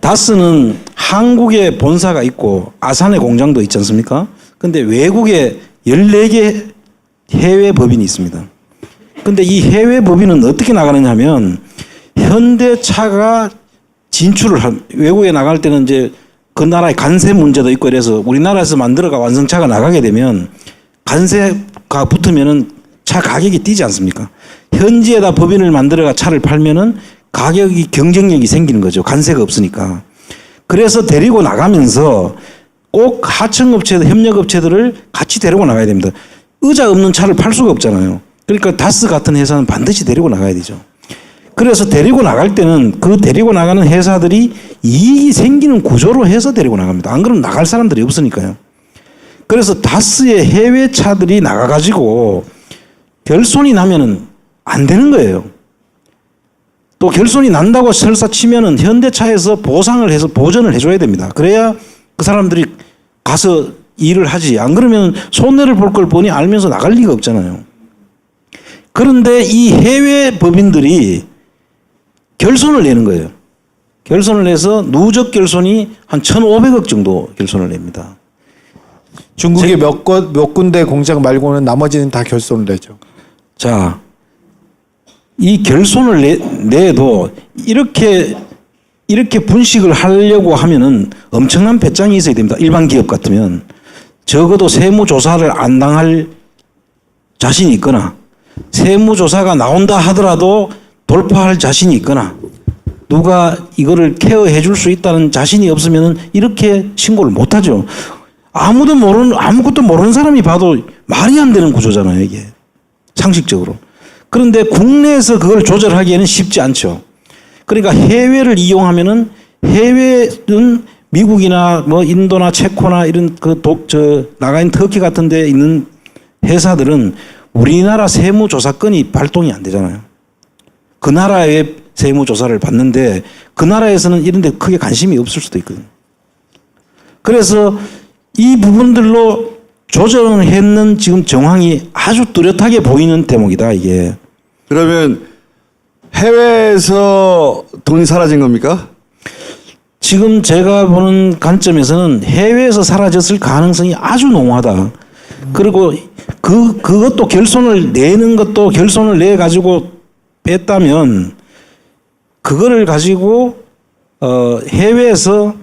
Speaker 12: 다스는 한국에 본사가 있고 아산에 공장도 있지 않습니까? 근데 외국에 14개 해외 법인이 있습니다. 근데 이 해외 법인은 어떻게 나가느냐 하면 현대차가 외국에 나갈 때는 이제 그 나라의 관세 문제도 있고 이래서 우리나라에서 만들어가 완성차가 나가게 되면 관세가 붙으면은 차 가격이 뛰지 않습니까? 현지에다 법인을 만들어가 차를 팔면은 가격이 경쟁력이 생기는 거죠. 관세가 없으니까. 그래서 데리고 나가면서 꼭 하청업체들, 협력업체들을 같이 데리고 나가야 됩니다. 의자 없는 차를 팔 수가 없잖아요. 그러니까 다스 같은 회사는 반드시 데리고 나가야 되죠. 그래서 데리고 나갈 때는 그 데리고 나가는 회사들이 이익이 생기는 구조로 해서 데리고 나갑니다. 안 그러면 나갈 사람들이 없으니까요. 그래서 다스의 해외 차들이 나가가지고 결손이 나면은 안 되는 거예요. 또 결손이 난다고 설사 치면은 현대차에서 보상을 해서 보전을 해줘야 됩니다. 그래야 그 사람들이 가서 일을 하지. 안 그러면 손해를 볼 걸 뻔히 알면서 나갈 리가 없잖아요. 그런데 이 해외 법인들이 결손을 내는 거예요. 결손을 내서 누적 결손이 한 1,500억 정도 결손을 냅니다.
Speaker 8: 중국의 몇 군데 공장 말고는 나머지는 다 결손을 내죠.
Speaker 12: 자, 이 결손을 내도 이렇게 분식을 하려고 하면은 엄청난 배짱이 있어야 됩니다. 일반 기업 같으면 적어도 세무조사를 안 당할 자신이 있거나 세무조사가 나온다 하더라도 돌파할 자신이 있거나 누가 이거를 케어해 줄 수 있다는 자신이 없으면은 이렇게 신고를 못 하죠. 아무것도 모르는 사람이 봐도 말이 안 되는 구조잖아요, 이게. 상식적으로. 그런데 국내에서 그걸 조절하기에는 쉽지 않죠. 그러니까 해외를 이용하면은 해외는 미국이나 뭐 인도나 체코나 이런 나가 있는 터키 같은 데 있는 회사들은 우리나라 세무조사권이 발동이 안 되잖아요. 그 나라의 세무조사를 받는데 그 나라에서는 이런 데 크게 관심이 없을 수도 있거든요. 그래서 이 부분들로 조정했는 지금 정황이 아주 뚜렷하게 보이는 대목이다, 이게.
Speaker 6: 그러면 해외에서 돈이 사라진 겁니까?
Speaker 12: 지금 제가 보는 관점에서는 해외에서 사라졌을 가능성이 아주 농후하다. 그리고 그것도 결손을 내는 것도 결손을 내 가지고 뺐다면 그거를 가지고 해외에서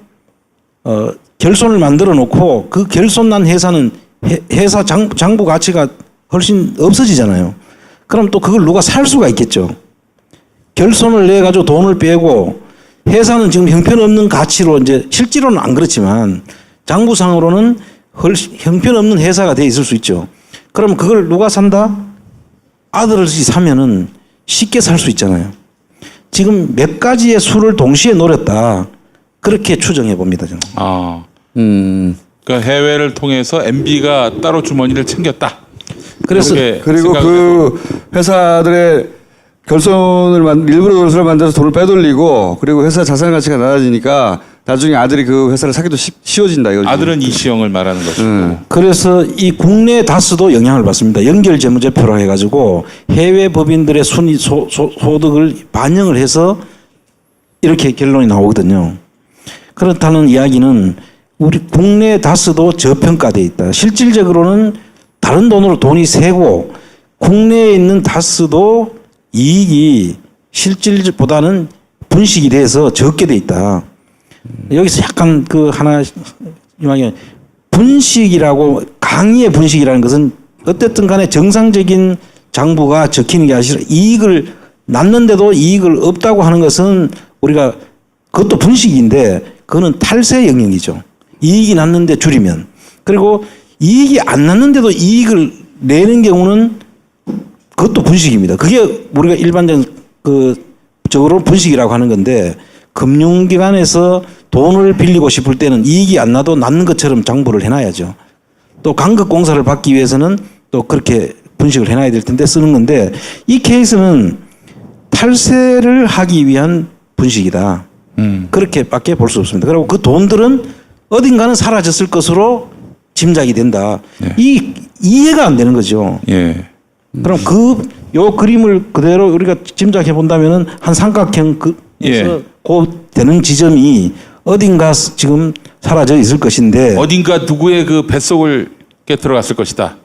Speaker 12: 결손을 만들어 놓고 그 결손 난 회사는 회사 장부 가치가 훨씬 없어지잖아요. 그럼 또 그걸 누가 살 수가 있겠죠. 결손을 내 가지고 돈을 빼고 회사는 지금 형편없는 가치로 이제 실제로는 안 그렇지만 장부상으로는 형편없는 회사가 돼 있을 수 있죠. 그럼 그걸 누가 산다? 아들이 사면은 쉽게 살 수 있잖아요. 지금 몇 가지의 수를 동시에 노렸다. 그렇게 추정해 봅니다, 저는.
Speaker 7: 그러니까 해외를 통해서 MB가 따로 주머니를 챙겼다.
Speaker 12: 그래서
Speaker 6: 그리고 그 회사들의 일부러 결손을 만들어서 돈을 빼돌리고 그리고 회사 자산 가치가 낮아지니까 나중에 아들이 그 회사를 사기도 쉬워진다 이거죠.
Speaker 7: 아들은 이시영을 말하는 것이고.
Speaker 12: 그래서 이 국내 다스도 영향을 받습니다. 연결 재무제표라 해가지고 해외 법인들의 순위 소득을 반영을 해서 이렇게 결론이 나오거든요. 그렇다는 이야기는 우리 국내 다스도 저평가돼 있다. 실질적으로는 다른 돈으로 돈이 세고 국내에 있는 다스도 이익이 실질보다는 분식이 돼서 적게 돼 있다. 여기서 약간 하나 분식이라고 강의의 분식이라는 것은 어쨌든 간에 정상적인 장부가 적히는 게 아니라 이익을 낳는데도 이익을 없다고 하는 것은 우리가 그것도 분식인데 그거는 탈세 영역이죠. 이익이 났는데 줄이면. 그리고 이익이 안 났는데도 이익을 내는 경우는 그것도 분식입니다. 그게 우리가 일반적으로 분식이라고 하는 건데 금융기관에서 돈을 빌리고 싶을 때는 이익이 안 나도 낳는 것처럼 장부를 해놔야죠. 또 간급공사를 받기 위해서는 또 그렇게 분식을 해놔야 될 텐데 쓰는 건데 이 케이스는 탈세를 하기 위한 분식이다. 그렇게밖에 볼 수 없습니다. 그리고 그 돈들은 어딘가는 사라졌을 것으로 짐작이 된다. 이 이해가 안 되는 거죠. 그럼 요 그림을 그대로 우리가 짐작해 본다면은 한 삼각형 그래서 되는 지점이 어딘가 지금 사라져 있을 것인데
Speaker 7: 어딘가 누구의 그 뱃속을 깨 들어갔을 것이다.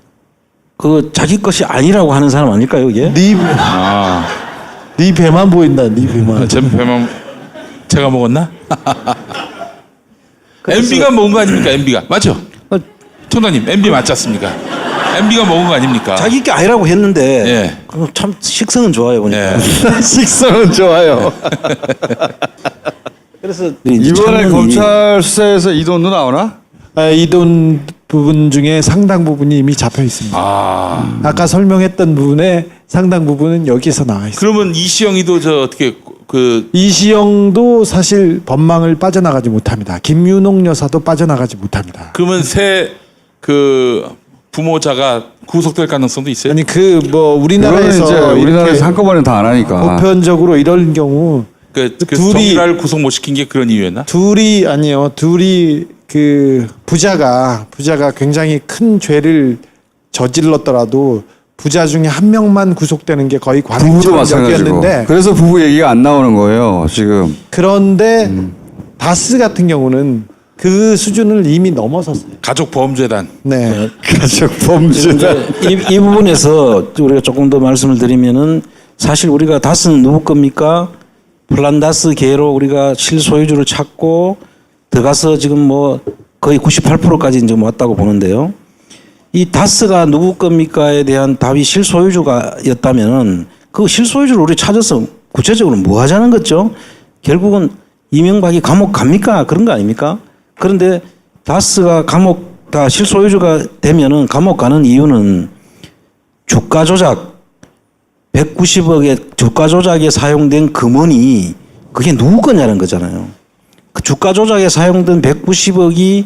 Speaker 12: 그 자기 것이 아니라고 하는 사람 아닐까요, 이게?
Speaker 8: 네 배만 보인다. 네 배만.
Speaker 7: 제 배만 제가 먹었나? MB가 먹은 거 아닙니까? MB가 맞죠? 총장님 MB 맞지 않습니까? MB가 먹은 거 아닙니까?
Speaker 12: 자기 게 아니라고 했는데
Speaker 7: 예.
Speaker 12: 참 식성은 좋아요 보니까.
Speaker 1: 식성은 좋아요.
Speaker 12: 그래서
Speaker 6: 이번에 검찰 수사에서 이 돈도 나오나?
Speaker 8: 이 돈 부분 중에 상당 부분이 이미 잡혀 있습니다. 아까 설명했던 부분의 상당 부분은 여기서 나와 있습니다.
Speaker 7: 그러면 이시영이도 저 어떻게 그
Speaker 8: 이시영도 사실 법망을 빠져나가지 못합니다. 김윤옥 여사도 빠져나가지 못합니다.
Speaker 7: 그러면 새 그 부모자가 구속될 가능성도 있어요?
Speaker 8: 아니 그 뭐 우리나라에서
Speaker 6: 우리나라에서 한꺼번에 다 안 하니까.
Speaker 8: 보편적으로 이런 경우
Speaker 7: 그
Speaker 8: 둘이-
Speaker 7: 정유라를 구속 못 시킨 게 그런 이유였나?
Speaker 8: 둘이 그 부자가 굉장히 큰 죄를 저질렀더라도 부자 중에 한 명만 구속되는 게 거의
Speaker 6: 부부도
Speaker 8: 관행적이었는데
Speaker 6: 마찬가지고. 그래서 부부 얘기가 안 나오는 거예요 지금.
Speaker 8: 그런데 다스 같은 경우는 그 수준을 이미 넘어섰어요.
Speaker 7: 가족보험재단.
Speaker 8: 네.
Speaker 6: 가족보험재단.
Speaker 12: 이 부분에서 우리가 조금 더 말씀을 드리면은 사실 우리가 다스는 누구 겁니까? 플란다스 계로 우리가 실소유주를 찾고 들어가서 지금 뭐 거의 98%까지 이제 왔다고 보는데요. 이 다스가 누구 겁니까에 대한 답이 실소유주가였다면은 그 실소유주를 우리 찾아서 구체적으로 뭐 하자는 거죠? 결국은 이명박이 감옥 갑니까? 그런 거 아닙니까? 그런데 다스가 감옥 다 실소유주가 되면은 감옥 가는 이유는 주가 조작 190억의 주가 조작에 사용된 금원이 그게 누구 거냐는 거잖아요. 그 주가 조작에 사용된 190억이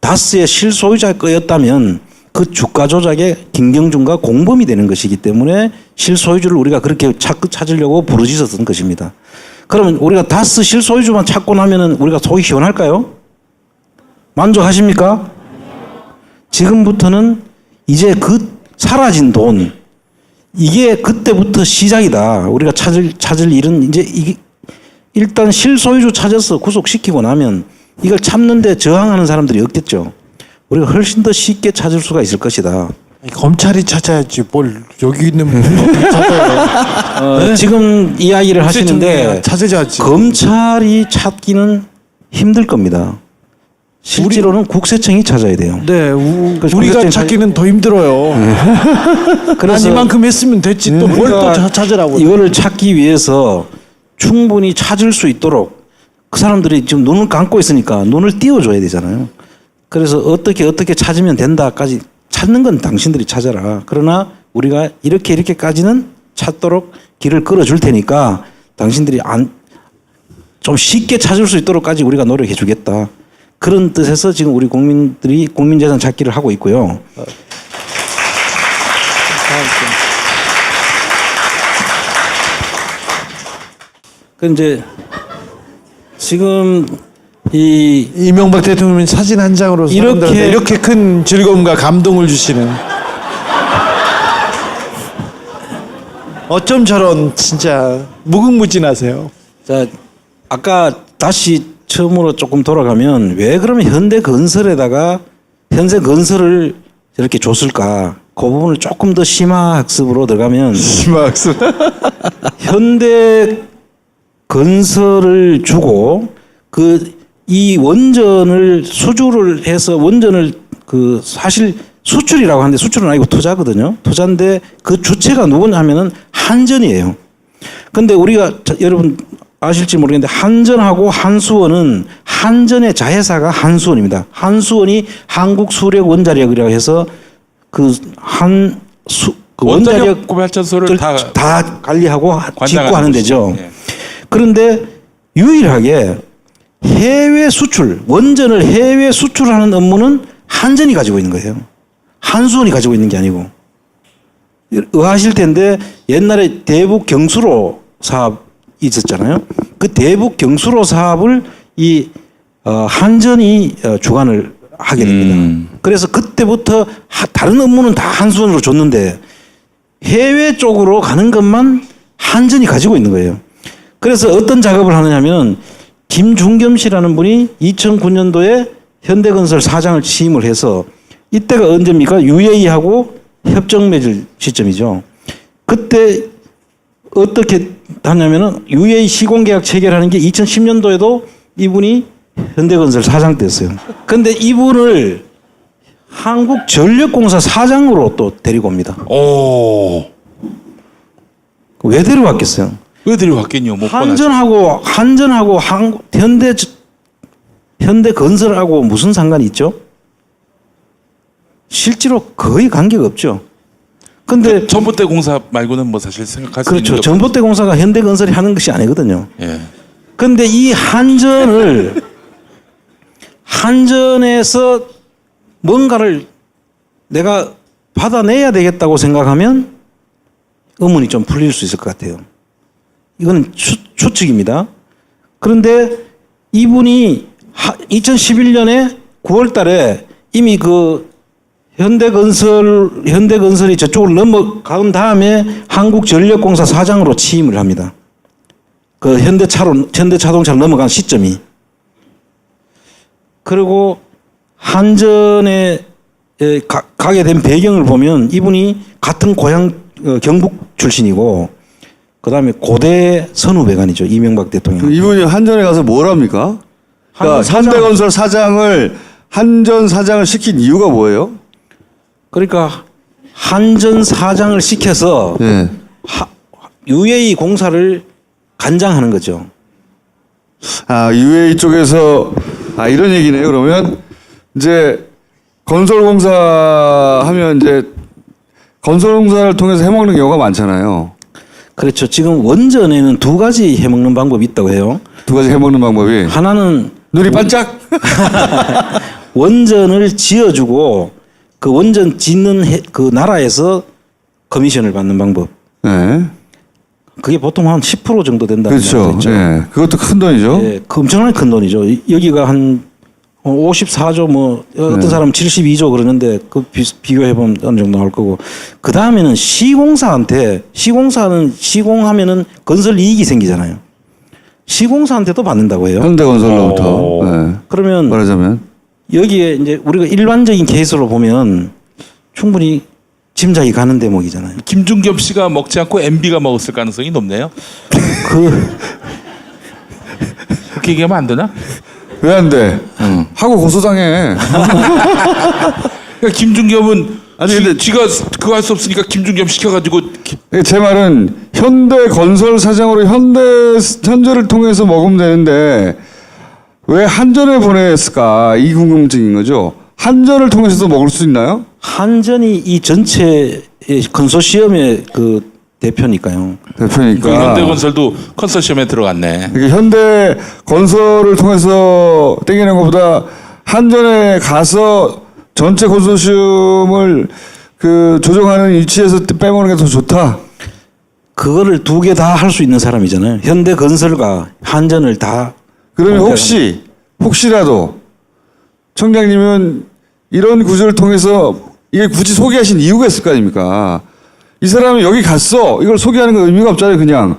Speaker 12: 다스의 실소유자 거였다면 그 주가 조작에 김경준과 공범이 되는 것이기 때문에 실소유주를 우리가 그렇게 찾으려고 부르짖었던 것입니다. 그러면 우리가 다스 실소유주만 찾고 나면은 우리가 속이 시원할까요? 만족하십니까? 지금부터는 이제 그 사라진 돈 이게 그때부터 시작이다. 우리가 찾을 일은 이제 이게 일단 실소유주 찾아서 구속시키고 나면 이걸 참는데 저항하는 사람들이 없겠죠. 우리가 훨씬 더 쉽게 찾을 수가 있을 것이다.
Speaker 8: 검찰이 찾아야지 뭘 여기 있는 분이 찾아요. 네?
Speaker 12: 지금 이야기를 하시는데
Speaker 8: 찾아야지.
Speaker 12: 검찰이 찾기는 힘들 겁니다. 실제로는 국세청이 찾아야 돼요.
Speaker 8: 네, 우리가
Speaker 12: 국세청
Speaker 8: 찾기는 더 힘들어요.
Speaker 12: 그래서
Speaker 8: 난 이만큼 했으면 됐지 또 뭘 또 찾으라고.
Speaker 12: 이거를 찾기 위해서 충분히 찾을 수 있도록 그 사람들이 지금 눈을 감고 있으니까 눈을 띄워줘야 되잖아요. 그래서 어떻게 찾으면 된다까지 찾는 건 당신들이 찾아라. 그러나 우리가 이렇게까지는 찾도록 길을 끌어줄 테니까 당신들이 좀 쉽게 찾을 수 있도록까지 우리가 노력해 주겠다. 그런 뜻에서 지금 우리 국민들이 국민재산 찾기를 하고 있고요. 그 이제 지금 이
Speaker 8: 이명박 대통령이 사진 한 장으로 이렇게 큰 즐거움과 감동을 주시는 어쩜 저런 진짜 무궁무진하세요.
Speaker 12: 자, 아까 다시 처음으로 조금 돌아가면 왜 그러면 현대건설에다가 현대건설을 이렇게 줬을까? 그 부분을 조금 더 심화학습으로 들어가면
Speaker 6: 심화학습.
Speaker 12: 현대건설을 주고 이 원전을 수주를 해서 원전을 사실 수출이라고 하는데 수출은 아니고 투자거든요. 투자인데 그 주체가 누구냐 하면은 한전이에요. 근데 우리가 여러분 아실지 모르겠는데 한전하고 한수원은 한전의 자회사가 한수원입니다. 한수원이 한국수력원자력이라고 해서
Speaker 7: 원자력 발전소를
Speaker 12: 다 관리하고 짓고 하는 데죠.
Speaker 7: 예.
Speaker 12: 그런데 유일하게 해외 수출, 원전을 해외 수출하는 업무는 한전이 가지고 있는 거예요. 한수원이 가지고 있는 게 아니고. 의아하실 텐데 옛날에 대북 경수로 사업 있었잖아요. 그 대북 경수로 사업을 한전이 주관을 하게 됩니다. 그래서 그때부터 다른 업무는 다 한수원으로 줬는데 해외 쪽으로 가는 것만 한전이 가지고 있는 거예요. 그래서 어떤 작업을 하느냐면 김중겸 씨라는 분이 2009년도에 현대건설 사장을 취임을 해서 이때가 언제입니까? UAE하고 협정 맺을 시점이죠. 그때 어떻게 하냐면은 UA 시공계약 체결하는 게 2010년도에도 이분이 현대건설 사장 때였어요. 근데 이분을 한국전력공사 사장으로 또 데리고 옵니다.
Speaker 7: 오.
Speaker 12: 왜 데려왔겠어요?
Speaker 7: 왜 데려왔겠냐? 못
Speaker 12: 한전하고 현대건설하고 무슨 상관이 있죠? 실제로 거의 관계가 없죠. 근데
Speaker 7: 전봇대 공사 말고는 뭐 사실 생각할 수 있는
Speaker 12: 그렇죠.
Speaker 7: 게
Speaker 12: 전봇대 공사가 현대건설이 하는 것이 아니거든요.
Speaker 7: 예.
Speaker 12: 근데 이 한전에서 뭔가를 내가 받아내야 되겠다고 생각하면 의문이 좀 풀릴 수 있을 것 같아요. 이건 추측입니다. 그런데 이분이 2011년에 9월 달에 이미 그 현대건설이 저쪽으로 넘어간 다음에 한국전력공사 사장으로 취임을 합니다. 그 현대자동차로 넘어간 시점이. 그리고 한전에 가게 된 배경을 보면 이분이 같은 고향 경북 출신이고 그다음에 고대 선후배관이죠. 이명박 대통령.
Speaker 6: 이분이 한전에 가서 뭘 합니까? 그러니까 현대건설 사장을 한전 사장을 시킨 이유가 뭐예요?
Speaker 12: 그러니까 한전 사장을 시켜서
Speaker 6: 네.
Speaker 12: UA 공사를 간장하는 거죠.
Speaker 6: UA 쪽에서 이런 얘기네요. 그러면 이제 건설공사 하면 이제 건설공사를 통해서 해먹는 경우가 많잖아요.
Speaker 12: 그렇죠. 지금 원전에는 두 가지 해먹는 방법이 있다고 해요.
Speaker 6: 두 가지 해먹는 방법이.
Speaker 12: 하나는
Speaker 6: 눈이 반짝.
Speaker 12: 원전을 지어주고 그 원전 짓는 그 나라에서 커미션을 받는 방법.
Speaker 6: 네.
Speaker 12: 그게 보통 한 10% 정도 된다는
Speaker 6: 그렇죠.
Speaker 12: 말이죠.
Speaker 6: 네. 그것도 큰 돈이죠.
Speaker 12: 네. 엄청나게 큰 돈이죠. 여기가 한 54조 뭐 어떤
Speaker 6: 네.
Speaker 12: 사람은 72조 그러는데 그 비교해 보면 어느 정도 나올 거고. 그 다음에는 시공사는 시공하면은 건설 이익이 생기잖아요. 시공사한테도 받는다고 해요.
Speaker 6: 현대건설로부터. 네.
Speaker 12: 그러면
Speaker 6: 말하자면
Speaker 12: 여기에 이제 우리가 일반적인 케이스로 보면 충분히 짐작이 가는 대목이잖아요.
Speaker 7: 김중겸 씨가 먹지 않고 MB가 먹었을 가능성이 높네요. 그렇게 얘기하면 안 되나?
Speaker 6: 왜 안 돼? 하고 고소당해.
Speaker 7: 그러니까 김중겸은 지가 그거 할 수 없으니까 김중겸 시켜가지고
Speaker 6: 제 말은 현대건설 사장으로 현대를 통해서 먹으면 되는데 왜 한전에 보냈을까? 이 궁금증인 거죠. 한전을 통해서도 먹을 수 있나요?
Speaker 12: 한전이 이 전체 컨소시엄의 그 대표니까요.
Speaker 6: 대표니까.
Speaker 7: 현대건설도 컨소시엄에 들어갔네.
Speaker 6: 그러니까 현대건설을 통해서 땡기는 것보다 한전에 가서 전체 컨소시엄을 그 조정하는 위치에서 빼먹는 게 더 좋다.
Speaker 12: 그거를 두 개 다 할 수 있는 사람이잖아요. 현대건설과 한전을 다.
Speaker 6: 그러면 혹시라도 청장님은 이런 구조를 통해서 이게 굳이 소개하신 이유가 있을 거 아닙니까? 이 사람이 여기 갔어. 이걸 소개하는 건 의미가 없잖아요. 그냥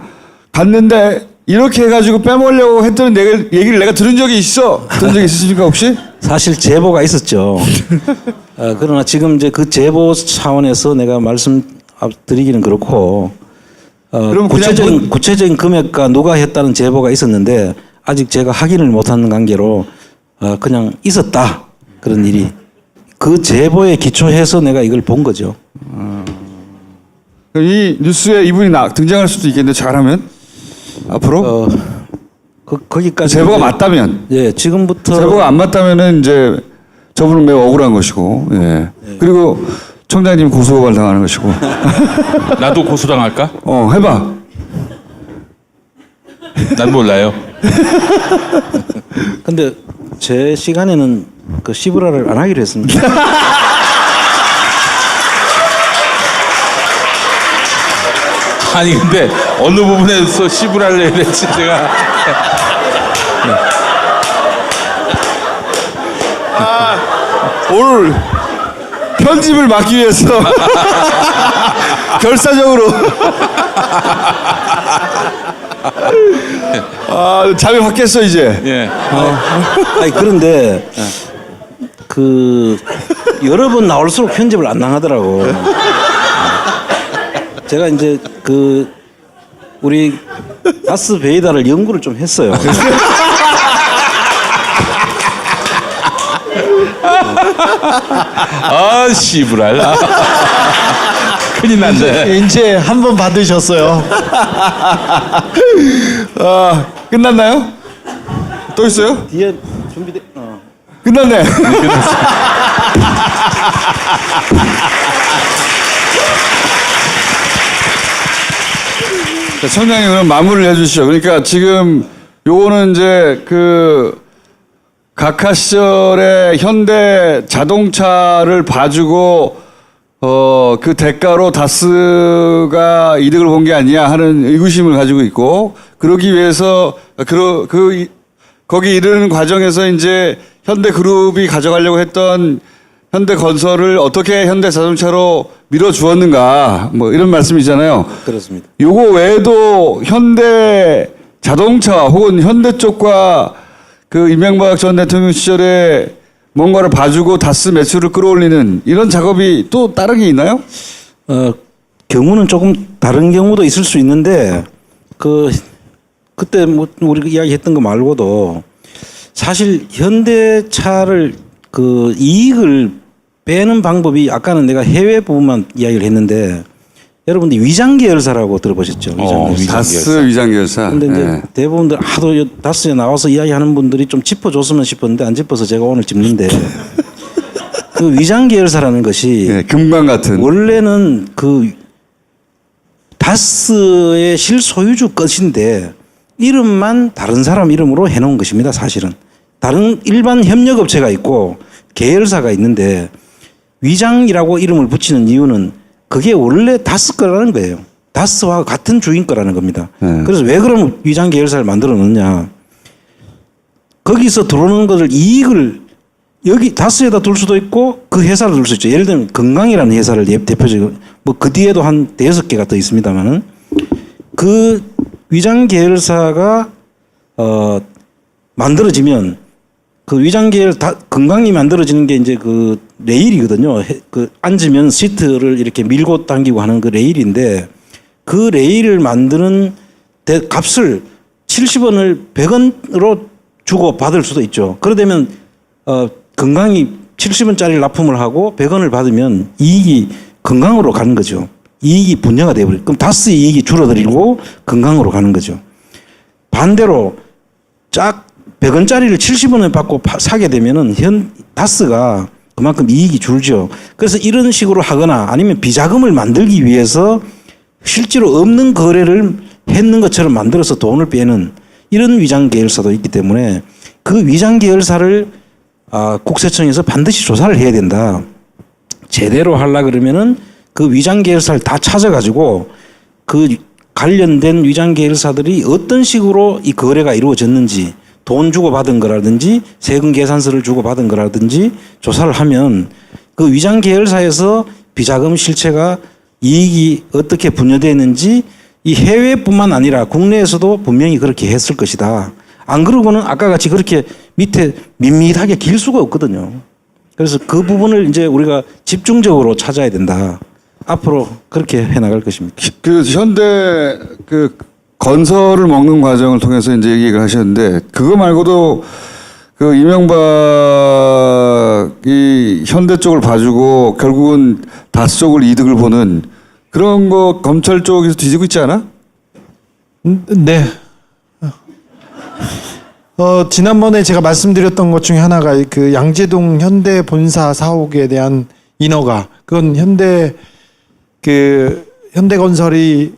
Speaker 6: 갔는데 이렇게 해가지고 빼먹으려고 했던 얘기를 내가 들은 적이 있어. 들은 적이 있으십니까 혹시?
Speaker 12: 사실 제보가 있었죠. 그러나 지금 이제 그 제보 차원에서 내가 말씀드리기는 그렇고
Speaker 6: 그럼
Speaker 12: 구체적인 금액과 누가 했다는 제보가 있었는데 아직 제가 확인을 못하는 관계로 그냥 있었다. 그런 일이. 그 제보에 기초해서 내가 이걸 본 거죠.
Speaker 6: 이 뉴스에 이분이 등장할 수도 있겠는데 잘하면 앞으로
Speaker 12: 거기까지
Speaker 6: 제보가 맞다면
Speaker 12: 예 지금부터
Speaker 6: 제보가 안 맞다면은 이제 저분은 매우 억울한 것이고 예 그리고 청장님 고소고발 당하는 것이고
Speaker 7: 나도 고소당할까?
Speaker 6: 해봐.
Speaker 7: 난 몰라요.
Speaker 12: 근데 제 시간에는 그 시브라를 안 하기로 했습니다.
Speaker 7: 아니 근데 어느 부분에서 시부랄을 해야 될지 제가
Speaker 6: 오늘 편집을 막기 위해서 결사적으로 잠이 확 깼어 이제.
Speaker 7: 예.
Speaker 12: 아니 그런데 그 여러 번 나올수록 편집을 안 당하더라고. 제가 이제 그 우리 다스베이다를 연구를 좀 했어요.
Speaker 7: 아, 씨부랄. 큰일 났네.
Speaker 8: 이제 한 번 받으셨어요.
Speaker 6: 끝났나요? 또 있어요?
Speaker 12: 뒤에 준비돼.
Speaker 6: 끝났네. 자, 청장님 그럼 마무리를 해주시죠. 그러니까 지금 요거는 이제 그 각하 시절에 현대 자동차를 봐주고 그 대가로 다스가 이득을 본 게 아니냐 하는 의구심을 가지고 있고, 그러기 위해서 거기 이르는 과정에서 이제 현대그룹이 가져가려고 했던 현대건설을 어떻게 현대자동차로 밀어주었는가, 뭐 이런 말씀이잖아요.
Speaker 12: 그렇습니다.
Speaker 6: 요거 외에도 현대자동차 혹은 현대 쪽과 그 이명박 전 대통령 시절에 뭔가를 봐주고 다스 매출을 끌어올리는 이런 작업이 또 다른 게 있나요?
Speaker 12: 경우는 조금 다른 경우도 있을 수 있는데 그때 뭐 우리가 이야기했던 거 말고도 사실 현대차를 그 이익을 빼는 방법이, 아까는 내가 해외 부분만 이야기를 했는데 여러분들 위장 계열사라고 들어보셨죠?
Speaker 6: 다스 위장 계열사.
Speaker 12: 근데 이제 대부분들 하도 다스에 나와서 이야기하는 분들이 좀 짚어줬으면 싶었는데 안 짚어서 제가 오늘 짚는데 그 위장 계열사라는 것이
Speaker 6: 금관 같은,
Speaker 12: 원래는 그 다스의 실소유주 것인데 이름만 다른 사람 이름으로 해놓은 것입니다. 사실은 다른 일반 협력업체가 있고 계열사가 있는데 위장이라고 이름을 붙이는 이유는 그게 원래 다스 거라는 거예요. 다스와 같은 주인 거라는 겁니다. 그래서 왜 그러면 위장 계열사를 만들어 놓느냐. 거기서 들어오는 것을 이익을 여기 다스에다 둘 수도 있고 그 회사를 둘 수 있죠. 예를 들면 건강이라는 회사를 대표적으로, 뭐 그 뒤에도 한 5개가 더 있습니다만은 그 위장 계열사가 만들어지면 그 위장 계열 건강이 만들어지는 게 이제 그 레일이거든요. 그 앉으면 시트를 이렇게 밀고 당기고 하는 그 레일인데 그 레일을 만드는 값을 70원을 100원으로 주고 받을 수도 있죠. 그러다면 건강이 70원짜리 납품을 하고 100원을 받으면 이익이 건강으로 가는 거죠. 이익이 분야가 되어버려요. 그럼 다스 이익이 줄어들고 건강으로 가는 거죠. 반대로 100원짜리를 70원에 받고 사게 되면은 다스가 그만큼 이익이 줄죠. 그래서 이런 식으로 하거나 아니면 비자금을 만들기 위해서 실제로 없는 거래를 했는 것처럼 만들어서 돈을 빼는 이런 위장 계열사도 있기 때문에 그 위장 계열사를 국세청에서 반드시 조사를 해야 된다. 제대로 하려고 그러면은 그 위장 계열사를 다 찾아가지고 그 관련된 위장 계열사들이 어떤 식으로 이 거래가 이루어졌는지, 돈 주고 받은 거라든지 세금 계산서를 주고 받은 거라든지 조사를 하면 그 위장 계열사에서 비자금 실체가 이익이 어떻게 분여되어 있는지 이 해외뿐만 아니라 국내에서도 분명히 그렇게 했을 것이다. 안 그러고는 아까 같이 그렇게 밑에 밋밋하게 길 수가 없거든요. 그래서 그 부분을 이제 우리가 집중적으로 찾아야 된다. 앞으로 그렇게 해나갈 것입니다.
Speaker 6: 그 현대 그 건설을 먹는 과정을 통해서 이제 얘기를 하셨는데 그거 말고도 그 이명박이 현대 쪽을 봐주고 결국은 다스 쪽을 이득을 보는 그런 거 검찰 쪽에서 뒤지고 있지 않아?
Speaker 8: 네. 지난번에 제가 말씀드렸던 것 중에 하나가 그 양재동 현대 본사 사옥에 대한 인허가, 그건 현대건설이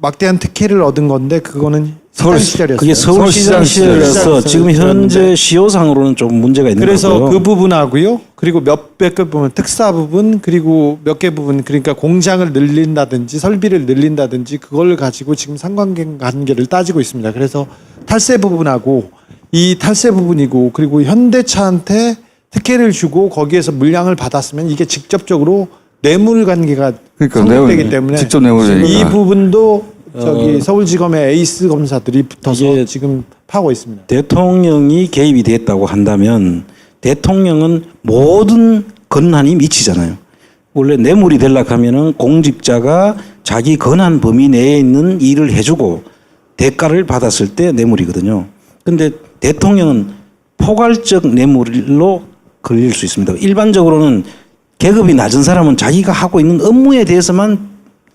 Speaker 8: 막대한 특혜를 얻은 건데 그거는 시절이었어요.
Speaker 12: 그게 서울시장 시절이라서 지금 현재 시효상으로는 좀 문제가 있는
Speaker 8: 그래서
Speaker 12: 거고요.
Speaker 8: 그 부분하고요. 그리고 몇백 개 부분, 특사 부분, 그리고 몇 개 부분, 그러니까 공장을 늘린다든지 설비를 늘린다든지 그걸 가지고 지금 상관관계를 따지고 있습니다. 그래서 탈세 부분하고 이 탈세 부분이고 그리고 현대차한테 특혜를 주고 거기에서 물량을 받았으면 이게 직접적으로 뇌물 관계가 성립되기 때문에
Speaker 6: 직접 뇌물이니까.
Speaker 8: 이 부분도 서울지검의 에이스 검사들이 붙어서 지금 파고 있습니다.
Speaker 12: 대통령이 개입이 됐다고 한다면 대통령은 모든 권한이 미치잖아요. 원래 뇌물이 되려고 하면은 공직자가 자기 권한 범위 내에 있는 일을 해주고 대가를 받았을 때 뇌물이거든요. 근데 대통령은 포괄적 뇌물로 걸릴 수 있습니다. 일반적으로는 계급이 낮은 사람은 자기가 하고 있는 업무에 대해서만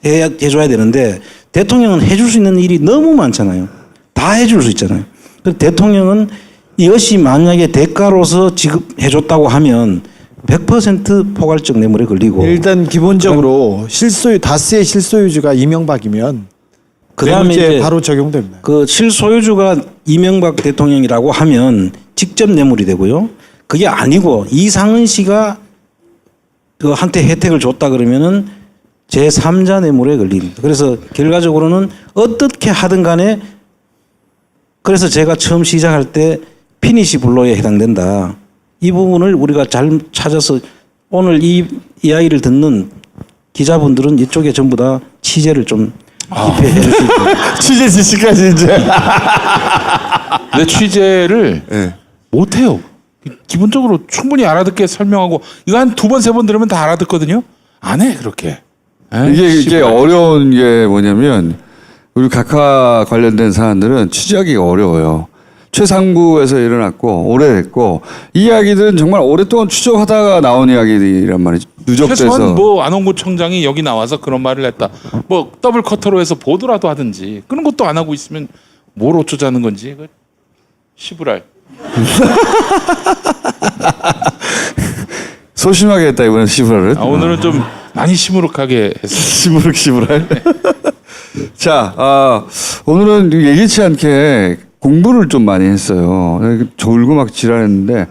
Speaker 12: 해줘야 되는데 대통령은 해줄 수 있는 일이 너무 많잖아요. 다 해줄 수 있잖아요. 그래서 대통령은 이것이 만약에 대가로서 지급해줬다고 하면 100% 포괄적 뇌물에 걸리고
Speaker 8: 일단 기본적으로 실소유 다스의 실소유주가 이명박이면
Speaker 12: 그다음에
Speaker 8: 뇌물죄
Speaker 12: 이제
Speaker 8: 바로 적용됩니다.
Speaker 12: 그 실소유주가 이명박 대통령이라고 하면 직접 뇌물이 되고요. 그게 아니고 이상은 씨가 그 한테 혜택을 줬다 그러면은 제3자 뇌물에 걸립니다. 그래서 결과적으로는 어떻게 하든 간에 그래서 제가 처음 시작할 때 피니시 블로에 해당된다. 이 부분을 우리가 잘 찾아서 오늘 이 이야기를 듣는 기자분들은 이쪽에 전부 다 취재를 좀 깊이 해줄 수 있고.
Speaker 8: 취재 지식까지 이제.
Speaker 7: 근데 취재를 못해요. 기본적으로 충분히 알아듣게 설명하고 이거 한 2번, 3번 들으면 다 알아듣거든요. 안 해 그렇게.
Speaker 6: 이게 어려운 게 뭐냐면 우리 각하 관련된 사안들은 취재하기가 어려워요. 최상부에서 일어났고 오래됐고 이 이야기들은 정말 오랫동안 추적하다가 나온 이야기들이란 말이죠. 누적돼서.
Speaker 7: 최소한 뭐 안홍구 청장이 여기 나와서 그런 말을 했다. 뭐 더블 커터로 해서 보도라도 하든지 그런 것도 안 하고 있으면 뭘 어쩌자는 건지. 시부랄.
Speaker 6: 소심하게 했다 이번에 시부랄은.
Speaker 7: 오늘은 좀 많이 시무룩하게 했어요.
Speaker 6: 시부랄. 자, 오늘은 예기치 않게 공부를 좀 많이 했어요. 졸고 막 지랄했는데.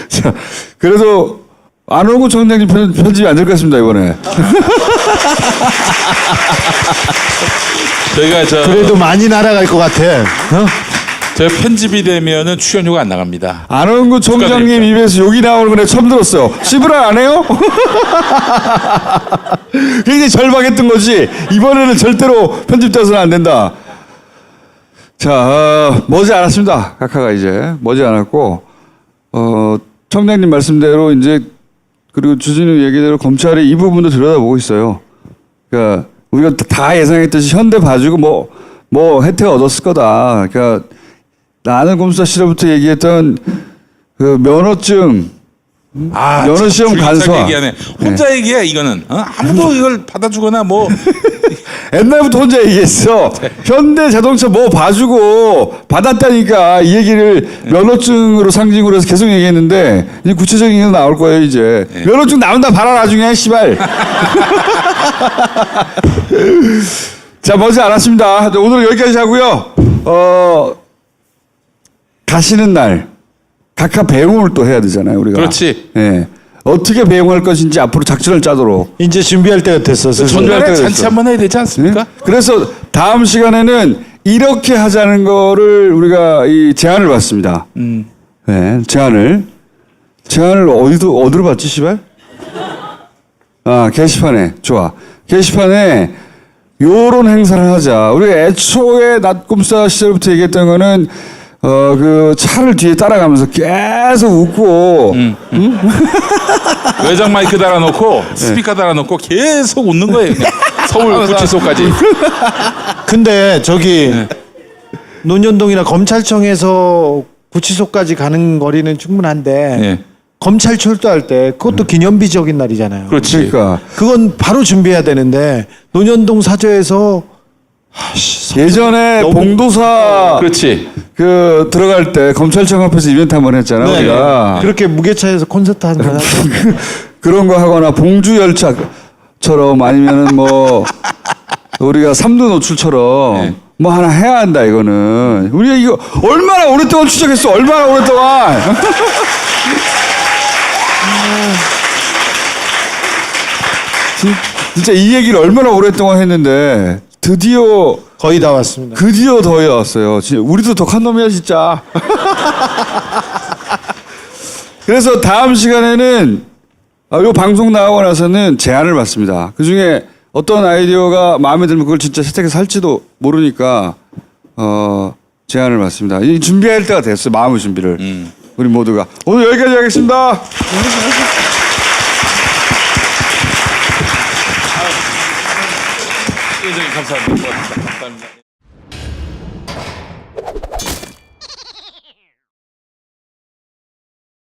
Speaker 6: 자, 그래도 안홍구 청장님 편집이 안 될 것 같습니다 이번에.
Speaker 7: 저희가
Speaker 8: 그래도 많이 날아갈 것 같아.
Speaker 7: 제가 편집이 되면은 출연료가 안 나갑니다.
Speaker 6: 안홍구 총장님 입에서 욕이 나오는 건 처음 들었어요. 시부랄 안 해요? 굉장히 절박했던 거지. 이번에는 절대로 편집돼서는 안 된다. 자, 머지 않았습니다. 각하가 이제 머지 않았고, 청장님 말씀대로 이제 그리고 주진우 얘기대로 검찰이 이 부분도 들여다보고 있어요. 그러니까 우리가 다 예상했듯이 현대 봐주고 뭐 혜택 얻었을 거다. 그러니까 나는 검사 시절부터 얘기했던 그 면허증, 면허 시험 간소화.
Speaker 7: 얘기하네. 혼자 얘기해 이거는. 아무도 이걸 받아주거나 뭐.
Speaker 6: 옛날부터 혼자 얘기했어. 현대 자동차 뭐 봐주고 받았다니까 이 얘기를 면허증으로 상징으로 해서 계속 얘기했는데 이제 구체적인 게 나올 거예요 이제. 면허증 나온다 봐라 나중에 씨발. 자, 머지 않았습니다. 오늘 여기까지 하고요. 가시는 날 각하 배웅을 또 해야 되잖아요 우리가.
Speaker 7: 그렇지.
Speaker 6: 예. 어떻게 배웅할 것인지 앞으로 작전을 짜도록.
Speaker 8: 이제 준비할 때가 됐어.
Speaker 7: 전날에 잔치 한번 해야 되지 않습니까?
Speaker 6: 그래서 다음 시간에는 이렇게 하자는 거를 우리가 이 제안을 받습니다. 네, 제안을 어디로 받지, 시발? 게시판에. 좋아. 게시판에 요런 행사를 하자. 우리가 애초에 낮꿈싸 시절부터 얘기했던 거는 그 차를 뒤에 따라가면서 계속 웃고
Speaker 7: 외장 마이크 달아놓고 스피커 달아놓고 계속 웃는 거예요. 그냥. 서울 구치소까지.
Speaker 8: 근데 저기 논현동이나 검찰청에서 구치소까지 가는 거리는 충분한데 검찰 철도할 때 그것도 기념비적인 날이잖아요.
Speaker 7: 그렇지.
Speaker 6: 그러니까
Speaker 8: 그건 바로 준비해야 되는데 논현동 사저에서
Speaker 6: 예전에 봉도사
Speaker 7: 그렇지.
Speaker 6: 그 들어갈 때 검찰청 앞에서 이벤트 한번 했잖아 우리가.
Speaker 8: 그렇게 무게차에서 콘서트 하는 거
Speaker 6: 그런 거 하거나 봉주열차처럼 아니면은 뭐 우리가 삼두 노출처럼 뭐 하나 해야 한다 이거는. 우리가 이거 얼마나 오랫동안 추적했어. 얼마나 오랫동안. 진짜 이 얘기를 얼마나 오랫동안 했는데 드디어
Speaker 8: 거의 다 왔습니다.
Speaker 6: 드디어 더 왔어요. 우리도 독한 놈이야 진짜. 그래서 다음 시간에는 이 방송 나가고 나서는 제안을 받습니다. 그 중에 어떤 아이디어가 마음에 들면 그걸 진짜 채택해서 할지도 모르니까 제안을 받습니다. 이 준비할 때가 됐어요. 마음의 준비를. 우리 모두가. 오늘 여기까지 하겠습니다.
Speaker 7: 회장님 감사합니다. 고맙습니다. 감사합니다.